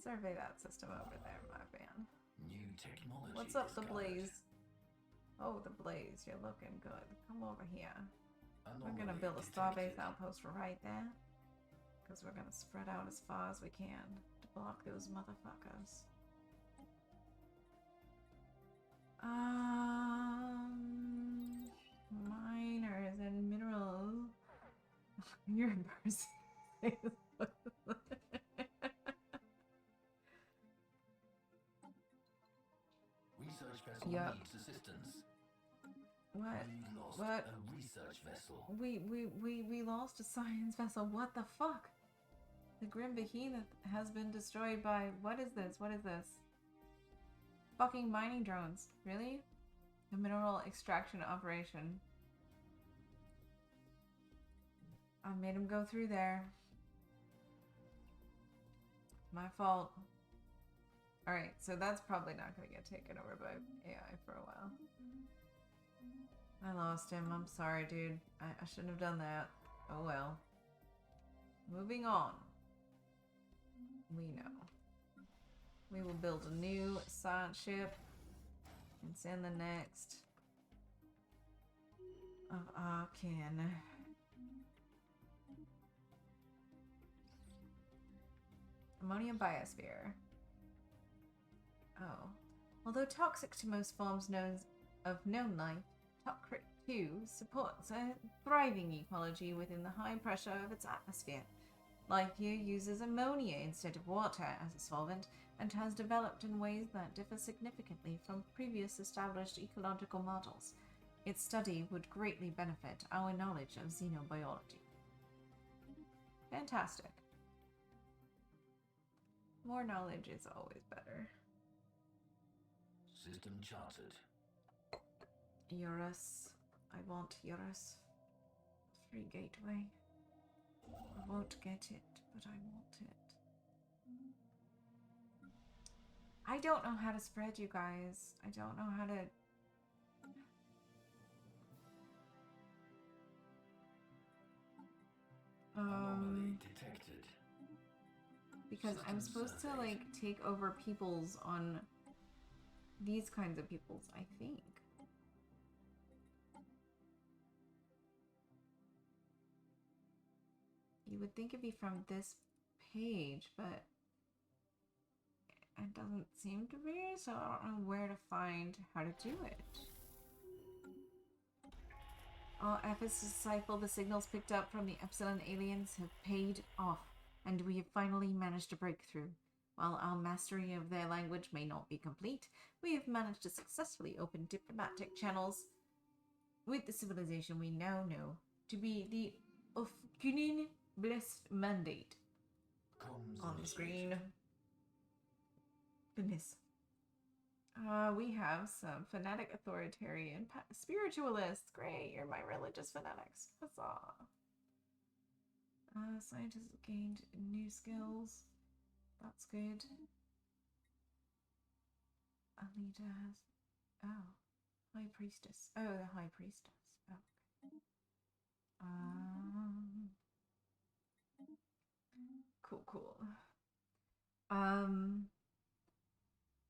Survey that system over there, my man. New technology. What's up, the discovered. Blaze? Oh, the Blaze, you're looking good. Come over here. We're Anomaly gonna build a detected. starbase outpost right there. Because we're gonna spread out as far as we can to block those motherfuckers. Miners and minerals. You're a person. Research vessel Yup. needs assistance. What? We lost What? a research vessel. We lost a science vessel. What the fuck? The Grim Behemoth has been destroyed by... What is this? What is this? Fucking mining drones. Really? The mineral extraction operation. I made him go through there. My fault. Alright, so that's probably not going to get taken over by AI for a while. I lost him. I'm sorry, dude. I shouldn't have done that. Oh well. Moving on. We know. We will build a new science ship and send the next of our kin. Ammonium biosphere. Oh. Although toxic to most forms of known life, Tokrit 2 supports a thriving ecology within the high pressure of its atmosphere. Life here uses ammonia instead of water as a solvent and has developed in ways that differ significantly from previous established ecological models. Its study would greatly benefit our knowledge of xenobiology. Fantastic. More knowledge is always better. System charted. Eurus. I want Eurus. Free gateway. I won't get it, but I want it. I don't know how to spread, you guys. I don't know how to... Anomaly detected. Because I'm System supposed to, surveyed. like, take over peoples on these kinds of peoples, I think. You would think it'd be from this page, but it doesn't seem to be, so I don't know where to find how to do it. All efforts to decipher the signals picked up from the Epsilon aliens have paid off, and we have finally managed to break through. While our mastery of their language may not be complete, we have managed to successfully open diplomatic channels with the civilization we now know to be the Ofkunin Blessed Mandate. On the screen. Goodness. We have some fanatic authoritarian spiritualists. Great, you're my religious fanatics. Huzzah. Scientists have gained new skills. That's good. Alita has... Oh. High Priestess. Oh, the High Priestess. Oh, okay. Cool.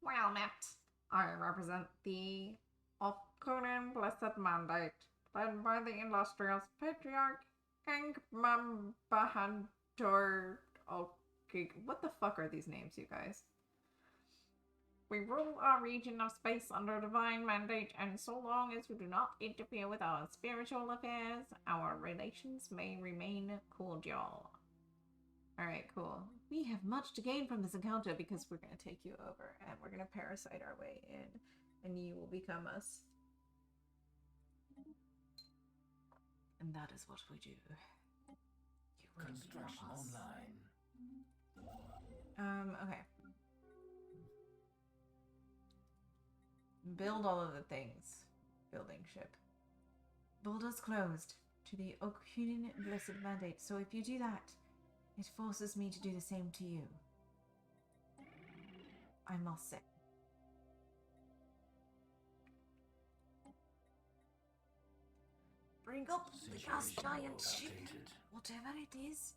Well met. I represent the Ofkunin Blessed Mandate, led by the illustrious Patriarch Bahadur. Okay, what the fuck are these names, you guys? We rule our region of space under divine mandate, and so long as you do not interfere with our spiritual affairs, our relations may remain cordial. Alright, cool. We have much to gain from this encounter because we're going to take you over, and we're going to parasite our way in, and you will become us. And that is what we do. You will Construction become us. online. Okay. Build all of the things. Building ship. Borders closed to the Ofkunin Blessed Mandate, so if you do that, it forces me to do the same to you. I must say. Bring up the gas giant ship. Whatever it is.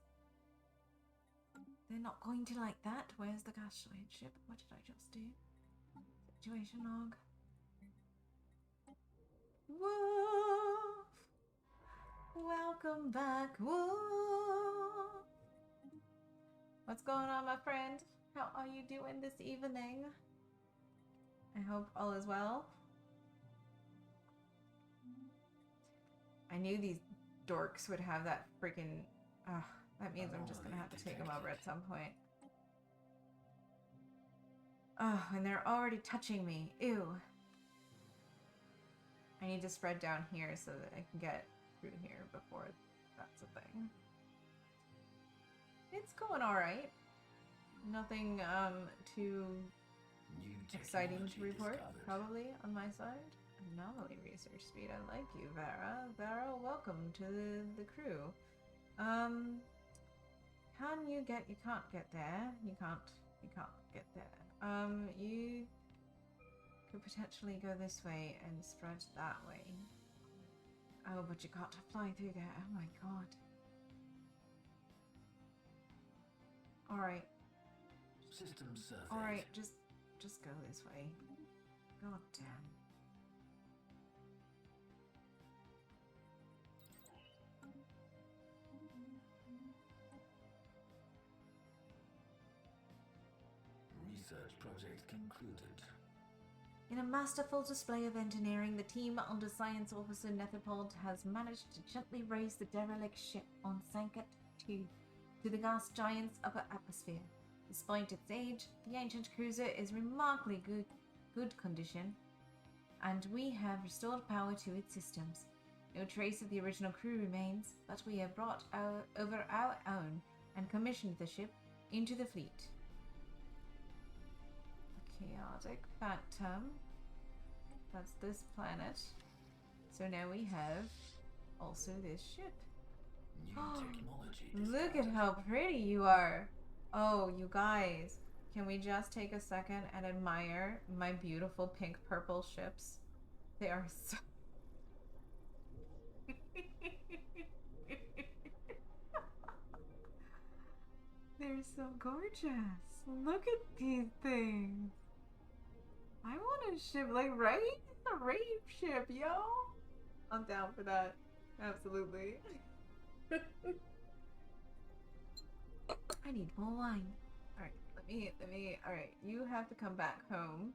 They're not going to like that. Where's the gas giant ship? What did I just do? Situation log. Woof! Welcome back, Woof! What's going on, my friend? How are you doing this evening? I hope all is well. I knew these dorks would have that freaking... that means I'm just gonna have to take them over at some point. Oh, and they're already touching me. Ew. I need to spread down here so that I can get through here before that's a thing. It's going alright. Nothing too exciting to report, probably, on my side. Anomaly research speed. I like you, Vera. Vera, welcome to the crew. Can you get... You can't get there. You can't get there. You could potentially go this way and spread that way. Oh, but you got to fly through there. Oh my god. Alright. System survey. Alright, just go this way. God damn. Research project concluded. In a masterful display of engineering, the team under Science Officer Nethapod has managed to gently raise the derelict ship on Sankat 2 to the gas giant's upper atmosphere. Despite its age, the ancient cruiser is remarkably good condition, and we have restored power to its systems. No trace of the original crew remains, but we have brought over our own and commissioned the ship into the fleet. Chaotic Phantom. That's this planet. So now we have also this ship. New technology. Look at how pretty you are. Oh, you guys. Can we just take a second and admire my beautiful pink purple ships? They are so... They're so gorgeous. Look at these things. I want a ship, like, right? It's a rave ship, yo. I'm down for that. Absolutely. I need more wine. Alright, let Alright, you have to come back home.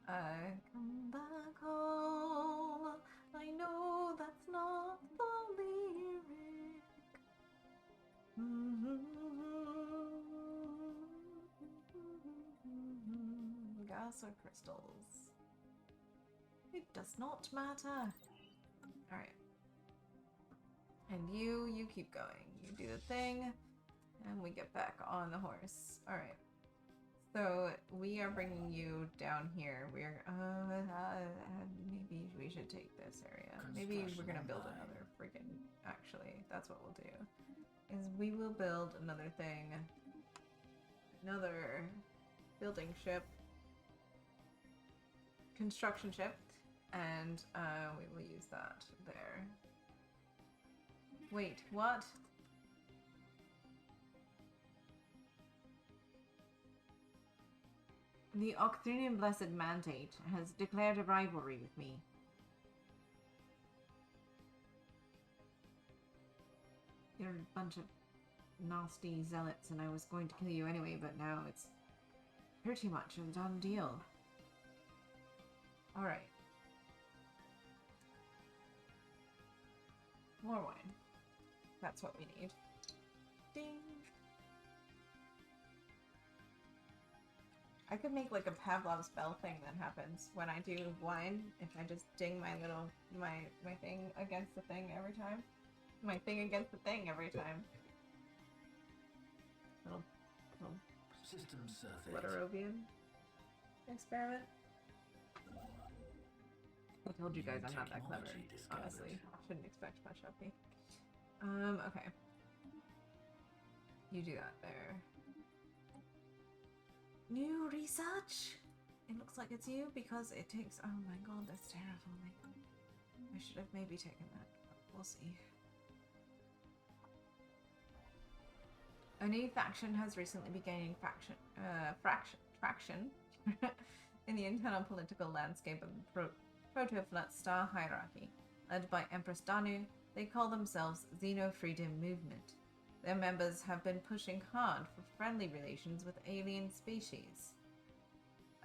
Come back home. I know that's not the lyric. Gas or crystals? It does not matter. Alright. And you keep going. You do the thing, and we get back on the horse. Alright. So, we are bringing you down here. We're, maybe we should take this area. Maybe we're gonna build another freaking, actually, that's what we'll do. Is we will build another thing. Another building ship. Construction ship. And, we will use that there. Wait, what? The Octunian Blessed Mandate has declared a rivalry with me. You're a bunch of nasty zealots and I was going to kill you anyway, but now it's pretty much a done deal. Alright. More wine. That's what we need. Ding! I could make like a Pavlov's bell thing that happens when I do wine. If I just ding my little, my thing against the thing every time. My thing against the thing every time. Little System surface. Literovian experiment. I told you guys I'm not that clever, honestly. Shouldn't expect much of me. Okay. You do that there. New research? It looks like it's you because it takes... Oh my god, that's terrifying. I should have maybe taken that. We'll see. A new faction has recently been gaining traction in the internal political landscape of the Proto-Flut Star hierarchy. Led by Empress Danu, they call themselves Xeno Freedom Movement. Their members have been pushing hard for friendly relations with alien species.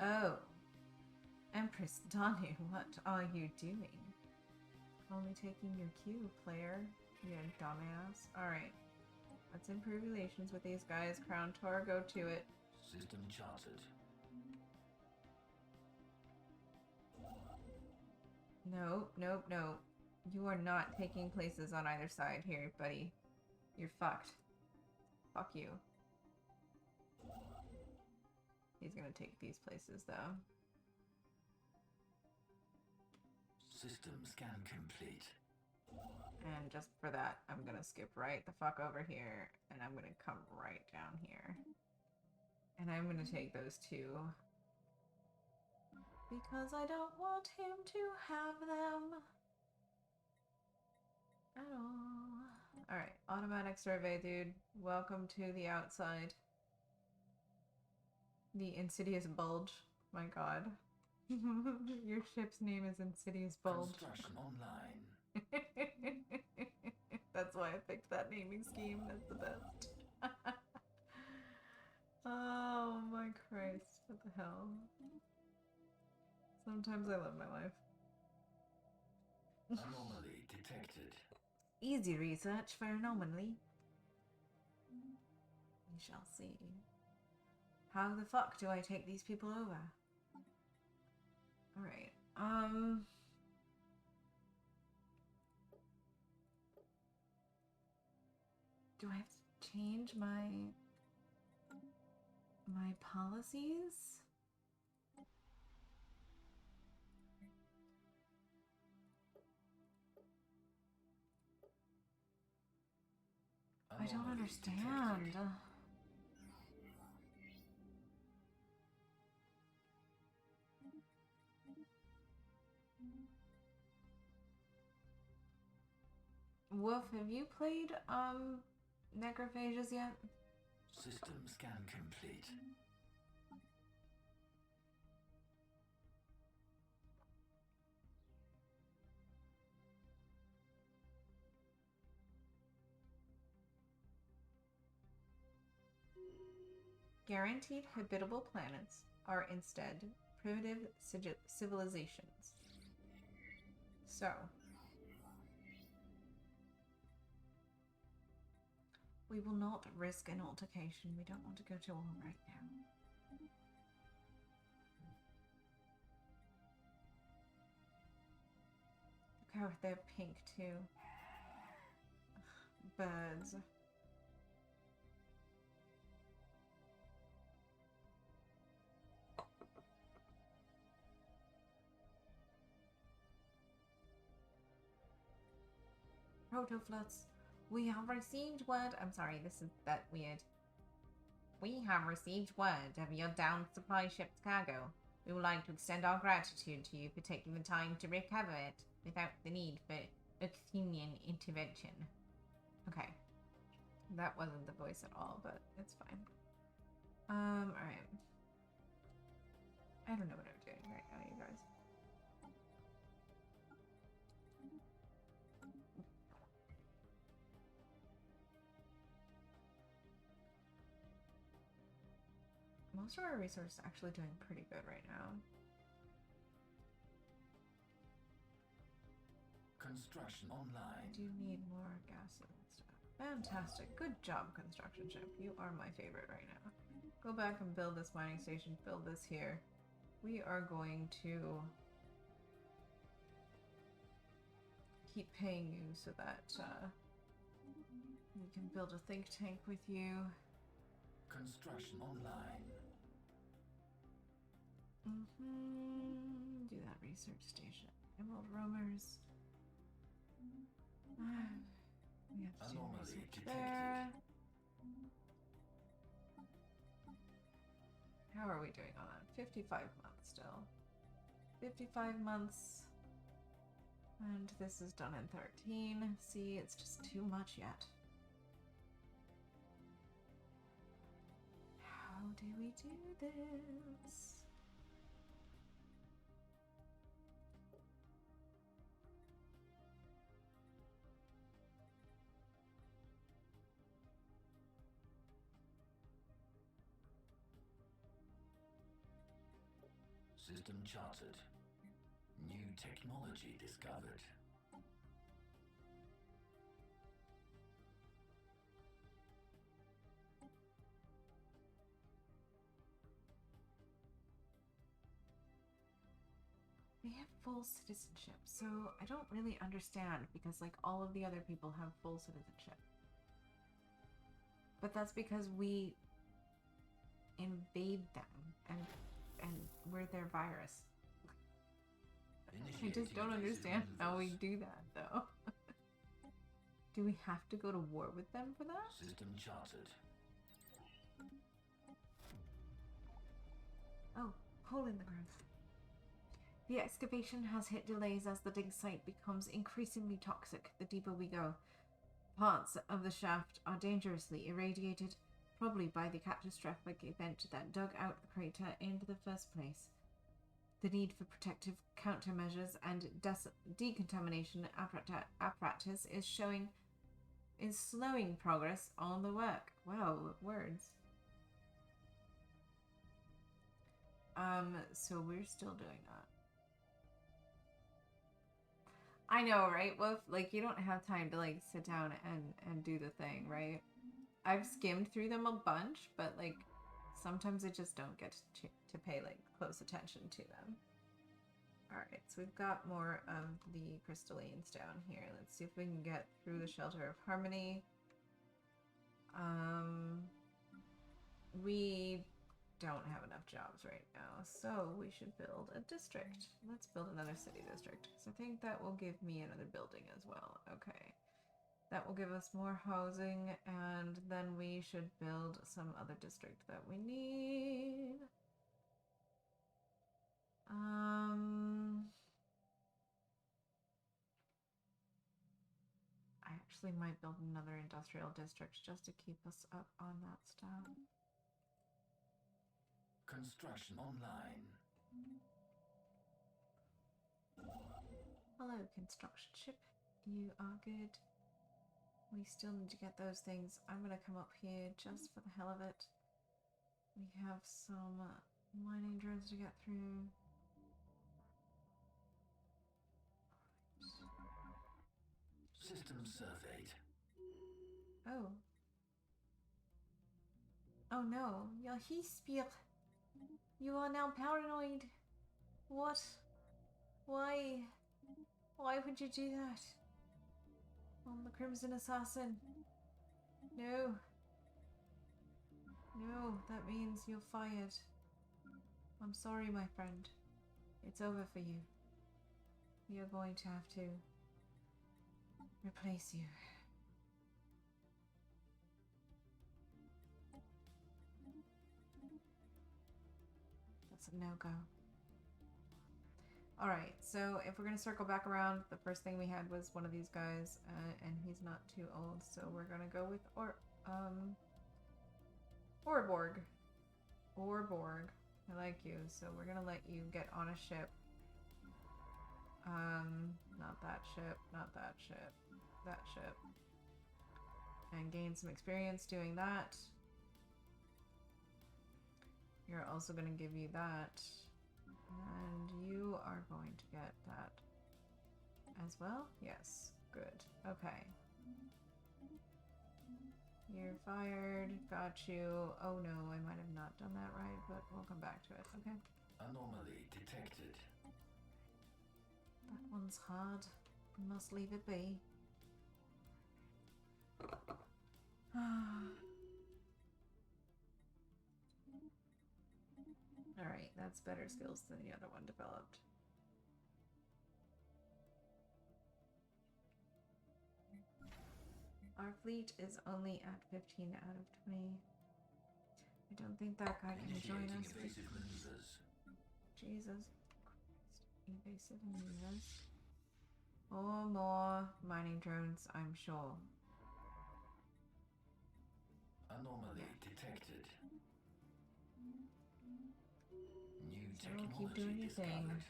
Oh. Empress Danu, what are you doing? Only taking your cue, player. You dumbass. Alright. Let's improve relations with these guys. Crown Tor, go to it. System charted. No, nope, no. You are not taking places on either side here, buddy. You're fucked. Fuck you. He's gonna take these places, though. System scan complete. And just for that, I'm gonna skip right the fuck over here, and I'm gonna come right down here. And I'm gonna take those two. Because I don't want him to have them. At all. Alright, automatic survey, dude. Welcome to the outside. The Insidious Bulge. My god. Your ship's name is Insidious Bulge. Construction online. That's why I picked that naming scheme. That's the best. Oh my Christ. What the hell? Sometimes I love my life. Anomaly detected. Easy research for anomaly. We shall see. How the fuck do I take these people over? Alright, do I have to change my policies? I don't understand. Wolf, have you played Necrophages yet? System scan complete. Guaranteed habitable planets are instead primitive civilizations. So, we will not risk an altercation. We don't want to go to war right now. Look how they're pink too. Birds. Protoflots, we have received word. I'm sorry, this is that weird. We have received word of your downed supply ship's cargo. We would like to extend our gratitude to you for taking the time to recover it without the need for Athenian intervention. Okay. That wasn't the voice at all, but it's fine. Alright. I don't know what I'm doing right now, you guys. Most of our resources are actually doing pretty good right now. Construction online. I do need more gases and stuff. Fantastic. Good job, construction ship. You are my favorite right now. Go back and build this mining station. Build this here. We are going to keep paying you so that we can build a think tank with you. Construction online. Do that research station. Emerald roamers. We have to do Anomaly research detected. there. How are we doing on that? 55 months still. 55 months. And this is done in 13. See, it's just too much yet. How do we do this? System charted. New technology discovered. We have full citizenship, so I don't really understand because like all of the other people have full citizenship. But that's because we invade them and we're their virus. I just don't understand how we do that though. Do we have to go to war with them for that? System charted. Oh, hole in the ground. The excavation has hit delays as the dig site becomes increasingly toxic the deeper we go. Parts of the shaft are dangerously irradiated, probably by the catastrophic event that dug out the crater in the first place. The need for protective countermeasures and decontamination apparatus is slowing progress on the work. Wow, words. So we're still doing that. I know, right, Wolf? Like, you don't have time to, like, sit down and do the thing, right? I've skimmed through them a bunch, but, like, sometimes I just don't get to pay, like, close attention to them. Alright, so we've got more of the crystallines down here. Let's see if we can get through the Shelter of Harmony. We don't have enough jobs right now, so we should build a district. Let's build another city district, because I think that will give me another building as well. Okay. That will give us more housing, and then we should build some other district that we need. I actually might build another industrial district just to keep us up on that stuff. Construction online. Hello, construction ship. You are good. We still need to get those things. I'm gonna come up here just for the hell of it. We have some mining drones to get through. System surveyed. Oh. Oh no, your Hispir. You are now paranoid. What? Why? Why would you do that? I'm the Crimson Assassin. No. No, that means you're fired. I'm sorry, my friend. It's over for you. We are going to have to replace you. That's a no-go. Alright, so if we're going to circle back around, the first thing we had was one of these guys, and he's not too old, so we're going to go with Orborg. Orborg. I like you, so we're going to let you get on a ship. Not that ship, not that ship, that ship. And gain some experience doing that. You're also going to give you that. And you are going to get that as well? Yes. Good. Okay. You're fired. Got you. Oh no, I might have not done that right, but we'll come back to it. Okay. Anomaly detected. That one's hard. We must leave it be. Alright, that's better skills than the other one developed. Our fleet is only at 15 out of 20. I don't think that guy can join us. Evasive maneuvers. Jesus Christ. Evasive maneuvers. Or more mining drones, I'm sure. Anomaly detected. New So technology keep doing your thing. discovered.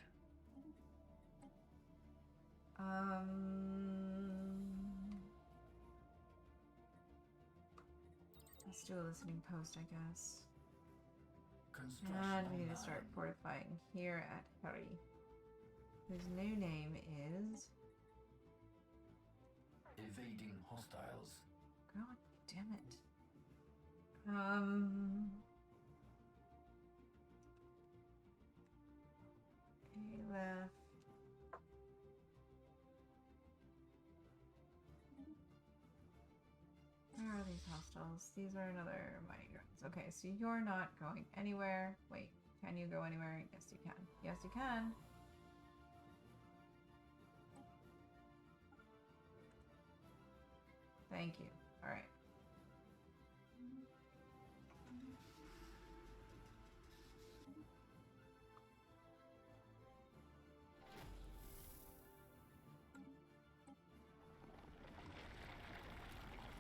Let's do a listening post, I guess. Construction And we need to online. start fortifying here at Harry, whose new name is... Evading hostiles. God damn it. Aleph. Where are these hostiles? These are another mining drones. Okay, so you're not going anywhere. Wait, can you go anywhere? Yes, you can. Yes, you can. Thank you. All right.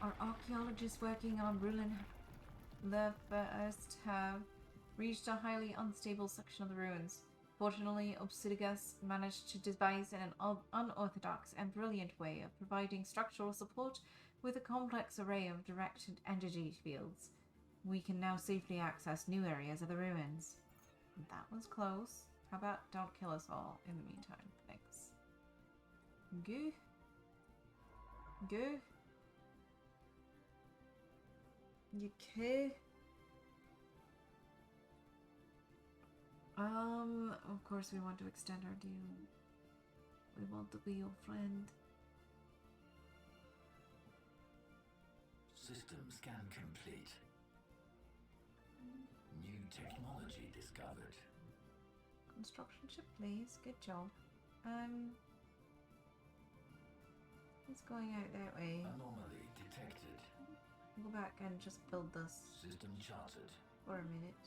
Our archaeologists working on ruin the first have reached a highly unstable section of the ruins. Fortunately, Obsidigas managed to devise an unorthodox and brilliant way of providing structural support with a complex array of directed energy fields. We can now safely access new areas of the ruins. That was close. How about don't kill us all in the meantime? Thanks. Goo. Goo. You okay? Of course we want to extend our deal. We want to be your friend. System scan complete. New technology discovered. Construction ship, please. Good job. It's going out that way. Anomaly detected. Go back and just build this System charted. for a minute.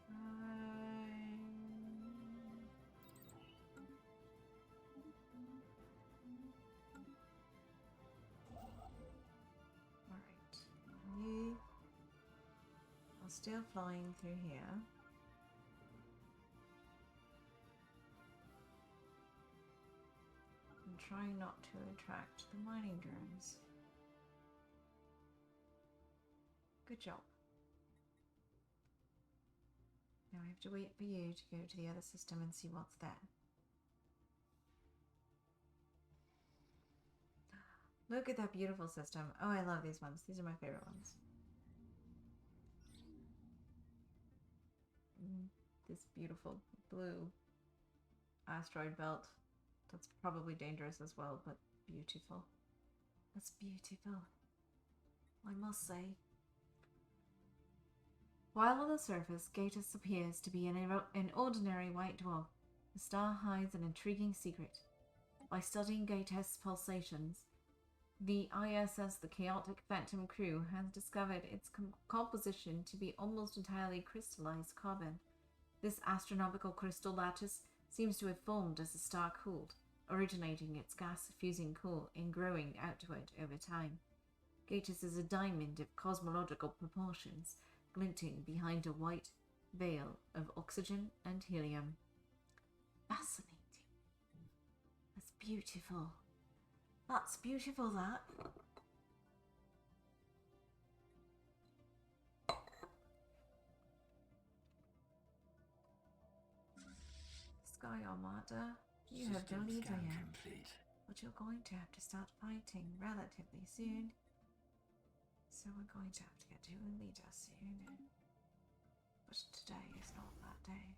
Alright. You are still flying through here. And trying not to attract the mining drones. Good job. Now I have to wait for you to go to the other system and see what's there. Look at that beautiful system. Oh, I love these ones. These are my favorite ones. This beautiful blue asteroid belt. That's probably dangerous as well, but beautiful. That's beautiful, I must say. While on the surface, Gatus appears to be an ordinary white dwarf, the star hides an intriguing secret. By studying Gatus' pulsations, the ISS, the Chaotic Phantom crew, has discovered its composition to be almost entirely crystallized carbon. This astronomical crystal lattice seems to have formed as the star cooled, originating its gas-fusing core and growing outward over time. Gatus is a diamond of cosmological proportions, glinting behind a white veil of oxygen and helium. Fascinating. That's beautiful. That's beautiful, that. Sky Armada, you have done it again. But you're going to have to start fighting relatively soon. So we're going to have to get to a leader soon. But today is not that day.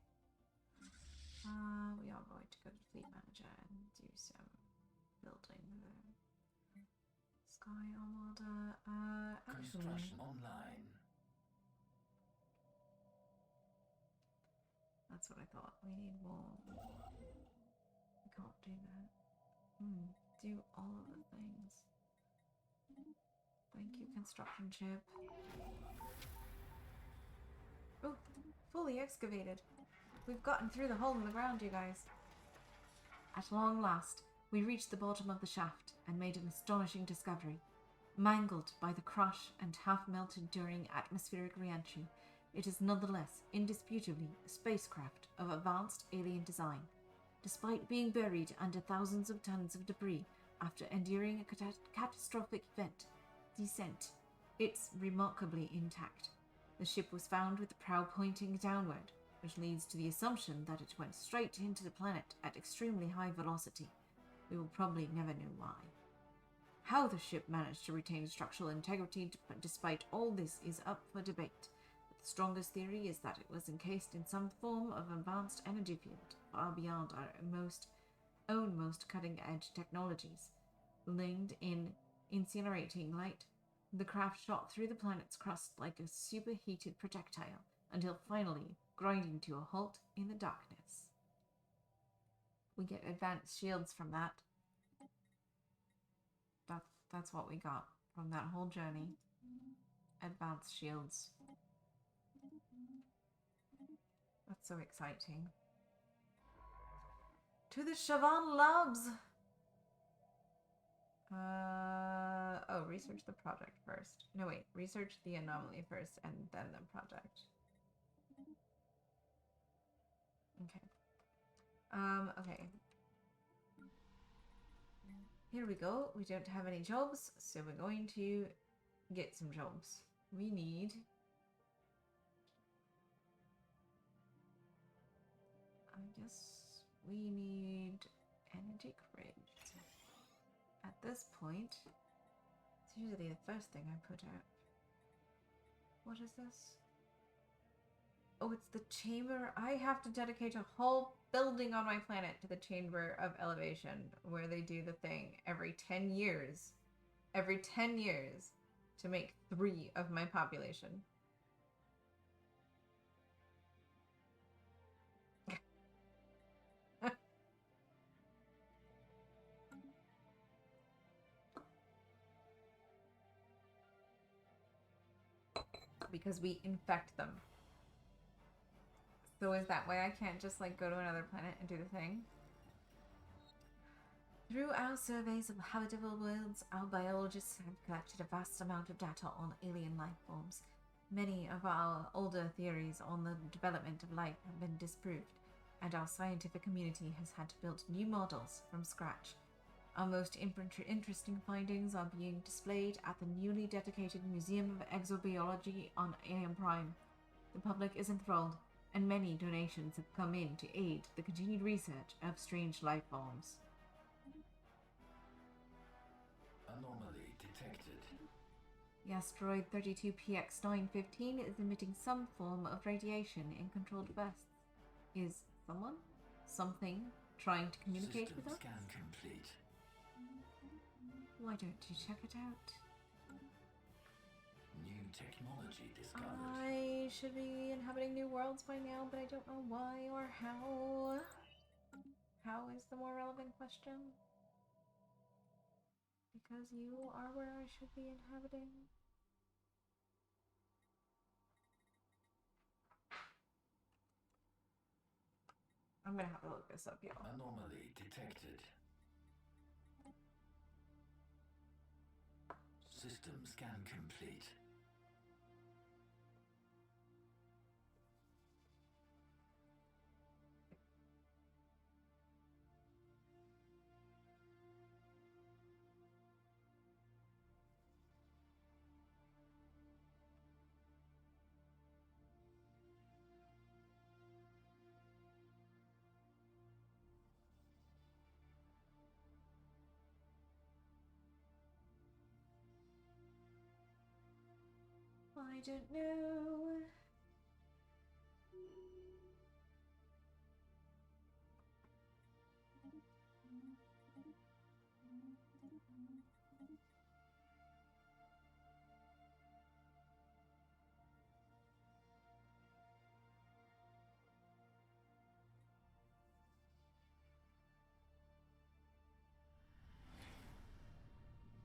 We are going to go to Fleet Manager and do some building there. Sky Armada, actually... Construction online. That's what I thought. We need more. We can't do that. Do all of the things. Thank you, construction ship. Oh, fully excavated. We've gotten through the hole in the ground, you guys. At long last, we reached the bottom of the shaft and made an astonishing discovery. Mangled by the crush and half-melted during atmospheric re-entry, it is nonetheless, indisputably, a spacecraft of advanced alien design. Despite being buried under thousands of tons of debris after enduring a catastrophic descent, it's remarkably intact. The ship was found with the prow pointing downward, which leads to the assumption that it went straight into the planet at extremely high velocity. We will probably never know why. How the ship managed to retain structural integrity despite all this is up for debate. The strongest theory is that it was encased in some form of advanced energy field, far beyond our most cutting-edge technologies. Linked in incinerating light, the craft shot through the planet's crust like a superheated projectile, until finally grinding to a halt in the darkness. We get advanced shields from that. That's what we got from that whole journey. Advanced shields. That's so exciting. To the Chavan Labs! Oh, research the project first. No, wait. Research the anomaly first and then the project. Okay. Okay. Here we go. We don't have any jobs, so we're going to get some jobs. We need... I guess we need energy grid. At this point, it's usually the first thing I put out. What is this? Oh, it's the chamber. I have to dedicate a whole building on my planet to the chamber of elevation, where they do the thing every 10 years. Every 10 years to make 3 of my population. Because we infect them. So is that why I can't just like go to another planet and do the thing? Through our surveys of habitable worlds, our biologists have collected a vast amount of data on alien life forms. Many of our older theories on the development of life have been disproved, and our scientific community has had to build new models from scratch. Our most interesting findings are being displayed at the newly dedicated Museum of Exobiology on AM Prime. The public is enthralled, and many donations have come in to aid the continued research of strange life forms. Anomaly detected. The asteroid 32PX915 is emitting some form of radiation in controlled bursts. Is someone, something, trying to communicate System with us? scan complete. Why don't you check it out? New technology discovered. I should be inhabiting new worlds by now, but I don't know why or how. How is the more relevant question? Because you are where I should be inhabiting. I'm gonna have to look this up, y'all. Anomaly detected. System scan complete. I don't know.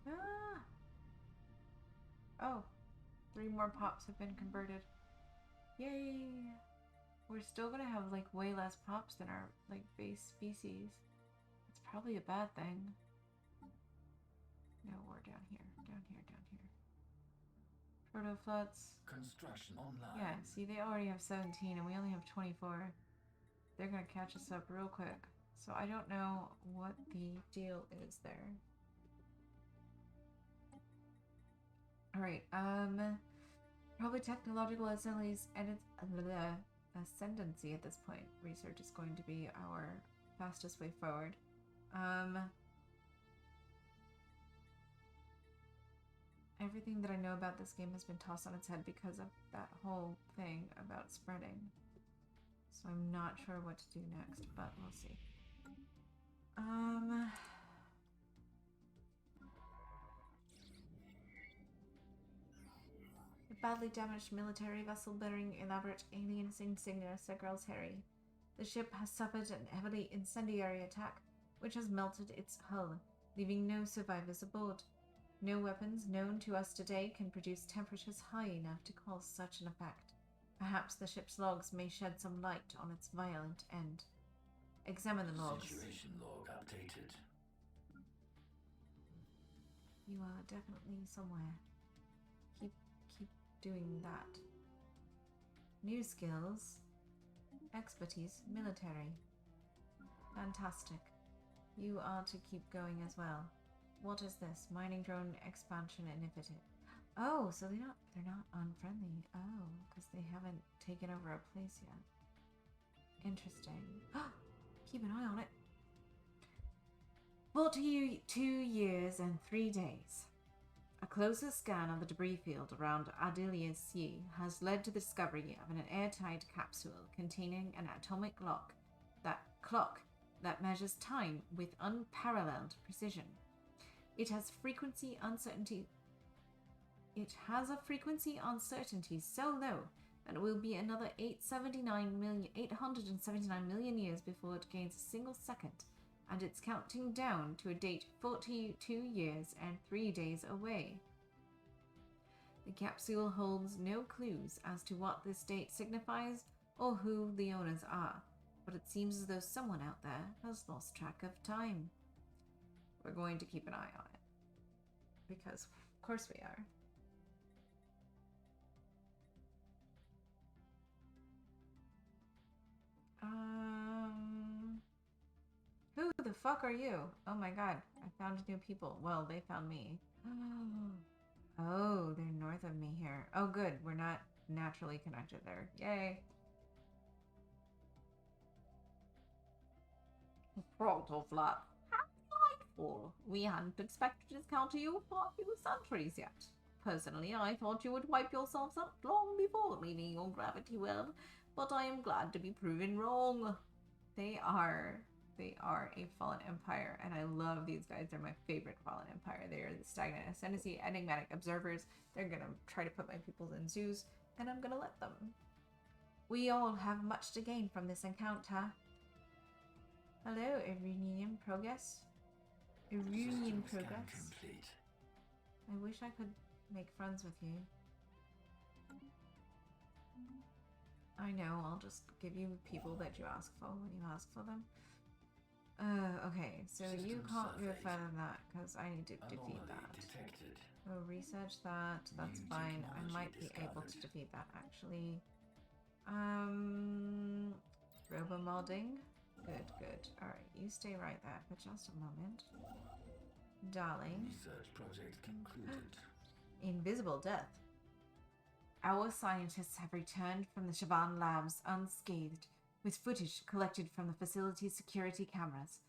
Ah. Oh, 3 more pops have been converted. Yay! We're still gonna have like way less pops than our like base species. It's probably a bad thing. No, we're down here, down here, down here. Protofluts. Construction online. Yeah, see, they already have 17 and we only have 24. They're gonna catch us up real quick. So I don't know what the deal is there. Alright, probably technological assemblies and its ascendancy at this point. Research is going to be our fastest way forward. Everything that I know about this game has been tossed on its head because of that whole thing about spreading. So I'm not sure what to do next, but we'll see. A badly damaged military vessel bearing elaborate alien insignia, said Girls Harry. The ship has suffered an heavily incendiary attack, which has melted its hull, leaving no survivors aboard. No weapons known to us today can produce temperatures high enough to cause such an effect. Perhaps the ship's logs may shed some light on its violent end. Examine the logs. Situation log updated. You are definitely somewhere. Keep doing that. New skills. Expertise, military. Fantastic. You are to keep going as well. What is this? Mining drone expansion inhibited. Oh, so they're not unfriendly. Oh, because they haven't taken over a place yet. Interesting. Keep an eye on it. 42 years and 3 days. A closer scan of the debris field around Adelia's Sea has led to the discovery of an airtight capsule containing an atomic clock that measures time with unparalleled precision. It has a frequency uncertainty so low that it will be another 879 million years before it gains a single second, and it's counting down to a date 42 years and 3 days away. The capsule holds no clues as to what this date signifies or who the owners are, but it seems as though someone out there has lost track of time. We're going to keep an eye on it, because of course we are. Who the fuck are you? Oh my god, I found new people. Well, they found me. Oh, they're north of me here. Oh good, we're not naturally connected there. Yay. Front of luck. How delightful. We hadn't expected to encounter you for a few centuries yet. Personally, I thought you would wipe yourselves out long before leaving your gravity well, but I am glad to be proven wrong. They are a fallen empire, and I love these guys. They're my favorite fallen empire. They are the stagnant ascendancy, enigmatic observers. They're gonna try to put my peoples in zoos, and I'm gonna let them. We all have much to gain from this encounter. Hello, Iranian progress. Iranian progress. Complete. I wish I could make friends with you. I know, I'll just give you people that you ask for when you ask for them. Okay, so you can't go further than that, because I need to defeat that. Detected. Oh, research that, that's New fine. I might be technology able to discovered. defeat that, actually. Robo-modding? Good, good. Alright, you stay right there for just a moment. Darling. Research project concluded. Invisible death. Our scientists have returned from the Shaban labs unscathed, with footage collected from the facility's security cameras.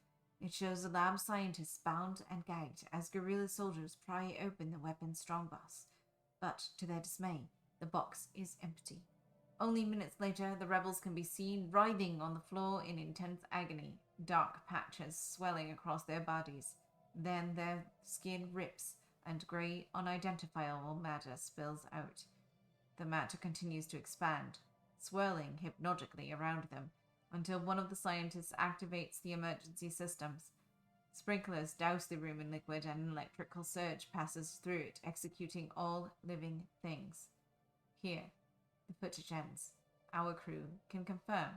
It shows the lab scientists bound and gagged as guerrilla soldiers pry open the weapon's strongbox. But, to their dismay, the box is empty. Only minutes later, the rebels can be seen writhing on the floor in intense agony, dark patches swelling across their bodies. Then their skin rips, and grey, unidentifiable matter spills out. The matter continues to expand, swirling hypnotically around them, until one of the scientists activates the emergency systems. Sprinklers douse the room in liquid, and an electrical surge passes through it, executing all living things. Here, the footage ends. Our crew can confirm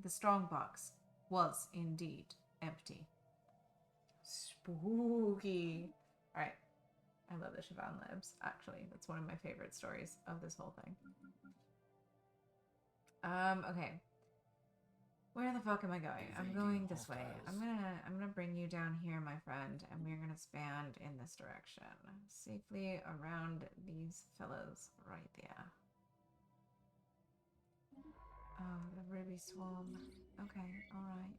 the strongbox was indeed empty. Spooky. Alright. I love the Shaban Labs, actually. That's one of my favorite stories of this whole thing. Okay. Where the fuck am I going? I'm going this way. I'm gonna bring you down here, my friend, and we're gonna expand in this direction. Safely around these fellows right there. Oh, the ruby swarm. Okay, alright.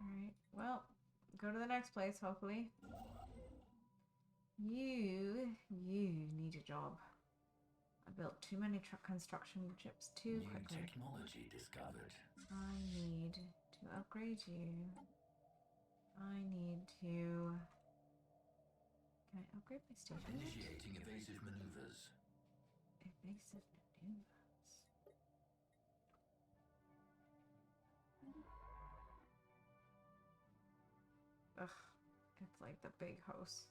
Alright, well, go to the next place, hopefully. You need a job. I built too many construction ships too quickly. New technology discovered. I need to upgrade you. I need to... Can I upgrade my station? Initiating evasive maneuvers. Evasive maneuvers. Ugh, it's like the big house.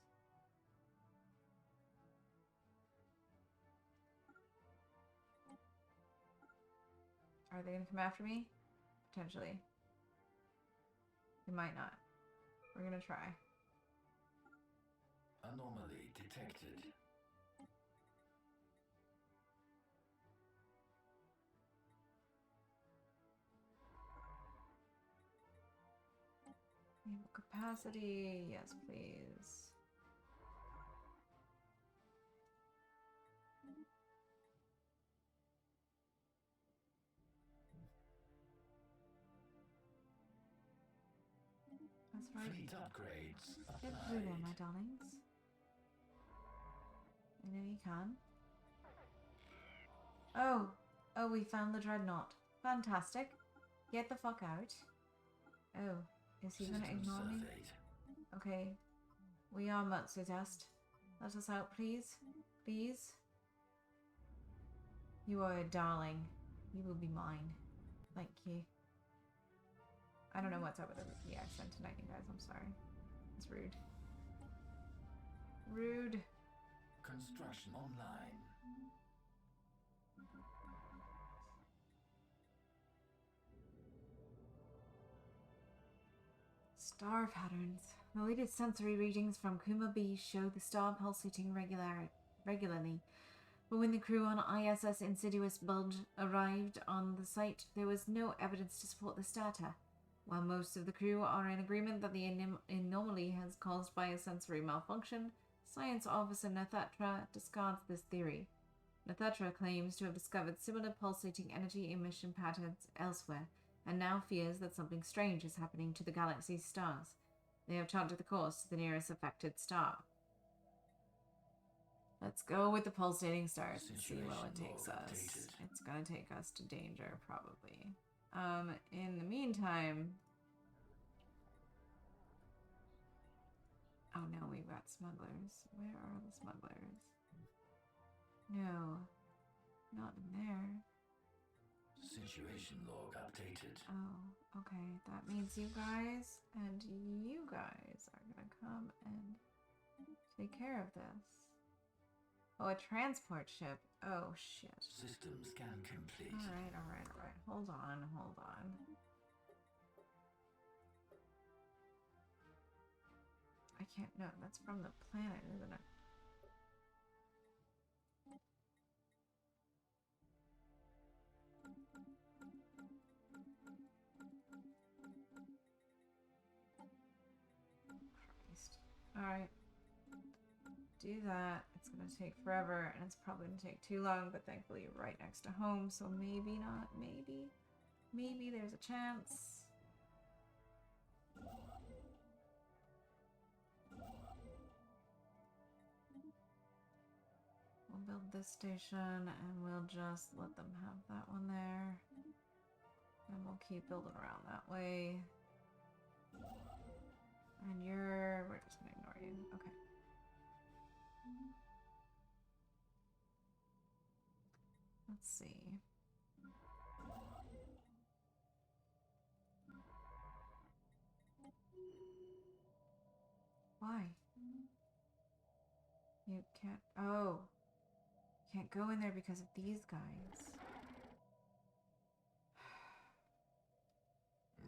Are they gonna come after me? Potentially. They might not. We're gonna try. Anomaly detected. Naval capacity, yes please. That's right. Fleet upgrades. Get through there, my darlings. I know you can. Oh, we found the dreadnought. Fantastic. Get the fuck out. Oh, is he gonna ignore me? Okay. We are Mutsu test. Let us out, please. Please. You are a darling. You will be mine. Thank you. I don't know what's up with the accent tonight, you guys. I'm sorry. It's rude. Rude. Construction online. Star patterns. The latest sensory readings from Kuma B show the star pulsating regularly, But when the crew on ISS Insidious Bulge arrived on the site, there was no evidence to support this data. While most of the crew are in agreement that the anomaly has caused by a sensory malfunction, Science Officer Nathatra discards this theory. Nathatra claims to have discovered similar pulsating energy emission patterns elsewhere, and now fears that something strange is happening to the galaxy's stars. They have charted the course to the nearest affected star. Let's go with the pulsating stars and see where it takes us. It's gonna take us to danger, probably. In the meantime... Oh no, we've got smugglers. Where are the smugglers? No. Not in there. Situation log updated. Oh, okay. That means you guys and you guys are gonna come and take care of this. Oh, a transport ship. Oh, shit. System scan complete. Alright. Hold on. I can't... No, that's from the planet, isn't it? Christ. Alright. Do that. It's gonna take forever, and it's probably gonna take too long, but thankfully you're right next to home, so maybe not. Maybe there's a chance. We'll build this station, and we'll just let them have that one there. And we'll keep building around that way. And we're just gonna ignore you. Okay. Let's see. Why? You can't... Oh. Can't go in there because of these guys.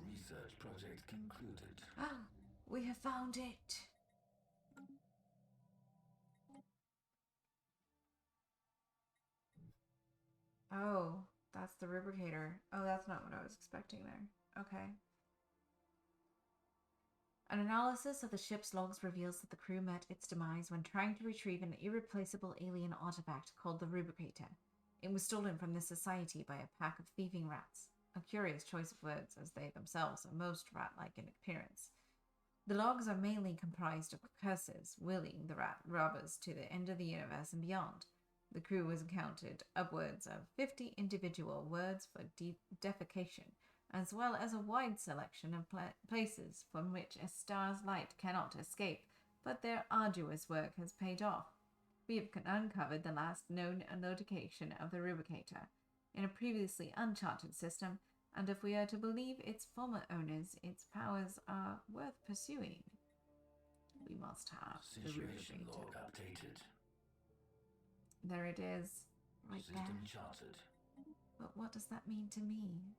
Research project concluded. Ah! We have found it! Oh, that's the rubricator. Oh, that's not what I was expecting there. Okay. An analysis of the ship's logs reveals that the crew met its demise when trying to retrieve an irreplaceable alien artifact called the rubricator. It was stolen from this society by a pack of thieving rats. A curious choice of words, as they themselves are most rat-like in appearance. The logs are mainly comprised of curses, willing the rat robbers to the end of the universe and beyond. The crew has encountered upwards of 50 individual words for defecation, as well as a wide selection of places from which a star's light cannot escape, but their arduous work has paid off. We have uncovered the last known location of the rubricator in a previously uncharted system, and if we are to believe its former owners, its powers are worth pursuing. We must have the Situation rubricator. log updated. There it is, right System there. charted. But what does that mean to me?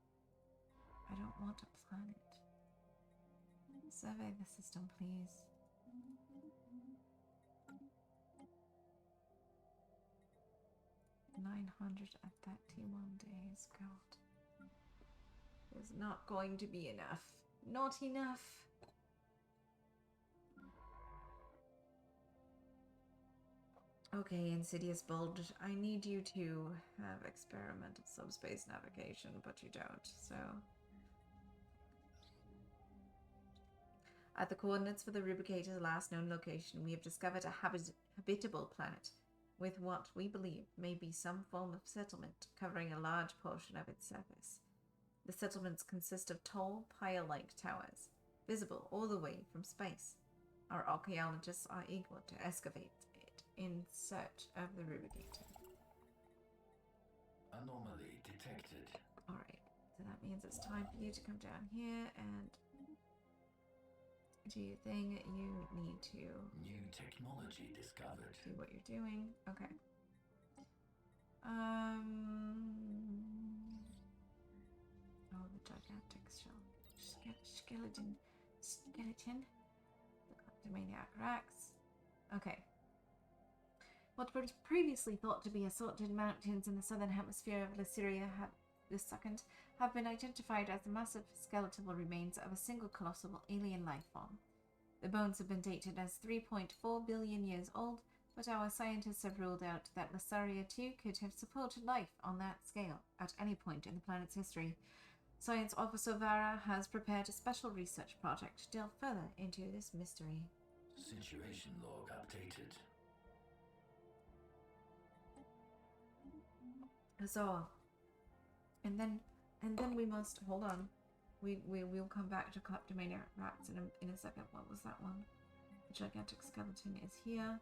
I don't want a planet. Survey the system, please. $931 days. God. There's not going to be enough. Not enough. Okay, Insidious Bulge, I need you to have experimental subspace navigation, but you don't, so... At the coordinates for the rubricator's last known location, we have discovered a habitable planet with what we believe may be some form of settlement covering a large portion of its surface. The settlements consist of tall, pile-like towers, visible all the way from space. Our archaeologists are eager to excavate it in search of the rubricator. Anomaly detected. Alright, so that means it's time for you to come down here and do your thing. You need to New technology discovered. do what you're doing. Okay. Oh, the gigantic skeleton. The Maniac Rex. Okay. What were previously thought to be assaulted mountains in the southern hemisphere of Lyciria have been identified as the massive skeletal remains of a single colossal alien life form. The bones have been dated as 3.4 billion years old, but our scientists have ruled out that Lyciria too could have supported life on that scale at any point in the planet's history. Science Officer Vara has prepared a special research project to delve further into this mystery. Situation log updated. So, and then we must hold on. We'll come back to kleptomaniac rats in a second. What was that one? The gigantic skeleton is here.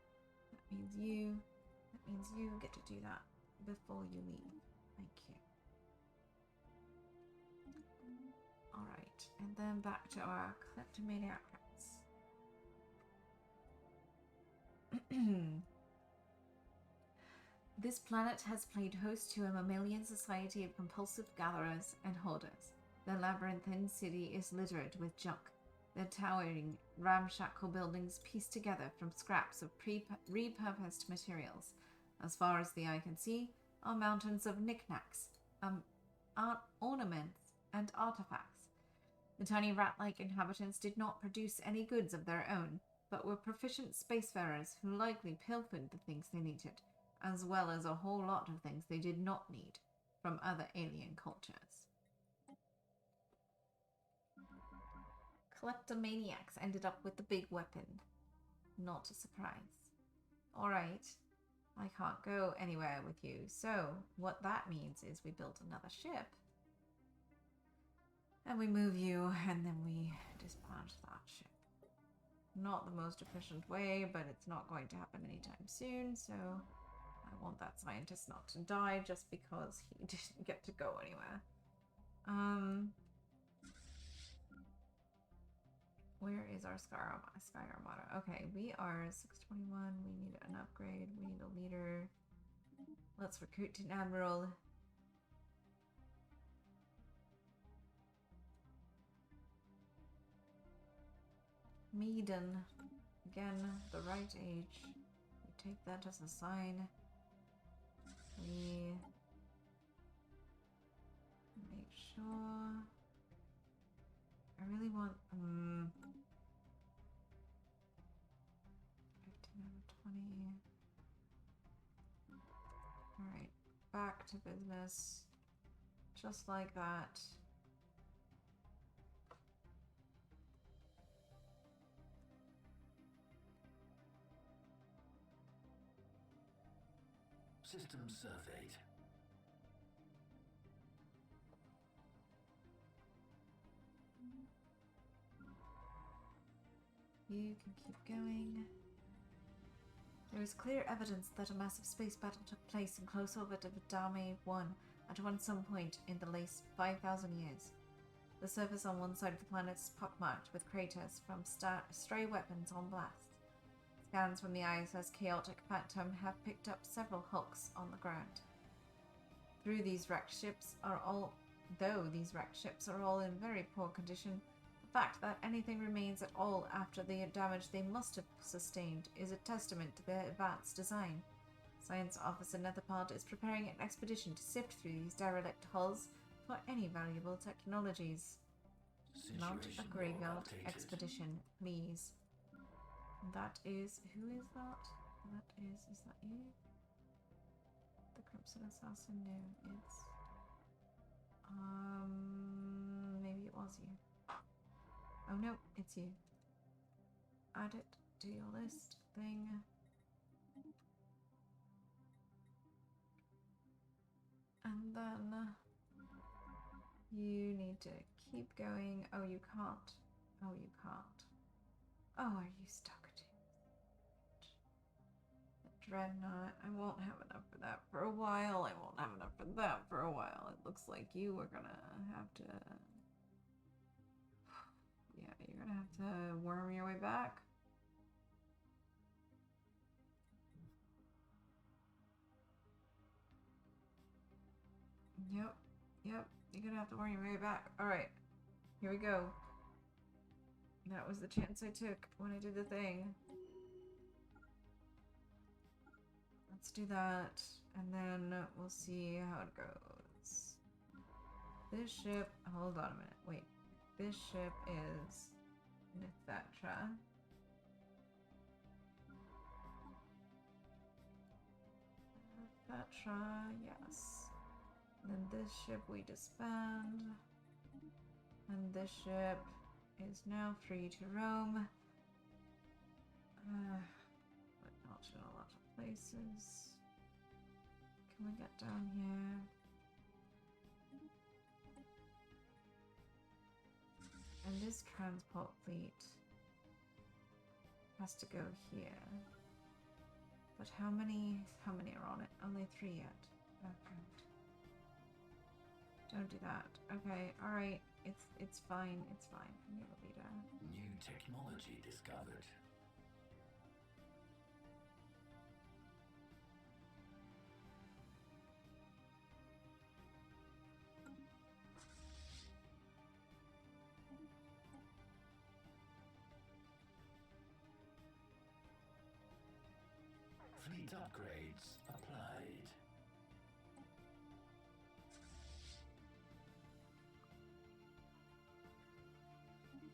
That means you get to do that before you leave. Thank you. All right, and then back to our kleptomaniac rats. This planet has played host to a mammalian society of compulsive gatherers and hoarders. The labyrinthine city is littered with junk. Their towering, ramshackle buildings pieced together from scraps of repurposed materials. As far as the eye can see are mountains of knickknacks, ornaments, and artifacts. The tiny rat-like inhabitants did not produce any goods of their own, but were proficient spacefarers who likely pilfered the things they needed, as well as a whole lot of things they did not need from other alien cultures. Kleptomaniacs ended up with the big weapon. Not a surprise. Alright, I can't go anywhere with you, so what that means is we build another ship, and we move you, and then we dispatch that ship. Not the most efficient way, but it's not going to happen anytime soon, so I want that scientist not to die just because he didn't get to go anywhere. Where is our Sky Armada? Okay, we are 621. We need an upgrade. We need a leader. Let's recruit an admiral. Maiden. Again, the right age. We take that as a sign. We make sure. I really want 15 out of 20. Alright, back to business. Just like that. System surveyed. You can keep going. There is clear evidence that a massive space battle took place in close orbit of Dame 1 at some point in the last 5,000 years. The surface on one side of the planet is pockmarked with craters from stray weapons on blast. Scans from the ISS Chaotic Phantom have picked up several hulks on the ground. Though these wrecked ships are all in very poor condition, the fact that anything remains at all after the damage they must have sustained is a testament to their advanced design. Science Officer Netherpod is preparing an expedition to sift through these derelict hulls for any valuable technologies. Mount a graveyard expedition, please. That is... who is that? Is that you? The Crimson Assassin? No, it's... maybe it was you. Oh no, it's you. Add it to your list thing. And then you need to keep going. Oh, you can't. Oh, you can't. Oh, are you stuck to the Dreadnought? I won't have enough for that for a while. I won't have enough for that for a while. It looks like you are gonna have to... yeah, you're gonna have to worm your way back. Yep, you're gonna have to worm your way back. Alright, here we go. That was the chance I took when I did the thing. Let's do that, and then we'll see how it goes. This ship, hold on a minute, wait. This ship is Nithatra. Nithatra, yes. And then this ship we disband. And this ship is now free to roam. But not in a lot of places. Can we get down here? And this transport fleet has to go here. But how many are on it? Only 3 yet. Okay. Don't do that. Okay, alright. It's fine. It's fine. Leader. New technology discovered. Fleet upgrades applied.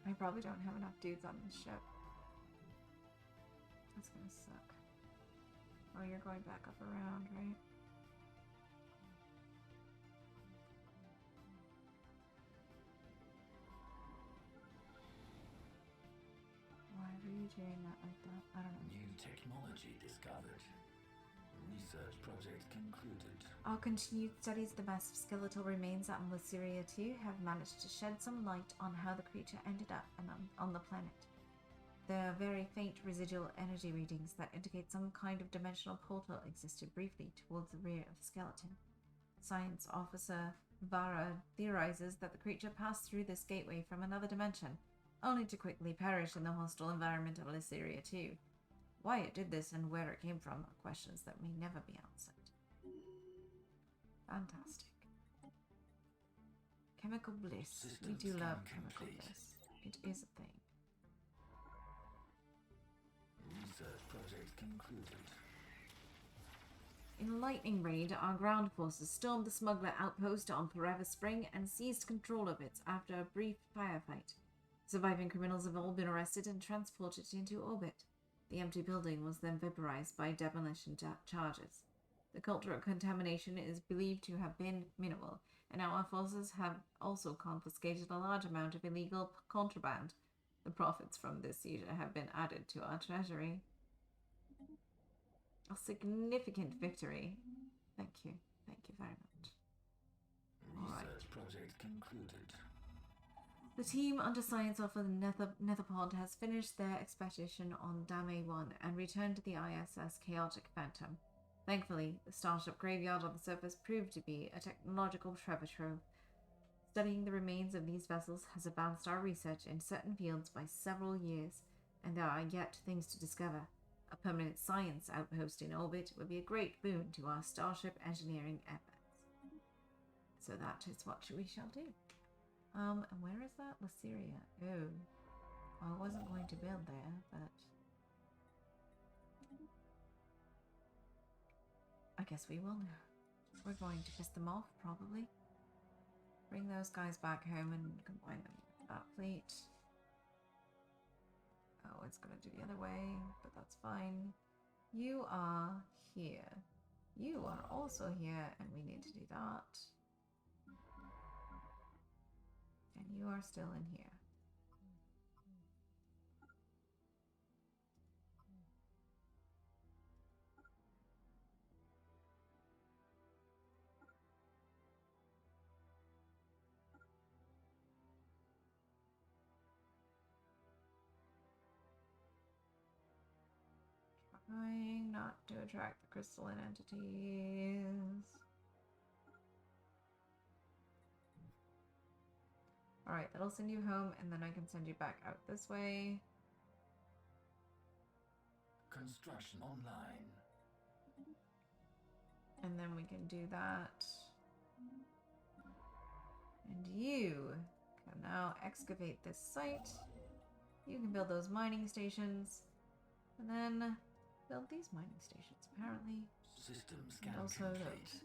I probably don't have enough dudes on this ship. That's gonna suck. Oh, you're going back up around, right? Why are you doing that like that? I don't know. New technology discovered. Research project concluded. Our continued studies of the massive skeletal remains at Lysiria 2 have managed to shed some light on how the creature ended up on the planet. There are very faint residual energy readings that indicate some kind of dimensional portal existed briefly towards the rear of the skeleton. Science officer Vara theorizes that the creature passed through this gateway from another dimension, only to quickly perish in the hostile environment of Lysiria 2. Why it did this and where it came from are questions that may never be answered. Fantastic. Chemical bliss. Systems We do love scan chemical complete. bliss. It is a thing. Research project concluded. In a lightning raid, our ground forces stormed the smuggler outpost on Forever Spring and seized control of it after a brief firefight. Surviving criminals have all been arrested and transported into orbit. The empty building was then vaporized by demolition charges. The cultural contamination is believed to have been minimal, and our forces have also confiscated a large amount of illegal contraband. The profits from this seizure have been added to our treasury. A significant victory. Thank you. Thank you very much. Research project concluded. The team under Science Officer Netherpod has finished their expedition on Dame 1 and returned to the ISS Chaotic Phantom. Thankfully, the starship graveyard on the surface proved to be a technological treasure trove. Studying the remains of these vessels has advanced our research in certain fields by several years, and there are yet things to discover. A permanent science outpost in orbit would be a great boon to our starship engineering efforts. So that is what we shall do. And where is that? Lysiria. Oh. Well, I wasn't going to build there, but I guess we will now. We're going to piss them off, probably. Bring those guys back home and combine them with that fleet. Oh, it's gonna do the other way, but that's fine. You are here. You are also here, and we need to do that. And you are still in here. Trying not to attract the crystalline entities. Alright, that'll send you home, and then I can send you back out this way. Construction online. And then we can do that. And you can now excavate this site. You can build those mining stations. And then build these mining stations, apparently. System And scan also complete. those.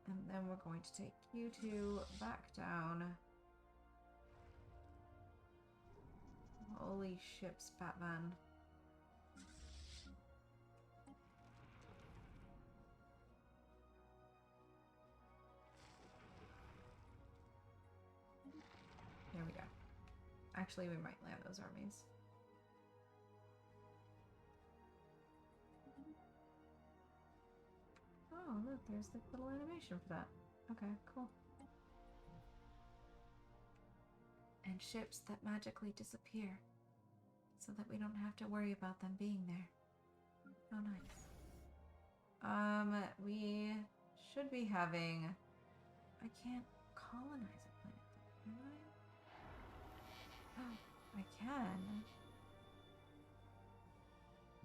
And then we're going to take you two back down. Holy ships, Batman. There we go. Actually, we might land those armies. Oh, look, there's the little animation for that. Okay, cool. And ships that magically disappear, so that we don't have to worry about them being there. Oh, nice. We should be having... I can't colonize a planet, can I? Oh, I can.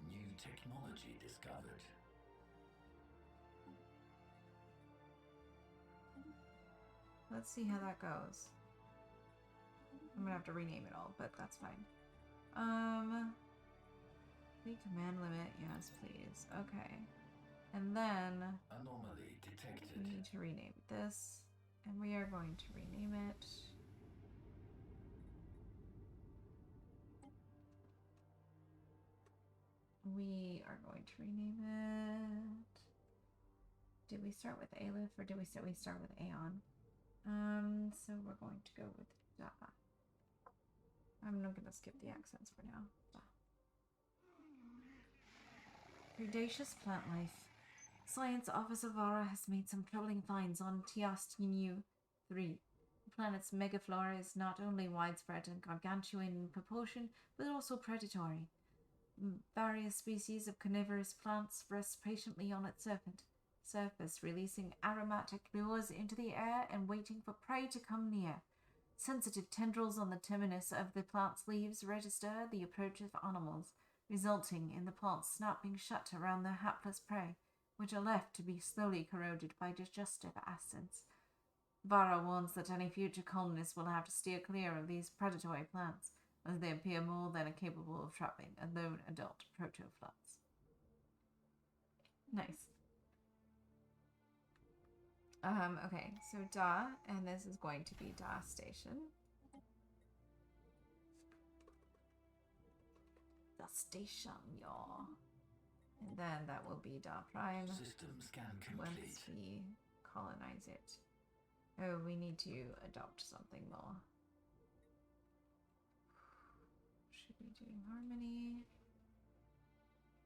New technology discovered. Let's see how that goes. I'm gonna have to rename it all, but that's fine. Fleet command limit, yes, please. Okay. And then Anomaly detected. we need to rename this, and we are going to rename it. We are going to rename it. Did we start with Aleph or did we start with Aeon? So we're going to go with Da. I'm not gonna skip the accents for now. Da. Predaceous plant life. Science Officer Vara has made some troubling finds on Tiastinu 3. The planet's megaflora is not only widespread and gargantuan in proportion, but also predatory. Various species of carnivorous plants rest patiently on its surface, releasing aromatic lures into the air and waiting for prey to come near. Sensitive tendrils on the terminus of the plant's leaves register the approach of animals, resulting in the plants snapping shut around their hapless prey, which are left to be slowly corroded by digestive acids. Vara warns that any future colonists will have to steer clear of these predatory plants, as they appear more than capable of trapping a lone adult protophlux. Nice. Okay, so Da, and this is going to be Da Station. Da Station, y'all. And then that will be Da Prime. System scan complete. Once we colonize it. Oh, we need to adopt something more. Should we do harmony?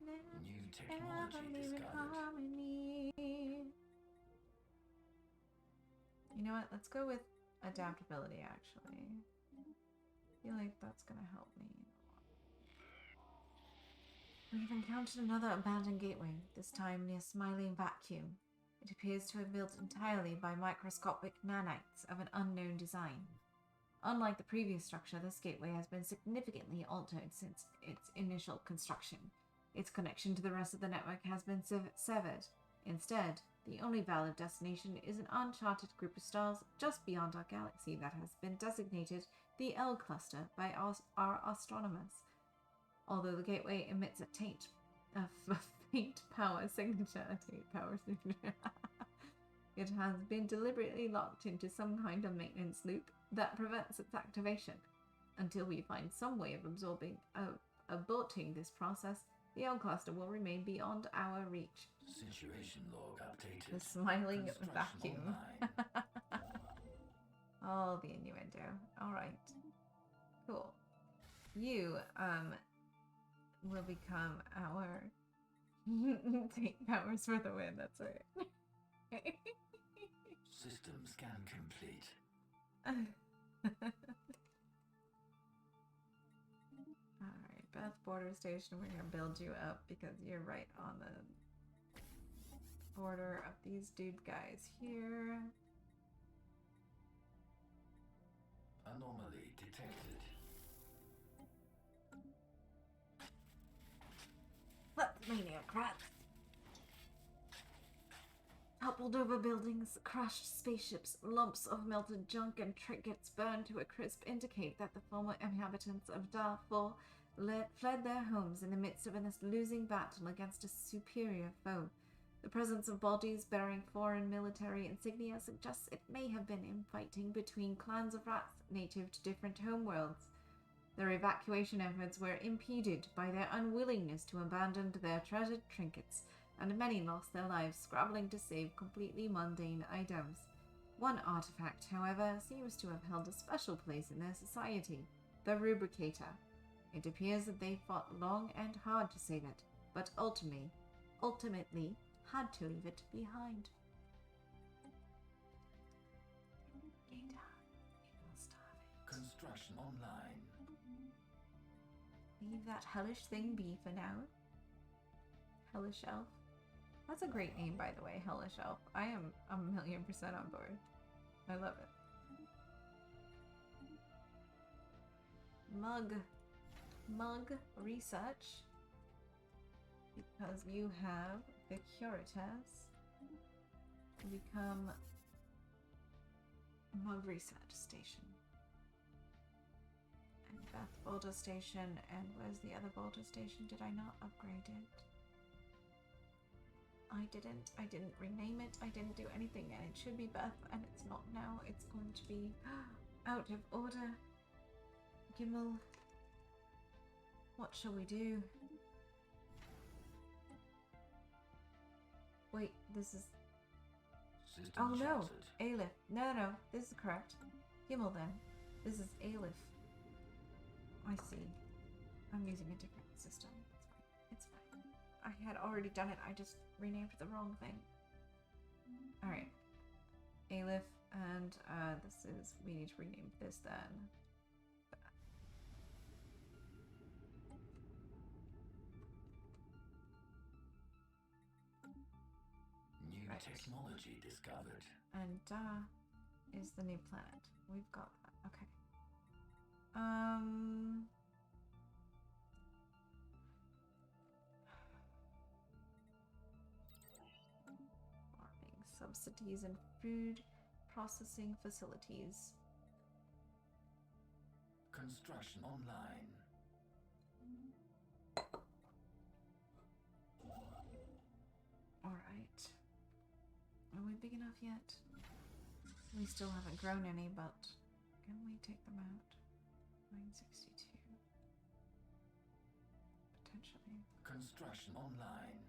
New technology discovered. Harmony. You know what? Let's go with adaptability, actually. I feel like that's going to help me. We've encountered another abandoned gateway, this time near Smiling Vacuum. It appears to have been built entirely by microscopic nanites of an unknown design. Unlike the previous structure, this gateway has been significantly altered since its initial construction. Its connection to the rest of the network has been severed. Instead, the only valid destination is an uncharted group of stars just beyond our galaxy that has been designated the L Cluster by our astronomers. Although the gateway emits a faint power signature, it has been deliberately locked into some kind of maintenance loop that prevents its activation. Until we find some way of aborting this process, the L Cluster will remain beyond our reach. Situation log updated. The smiling Construction vacuum. online. Oh, the innuendo. Alright. Cool. You, will become our take powers for the win, that's right. System scan complete. Alright, Beth Border Station, we're gonna build you up because you're right on the border of these dude guys here. Anomaly detected. Let's maniac rats. Toppled over buildings, crashed spaceships, lumps of melted junk and trinkets burned to a crisp indicate that the former inhabitants of Darfur fled their homes in the midst of a losing battle against a superior foe. The presence of bodies bearing foreign military insignia suggests it may have been infighting between clans of rats native to different homeworlds. Their evacuation efforts were impeded by their unwillingness to abandon their treasured trinkets, and many lost their lives scrabbling to save completely mundane items. One artifact, however, seems to have held a special place in their society, the Rubricator. It appears that they fought long and hard to save it, but ultimately had to leave it behind. Construction online. Leave that hellish thing be for now. Hellish Elf. That's a great name, by the way, Hellish Elf. I am 1,000,000% on board. I love it. Mug research. Because you have the Curitas become Mug research station. And Beth Boulder station, and where's the other Boulder station? Did I not upgrade it? I didn't rename it. I didn't do anything, and it should be Beth, and it's not now. It's going to be out of order. Gimel. What shall we do? Wait, this is... System Oh no! shattered. Aleph. No, this is correct. Gimel then. This is Aleph. I see. I'm using a different system. It's fine. I had already done it. I just renamed the wrong thing. Alright. Aleph, and this is... We need to rename this then. New Right. technology discovered. And is the new planet. We've got that. Okay. Farming subsidies and food processing facilities. Construction online. Alright. Are we big enough yet? We still haven't grown any, but can we take them out? 962. Potentially. Construction online.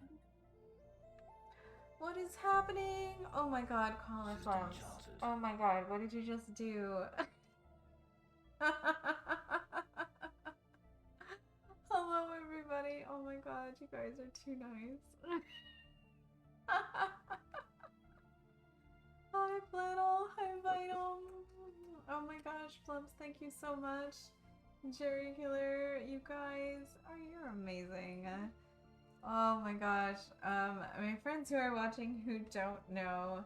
What is happening? Oh my god, cauliflowers. System shattered. Oh my god, what did you just do? Hello everybody. Oh my god, you guys are too nice. Hi Flannel, hi Vital. Oh my gosh, Plumps, thank you so much. Jerry Killer, you guys, you're amazing. Oh my gosh. My friends who are watching who don't know,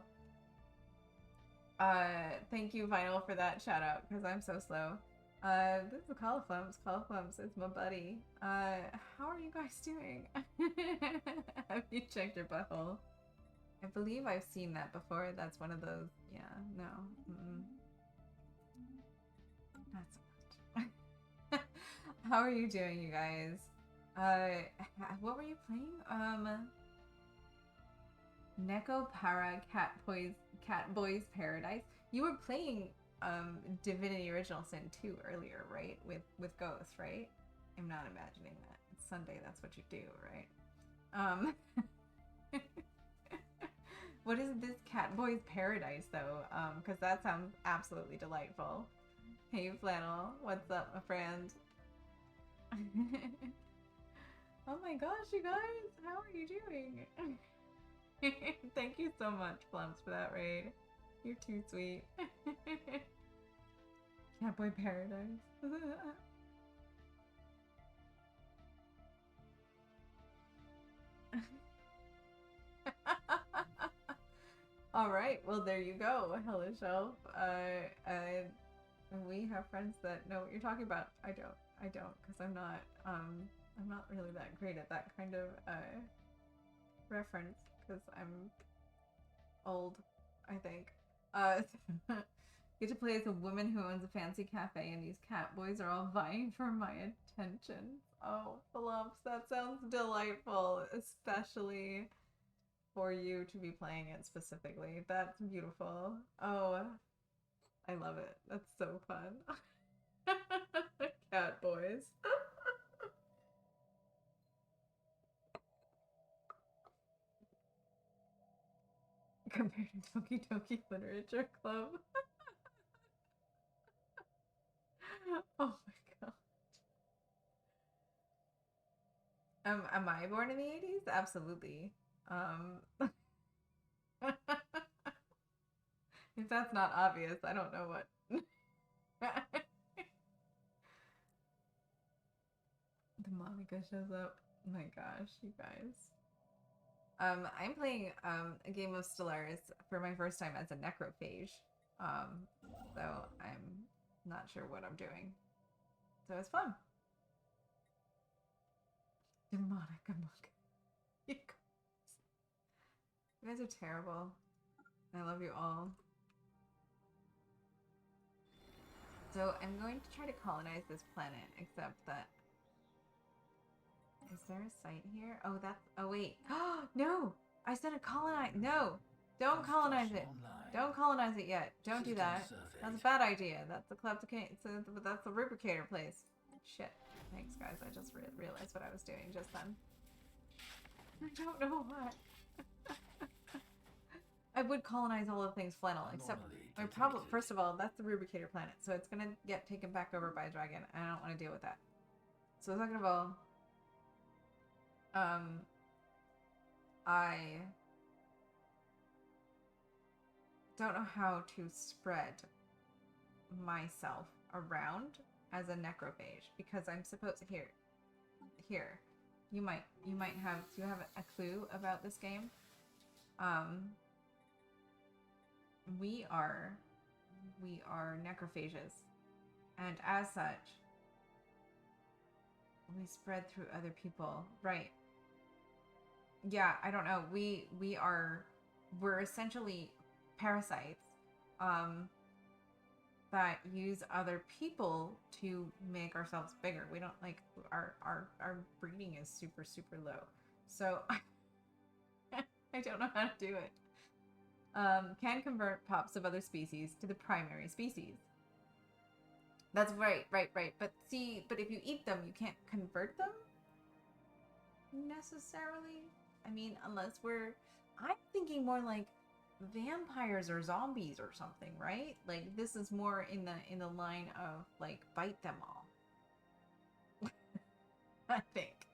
thank you Vinyl for that shout out, because I'm so slow. This is Cauliflumps. Cauliflumps is my buddy. How are you guys doing? Have you checked your butthole? I believe I've seen that before. That's one of those, yeah, no. That's not. How are you doing, you guys? What were you playing? Neko Para Cat Boys Paradise. You were playing Divinity Original Sin 2 earlier, right? With Ghost, right? I'm not imagining that. It's Sunday, that's what you do, right? What is this Cat Boys Paradise though? Because that sounds absolutely delightful. Hey Flannel, what's up, my friend? Oh my gosh, you guys, how are you doing? Thank you so much, Plumps, for that raid. You're too sweet. Catboy Paradise. Alright, well there you go, Hellish Elf. We have friends that know what you're talking about. I don't, because I'm not really that great at that kind of reference, because I'm old, I think. Get to play as a woman who owns a fancy cafe, and these cat boys are all vying for my attention. Oh, Phillips, that sounds delightful, especially for you to be playing it specifically. That's beautiful. Oh, I love it. That's so fun. Cat boys. Compared to Toki Toki Literature Club. Oh my god. Am I born in the 80s? Absolutely. If that's not obvious, I don't know what. The Monica shows up. Oh my gosh, you guys. I'm playing a game of Stellaris for my first time as a necrophage. So I'm not sure what I'm doing. So it's fun. Demonica monk. You guys are terrible. I love you all. So I'm going to try to colonize this planet, except that... Is there a site here? Oh, that's... Oh, wait. Oh, no! I said a colonize... No! Don't colonize it! Don't colonize it yet. Don't do that. That's a bad idea. That's the that's the rubricator place. Shit. Thanks, guys. I just realized what I was doing just then. I don't know what. I would colonize all the things flannel, except I probably... First of all, that's the rubricator planet, so it's gonna get taken back over by a dragon, and I don't want to deal with that. So second of all, I don't know how to spread myself around as a necrophage, because I'm supposed to... Here. You might have... Do you have a clue about this game? We are necrophages, and as such, we spread through other people, right? Yeah, I don't know. We're essentially parasites, that use other people to make ourselves bigger. We don't like our breeding is super low, so I don't know how to do it. Can convert pups of other species to the primary species. That's right. But if you eat them, you can't convert them necessarily. I mean, unless I'm thinking more like vampires or zombies or something, right? Like this is more in the line of like bite them all. I think.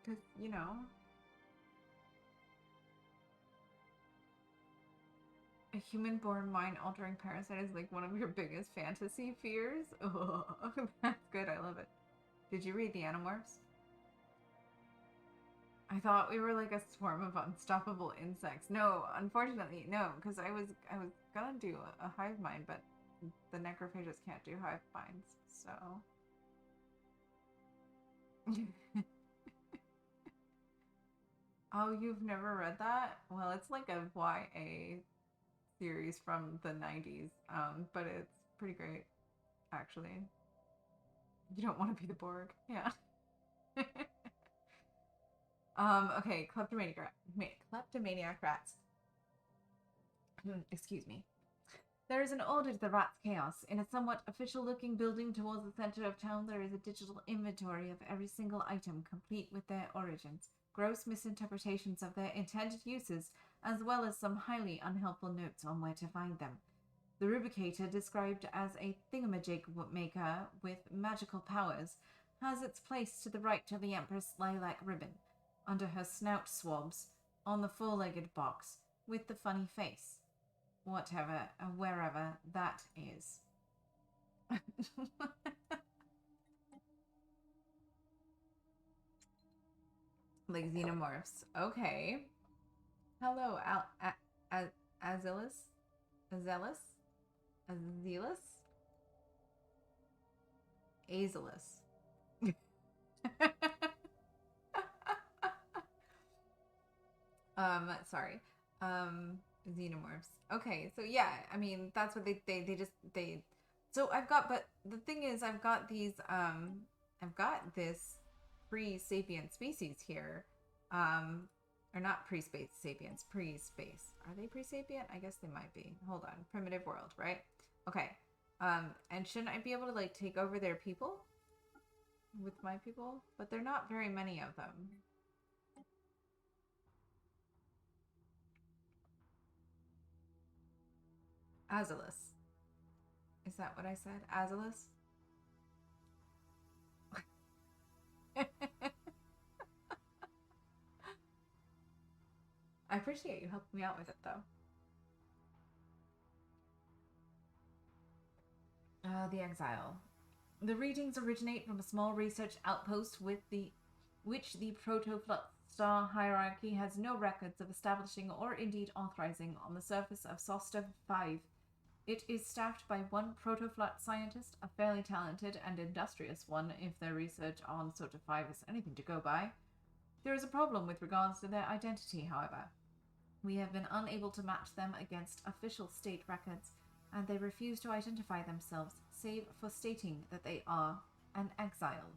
Because, you know, a human-born mind-altering parasite is like one of your biggest fantasy fears? Oh, that's good. I love it. Did you read the Animorphs? I thought we were like a swarm of unstoppable insects. No, unfortunately, no, because I was gonna do a hive mind, but the necrophages can't do hive minds, so... Oh, you've never read that? Well, it's like a YA series from the 90s, but it's pretty great, actually. You don't want to be the Borg, yeah. Okay, kleptomaniac rats. Excuse me. There is an order to the rat's chaos. In a somewhat official-looking building towards the center of town, there is a digital inventory of every single item, complete with their origins, gross misinterpretations of their intended uses, as well as some highly unhelpful notes on where to find them. The Rubricator, described as a thingamajig maker with magical powers, has its place to the right of the Empress lilac ribbon, under her snout swabs, on the four-legged box, with the funny face. Whatever, wherever that is. Like xenomorphs. Okay. Hello, Azilus? Azilus? Azilus. Sorry. Xenomorphs. Okay, so yeah, I mean, that's what they so I've got, but the thing is, I've got these, I've got this pre-sapient species here, or not pre-space sapiens, pre-space. Are they pre-sapient? I guess they might be. Hold on. Primitive world, right? Okay. And shouldn't I be able to, like, take over their people? With my people? But there are not very many of them. Azalus. Is that what I said? Azalus? I appreciate you helping me out with it, though. The Exile. The readings originate from a small research outpost which the Protoflux star hierarchy has no records of establishing or indeed authorizing on the surface of Sosta 5. It is staffed by one Protoflux scientist, a fairly talented and industrious one if their research on Sosta 5 is anything to go by. There is a problem with regards to their identity, however. We have been unable to match them against official state records, and they refuse to identify themselves, save for stating that they are an exile.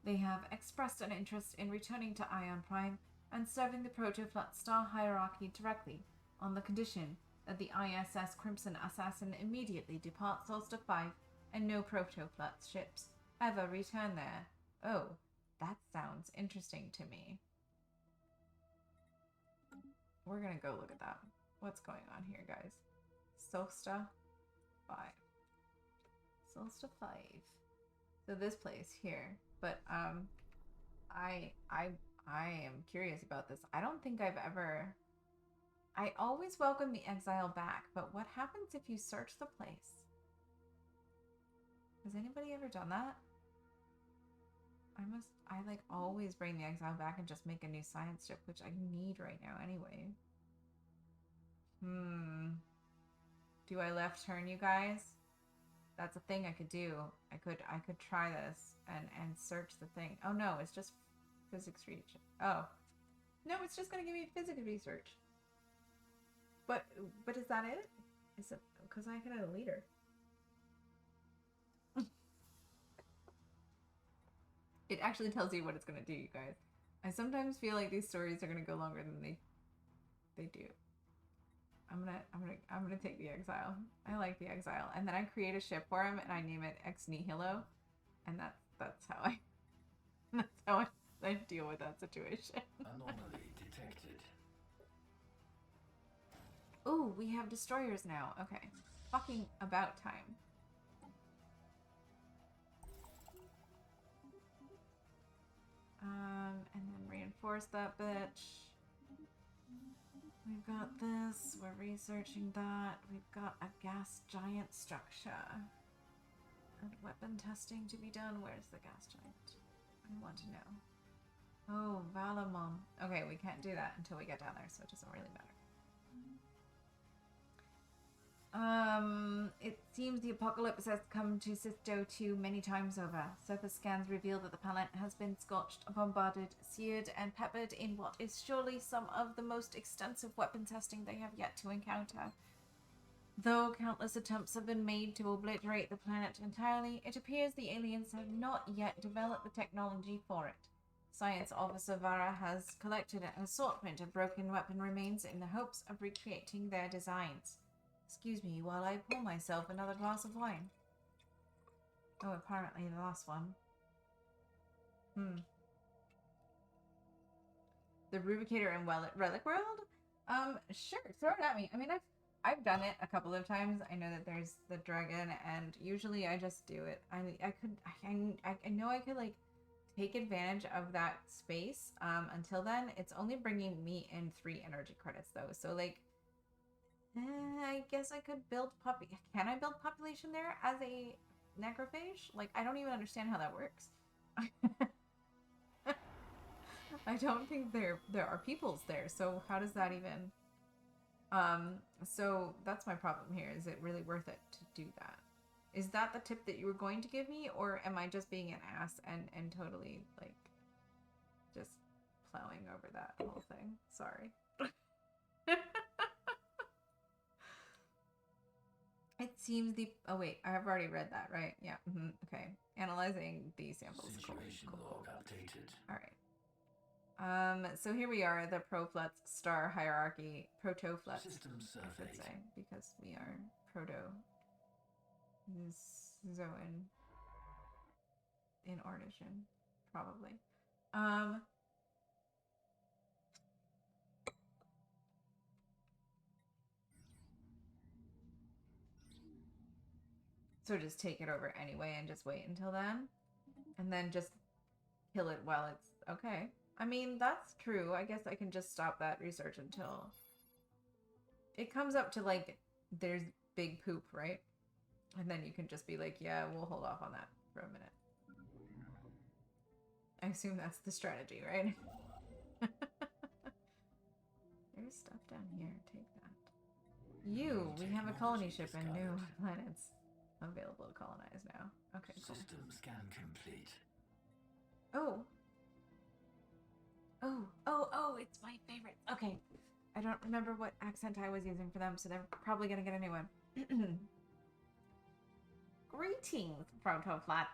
They have expressed an interest in returning to Ion Prime and serving the Protoflux star hierarchy directly, on the condition that the ISS Crimson Assassin immediately depart Solstice 5 and no Protoflux ships ever return there. Oh, that sounds interesting to me. We're gonna go look at that. What's going on here, guys? Solsta 5. Solsta 5. So this place here. But I am curious about this. I don't think I've ever... I always welcome the exile back, but what happens if you search the place? Has anybody ever done that? I like always bring the exile back and just make a new science ship, which I need right now anyway. Do I left turn, you guys? That's a thing I could do. I could try this and search the thing. Oh no, it's just physics research. Oh. No, it's just gonna give me physics research. But is that it? Is it because I can add a leader? It actually tells you what it's gonna do, you guys. I sometimes feel like these stories are gonna go longer than they do. I'm gonna take the exile. I like the exile, and then I create a ship for him, and I name it Ex Nihilo, and that's how I deal with that situation. Anomaly detected. Ooh, we have destroyers now. Okay, fucking about time. And then reinforce that bitch. We've got this. We're researching that. We've got a gas giant structure. And weapon testing to be done. Where's the gas giant? I want to know. Oh, Valamon. Okay, we can't do that until we get down there, so it doesn't really matter. It seems the apocalypse has come to Sisto 2 many times over. Surface scans reveal that the planet has been scorched, bombarded, seared, and peppered in what is surely some of the most extensive weapon testing they have yet to encounter. Though countless attempts have been made to obliterate the planet entirely, it appears the aliens have not yet developed the technology for it. Science Officer Vara has collected an assortment of broken weapon remains in the hopes of recreating their designs. Excuse me while I pour myself another glass of wine. Oh, apparently the last one. The Rubicator in Relic World? Sure, throw it at me. I mean, I've done it a couple of times. I know that there's the dragon, and usually I just do it. I know I could, like, take advantage of that space. Until then, it's only bringing me in 3 energy credits, though. So, like, I guess I could build Can I build population there as a necrophage? Like, I don't even understand how that works. I don't think there are peoples there, so how does that even... So that's my problem here. Is it really worth it to do that? Is that the tip that you were going to give me, or am I just being an ass and totally, like, just plowing over that whole thing? Sorry. seems the... Oh, wait. I have already read that, right? Yeah. Okay. Analyzing these samples. Situation log updated. All right. So here we are, the Proflux star hierarchy. Protoflux, System I should surveyed. say, because we are proto-zoan in origin, probably. So just take it over anyway and just wait until then? And then just kill it while it's... Okay. I mean, that's true. I guess I can just stop that research until... It comes up to, like, there's big poop, right? And then you can just be like, yeah, we'll hold off on that for a minute. I assume that's the strategy, right? There's stuff down here. Take that. We have a colony ship and new planets available to colonize now. Okay, cool. System scan complete. Oh, it's my favorite. Okay. I don't remember what accent I was using for them, so they're probably gonna get a new one. Greetings, Protoflats.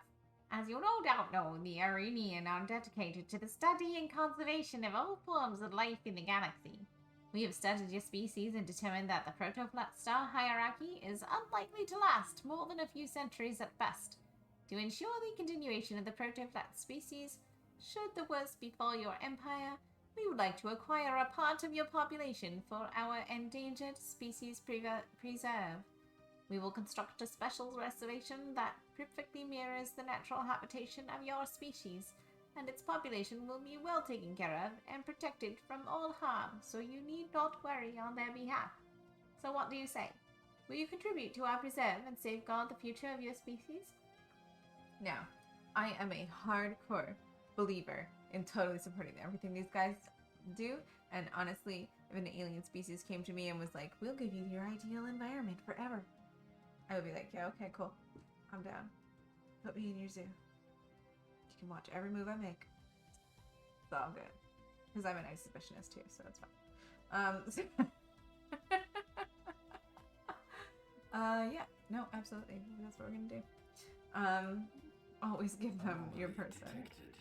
As you no doubt know, the Arenian are dedicated to the study and conservation of all forms of life in the galaxy. We have studied your species and determined that the Protoflat star hierarchy is unlikely to last more than a few centuries at best. To ensure the continuation of the Protoflat species, should the worst befall your empire, we would like to acquire a part of your population for our endangered species preserve. We will construct a special reservation that perfectly mirrors the natural habitation of your species, and its population will be well taken care of and protected from all harm, so you need not worry on their behalf. So what do you say? Will you contribute to our preserve and safeguard the future of your species? Now, I am a hardcore believer in totally supporting everything these guys do, and honestly, if an alien species came to me and was like, we'll give you your ideal environment forever, I would be like, yeah, okay, cool. I'm down. Put me in your zoo. You can watch every move I make. It's all good. Because I'm an exhibitionist too, so it's fine. Yeah, no, absolutely. That's what we're gonna do. Always give them your person. Detected.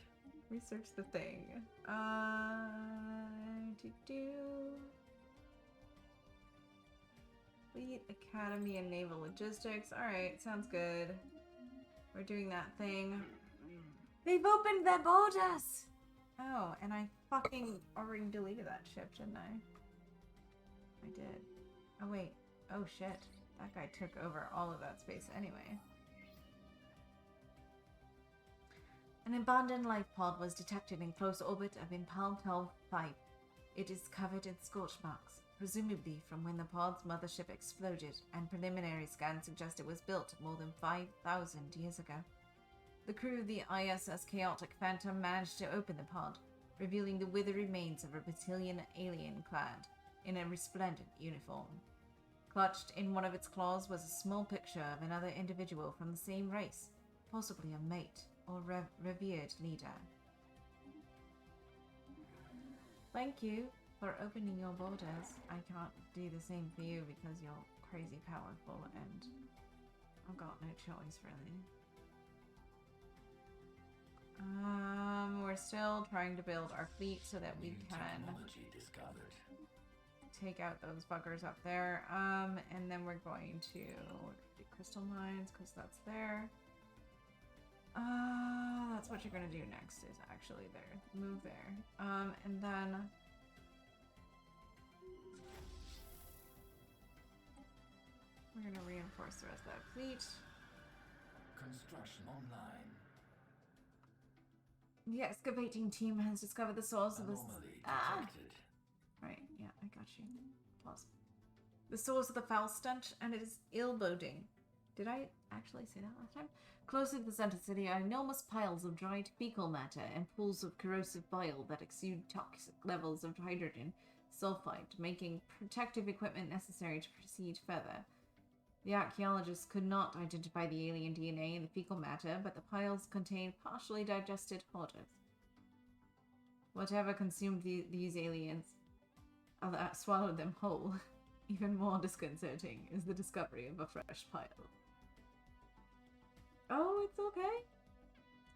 Research the thing. Fleet Academy and Naval Logistics. Alright, sounds good. We're doing that thing. They've opened their borders! Oh, and I fucking already deleted that ship, didn't I? I did. Oh, wait. Oh, shit. That guy took over all of that space anyway. An abandoned life pod was detected in close orbit of Imperial 12-5. It is covered in scorch marks, presumably from when the pod's mothership exploded, and preliminary scans suggest it was built more than 5,000 years ago. The crew of the ISS Chaotic Phantom managed to open the pod, revealing the withered remains of a reptilian alien clad in a resplendent uniform. Clutched in one of its claws was a small picture of another individual from the same race, possibly a mate or revered leader. Thank you for opening your borders. I can't do the same for you because you're crazy powerful and I've got no choice really. We're still trying to build our fleet so that we can Technology discovered. take out those buggers up there. And then we're going to do crystal mines because that's there. That's what you're gonna do next is actually there. Move there. And then we're gonna reinforce the rest of that fleet. Construction online. The excavating team has discovered the source of this. Anomaly Ah! detected. Right, yeah, I got you. Pause. The source of the foul stench, and it is ill-boding. Did I actually say that last time? Closer to the center city are enormous piles of dried fecal matter and pools of corrosive bile that exude toxic levels of hydrogen sulfide, making protective equipment necessary to proceed further. The archaeologists could not identify the alien DNA in the fecal matter, but the piles contain partially digested hoarders. Whatever consumed these aliens swallowed them whole. Even more disconcerting is the discovery of a fresh pile. Oh, it's okay.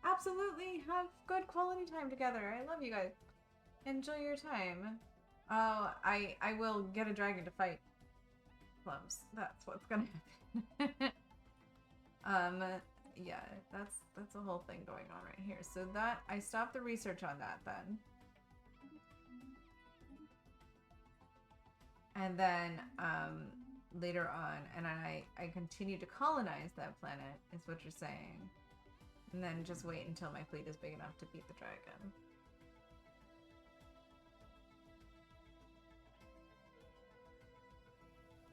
Absolutely. Have good quality time together. I love you guys. Enjoy your time. Oh, I will get a dragon to fight Plums. That's what's gonna happen. Yeah, that's a whole thing going on right here. So that I stopped the research on that then. And then later on, and I continue to colonize that planet, is what you're saying. And then just wait until my fleet is big enough to beat the dragon.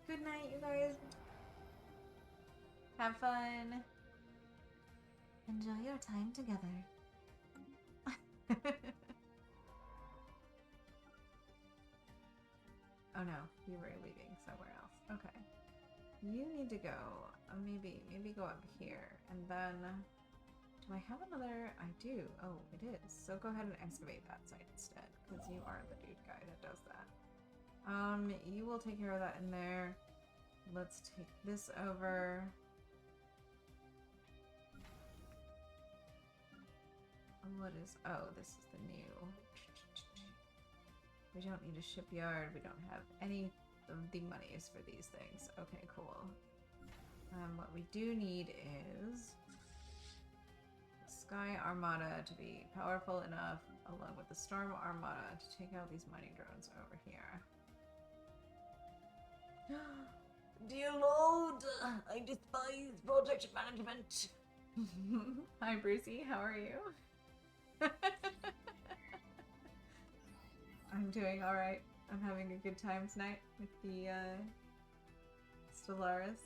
Good night, you guys. Have fun. Enjoy your time together. Oh no, you were leaving somewhere else. Okay. You need to go, maybe go up here, and then, do I have another? I do. Oh, it is. So go ahead and excavate that site instead, because you are the dude guy that does that. You will take care of that in there. Let's take this over. What is, oh, this is the new. We don't need a shipyard. We don't have any of the monies for these things. Okay, cool. What we do need is the Sky Armada to be powerful enough, along with the Storm Armada, to take out these mining drones over here. Dear Lord, I despise project management. Hi, Brucey. How are you? I'm doing alright. I'm having a good time tonight with the Stellaris.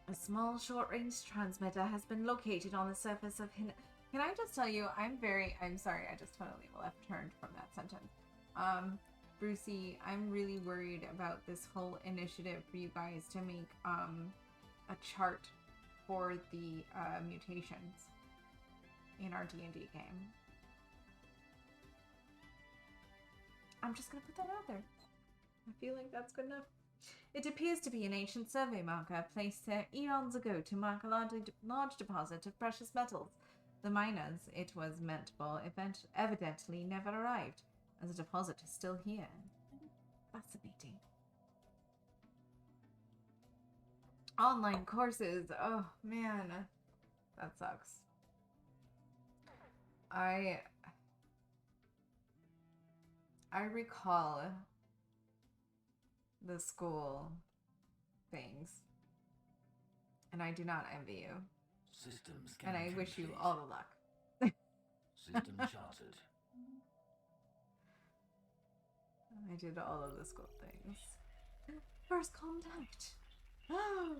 A small short-range transmitter has been located on the surface of Can I just tell you, I'm sorry, I just totally left-turned from that sentence. Brucey, I'm really worried about this whole initiative for you guys to make a chart for the mutations in our D&D game. I'm just gonna put that out there. I feel like that's good enough. It appears to be an ancient survey marker placed there eons ago to mark a large deposit of precious metals. The miners it was meant for evidently never arrived, as the deposit is still here. Fascinating. Online courses. Oh, man. That sucks. I recall the school things, and I do not envy you. Systems and I wish you all the luck. System charted. I did all of the school things. First contact. Oh,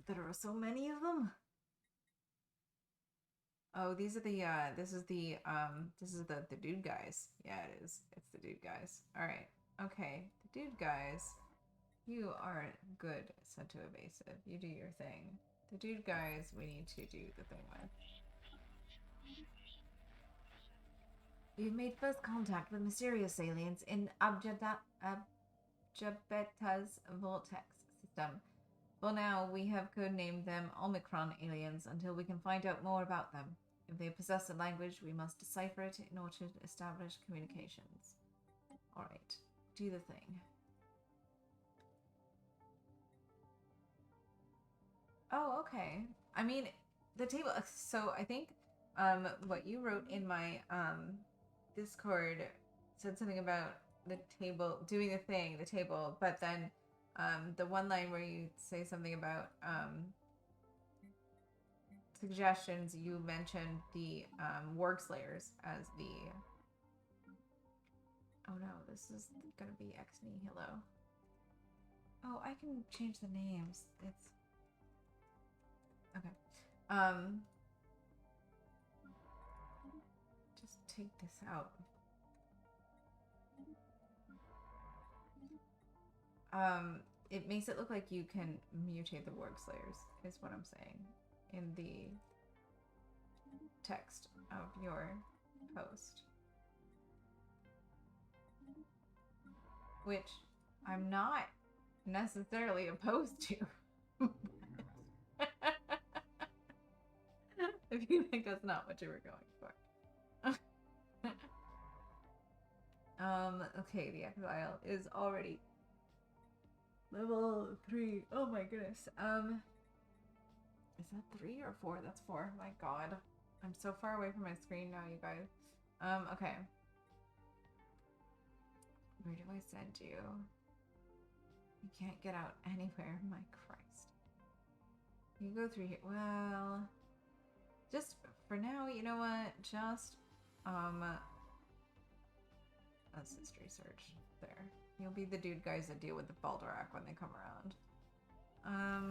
there are so many of them. Oh, these are the this is the dude guys. Yeah, it is. It's the dude guys. All right. Okay, the dude guys. You are good, Sento Evasive. You do your thing. The dude guys, we need to do the thing with. We've made first contact with mysterious aliens in Abjabeta's vortex system. For now, we have codenamed them Omicron aliens until we can find out more about them. If they possess a language, we must decipher it in order to establish communications. Alright, do the thing. Oh, okay. I mean, the table, so I think what you wrote in my Discord said something about the table, doing the thing, the table, but then the one line where you say something about suggestions, you mentioned the Warg Slayers as the... Oh no, this is gonna be Ex Nihilo. Oh, I can change the names. It's... Okay. Just take this out. It makes it look like you can mutate the Warg Slayers, is what I'm saying, in the text of your post. Which I'm not necessarily opposed to. If you think that's not what you were going for. Okay, the exile is already level 3. Oh my goodness. Is that 3 or 4? That's 4. My god. I'm so far away from my screen now, you guys. Okay. Where do I send you? You can't get out anywhere. My Christ. You go through here. Well, just for now, you know what? Just, that's history search. There. You'll be the dude guys that deal with the Baldorak when they come around. I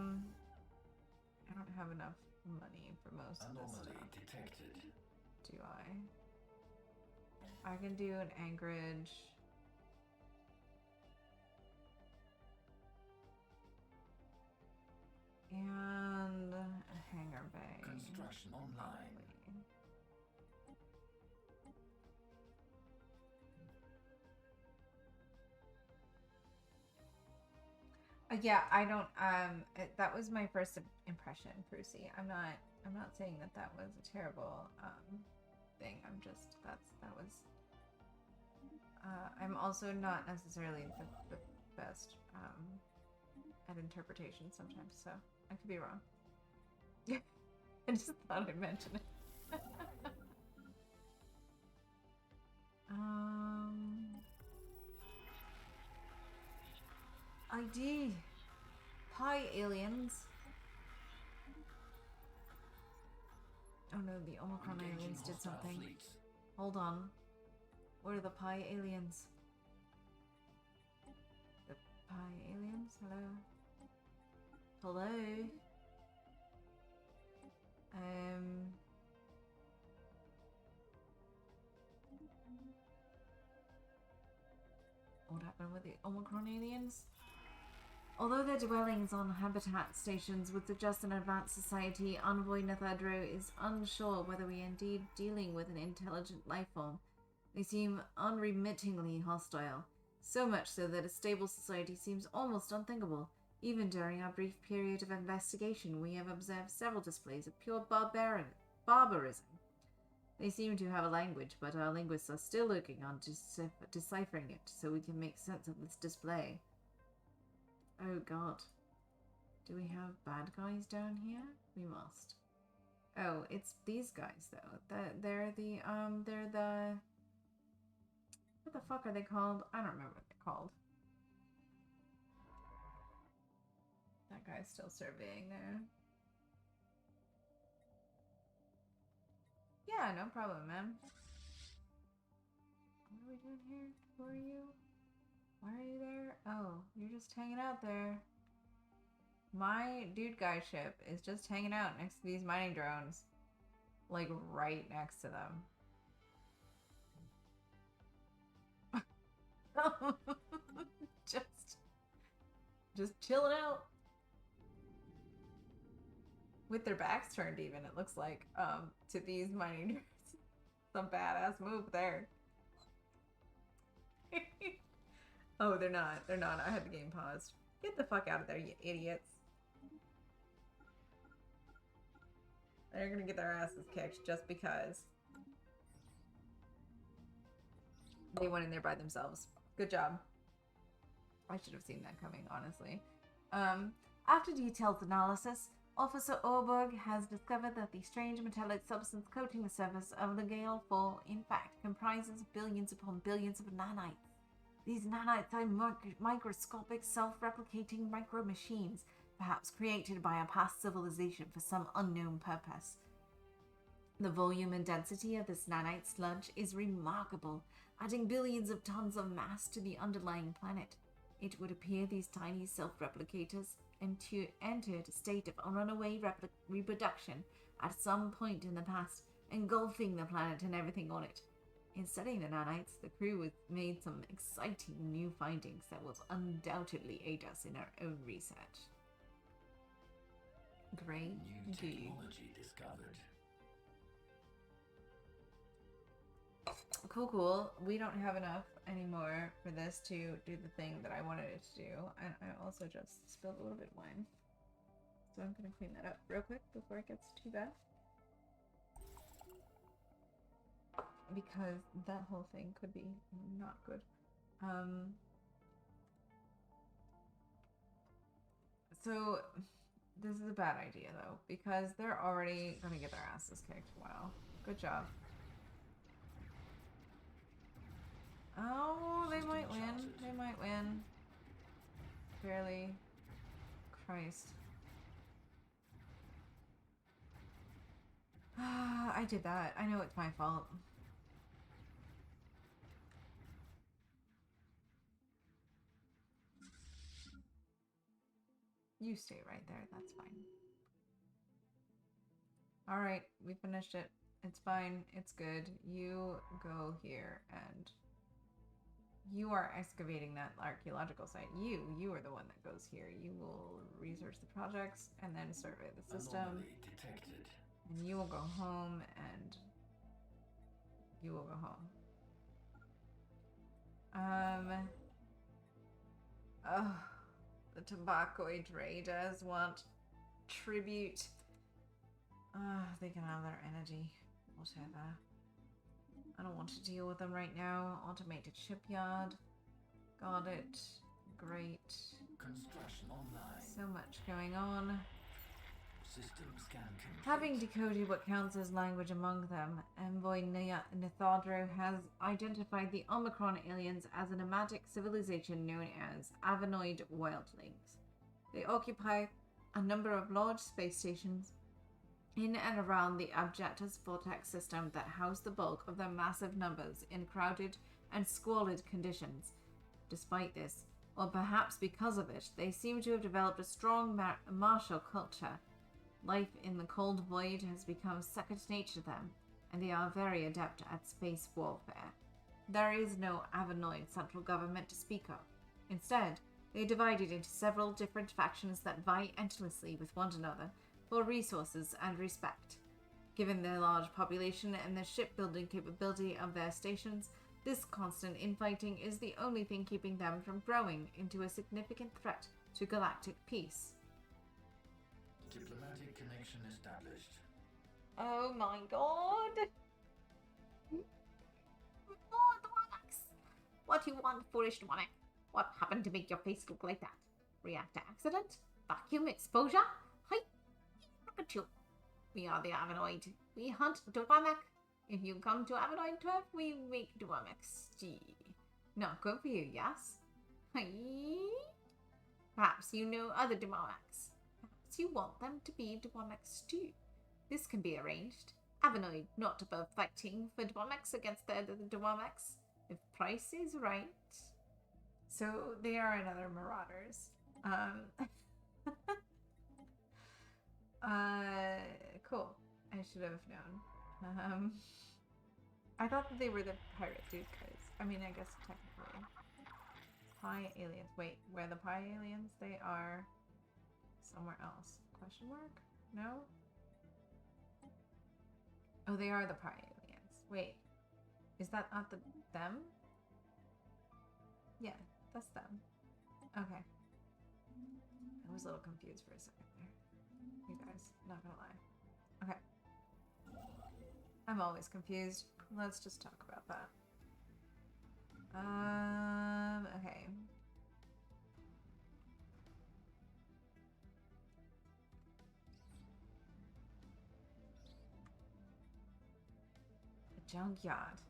don't have enough money for most of this stuff. Detected. Do I? I can do an anchorage. And a hangar bay. Construction online. Yeah, I don't. That was my first impression, Brucey. I'm not saying that that was a terrible thing. I'm just that was. I'm also not necessarily the best at interpretation sometimes, so I could be wrong. I just thought I'd mention it. ID. Hi, aliens. Oh no, the Omicron aliens did something. Hold on. What are the Pi aliens? The Pi aliens? Hello? Hello? What happened with the Omicron aliens? Although their dwellings on habitat stations would suggest an advanced society, Envoy Nathadro is unsure whether we are indeed dealing with an intelligent life form. They seem unremittingly hostile, so much so that a stable society seems almost unthinkable. Even during our brief period of investigation, we have observed several displays of pure barbarism. They seem to have a language, but our linguists are still working on deciphering it so we can make sense of this display. Oh god. Do we have bad guys down here? We must. Oh, it's these guys though. They're the what the fuck are they called? I don't remember what they're called. That guy's still surveying there. Yeah, no problem, man. What are we doing here? Who are you? Why are you there? Oh, you're just hanging out there. My dude guy ship is just hanging out next to these mining drones. Like, right next to them. just chilling out. With their backs turned even, it looks like, to these mining drones. Some badass move there. Oh, they're not. They're not. I had the game paused. Get the fuck out of there, you idiots. They're gonna get their asses kicked just because they went in there by themselves. Good job. I should have seen that coming, honestly. After detailed analysis, Officer Orberg has discovered that the strange metallic substance coating the surface of the Gale 4 in fact comprises billions upon billions of nanites. These nanites are microscopic, self-replicating micro-machines, perhaps created by a past civilization for some unknown purpose. The volume and density of this nanite sludge is remarkable, adding billions of tons of mass to the underlying planet. It would appear these tiny self-replicators entered a state of runaway reproduction at some point in the past, engulfing the planet and everything on it. In studying the nanites, the crew made some exciting new findings that will undoubtedly aid us in our own research. Great. New technology discovered. Cool. We don't have enough anymore for this to do the thing that I wanted it to do. And I also just spilled a little bit of wine. So I'm going to clean that up real quick before it gets too bad. Because that whole thing could be not good. So this is a bad idea though, because they're already going to get their asses kicked. Wow. Good job. Oh, they might win. They might win. Barely. Christ. I did that. I know it's my fault. You stay right there. That's fine. Alright, we finished it. It's fine. It's good. You go here and you are excavating that archaeological site. You are the one that goes here. You will research the projects and then survey the system. Detected. And you will go home and you will go home. Oh, the tobaccoid raiders want tribute. They can have their energy. Whatever. I don't want to deal with them right now. Automated shipyard. Got it. Great. Construction online. So much going on. System scan complete. Having decoded what counts as language among them, Envoy Nithadro has identified the Omicron aliens as a nomadic civilization known as Avanoid Wildlings. They occupy a number of large space stations in and around the Abjectus Vortex system that house the bulk of their massive numbers in crowded and squalid conditions. Despite this, or perhaps because of it, they seem to have developed a strong martial culture. Life in the cold void has become second nature to them, and they are very adept at space warfare. There is no Avanoid central government to speak of. Instead, they are divided into several different factions that vie endlessly with one another for resources and respect. Given their large population and the shipbuilding capability of their stations, this constant infighting is the only thing keeping them from growing into a significant threat to galactic peace. Diplomatic connection established. Oh my god! Oh, Dwarmax! What do you want, foolish Dwarmax? What happened to make your face look like that? Reactor accident? Vacuum exposure? Hi! Look at you. We are the Avanoid. We hunt Dwarmax. If you come to Avanoid turf, we make Dwarmax. Gee. Not good for you, yes? Hi! Perhaps you know other Dwarmax. Perhaps you want them to be Dwarmax too. This can be arranged. Avanoid not above fighting for Dwarmax against the other Dwarmax, if price is right. So they are another Marauders. Cool. I should have known. I thought that they were the pirate dude, because, I mean, I guess technically. Pie aliens. Wait, where are the pie aliens? They are somewhere else. Question mark? No? Oh, they are the pie aliens. Wait. Is that not them? Yeah, that's them. Okay. I was a little confused for a second there. You guys, not gonna lie. Okay. I'm always confused. Let's just talk about that. Okay. A junkyard.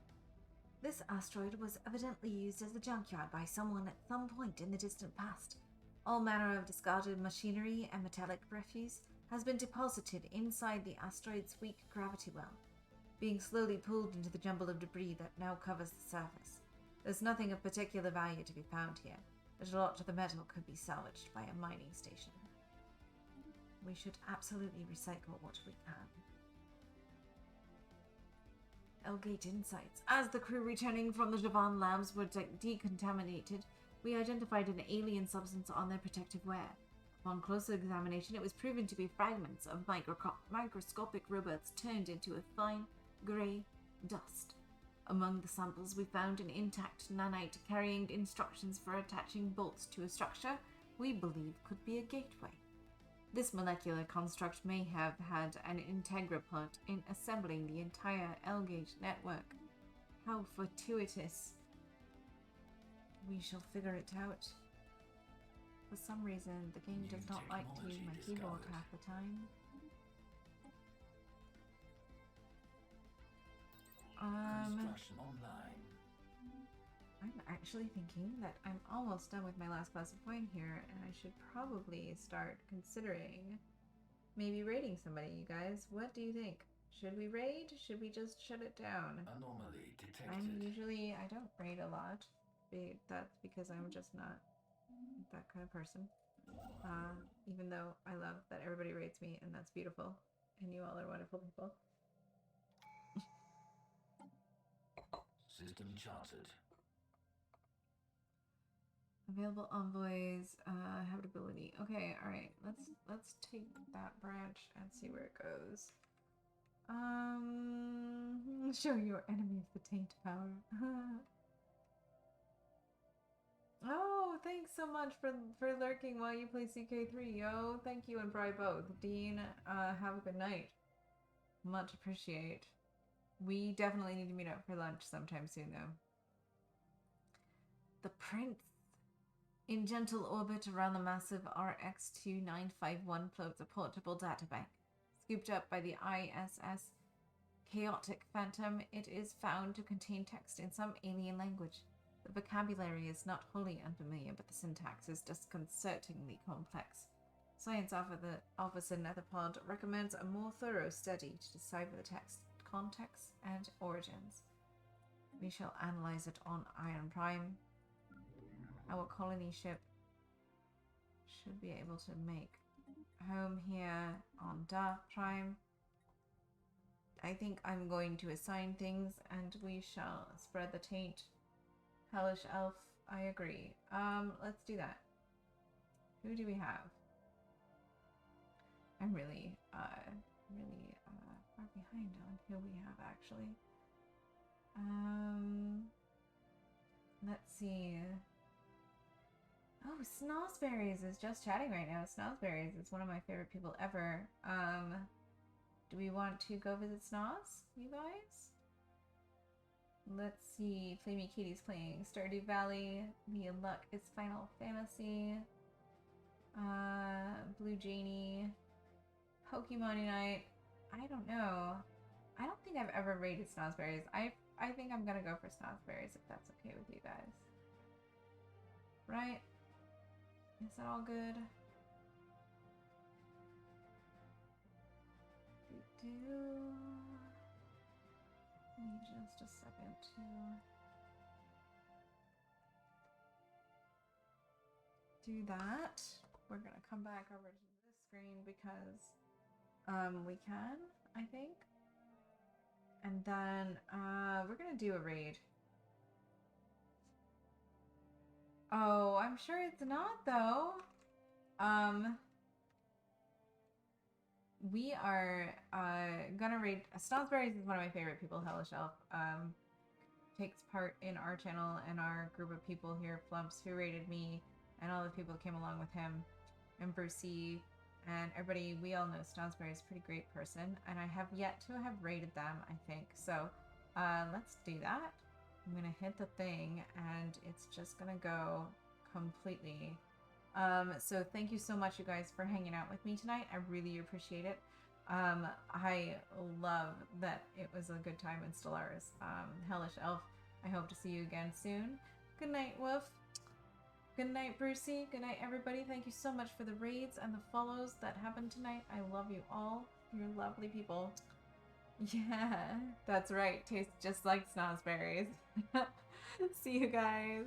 This asteroid was evidently used as a junkyard by someone at some point in the distant past. All manner of discarded machinery and metallic refuse has been deposited inside the asteroid's weak gravity well, being slowly pulled into the jumble of debris that now covers the surface. There's nothing of particular value to be found here, but a lot of the metal could be salvaged by a mining station. We should absolutely recycle what we can. Elgate Insights. As the crew returning from the Javan labs were decontaminated, we identified an alien substance on their protective wear. Upon closer examination, it was proven to be fragments of microscopic robots turned into a fine, grey dust. Among the samples, we found an intact nanite carrying instructions for attaching bolts to a structure we believe could be a gateway. This molecular construct may have had an integral part in assembling the entire L-gate network. How fortuitous. We shall figure it out. For some reason, the game does not like to use my keyboard half the time. Construction online. I'm actually thinking that I'm almost done with my last class of coin here, and I should probably start considering maybe raiding somebody, you guys. What do you think? Should we raid? Should we just shut it down? Anomaly detected. I don't raid a lot. That's because I'm just not that kind of person. Even though I love that everybody rates me, and that's beautiful. And you all are wonderful people. System charted. Available envoys, habitability. Okay, alright. Let's take that branch and see where it goes. Show your enemies the taint power. Oh, thanks so much for lurking while you play CK3, yo. Thank you and Bri both. Dean, have a good night. Much appreciate. We definitely need to meet up for lunch sometime soon, though. The Prince. In gentle orbit around the massive RX-2951 floats a portable databank. Scooped up by the ISS Chaotic Phantom, it is found to contain text in some alien language. The vocabulary is not wholly unfamiliar, but the syntax is disconcertingly complex. Science Officer Netherpod recommends a more thorough study to decipher the text, context, and origins. We shall analyze it on Iron Prime. Our colony ship should be able to make home here on Dark Prime. I think I'm going to assign things and we shall spread the taint. Hellish Elf, I agree. Let's do that. Who do we have? I'm really far behind on who we have actually. Let's see. Oh, Snozzberries is just chatting right now. Snozzberries is one of my favorite people ever. Do we want to go visit Snoz, you guys? Let's see. Flamey Katie's playing Stardew Valley. Leah Luck is Final Fantasy. Blue Janie. Pokemon Unite. I don't know. I don't think I've ever rated Snozzberries. I think I'm gonna go for Snozzberries if that's okay with you guys. Right? Is that all good? Give me just a second to do that. We're gonna come back over to this screen because we can, I think. And then we're gonna do a raid. Oh, I'm sure it's not though. We are gonna raid. Snozzberries is one of my favorite people. Hellish Elf takes part in our channel and our group of people here. Flumps, who raided me, and all the people who came along with him, and Brucey, and everybody. We all know Snozzberry is a pretty great person, and I have yet to have raided them, I think. So let's do that. I'm gonna hit the thing, and it's just gonna go completely. So thank you so much, you guys, for hanging out with me tonight. I really appreciate it. I love that it was a good time in Stellaris. Hellish Elf, I hope to see you again soon. Good night, Wolf. Good night, Brucey. Good night, everybody. Thank you so much for the raids and the follows that happened tonight. I love you all. You're lovely people. Yeah, that's right. Tastes just like Snozzberries. See you guys.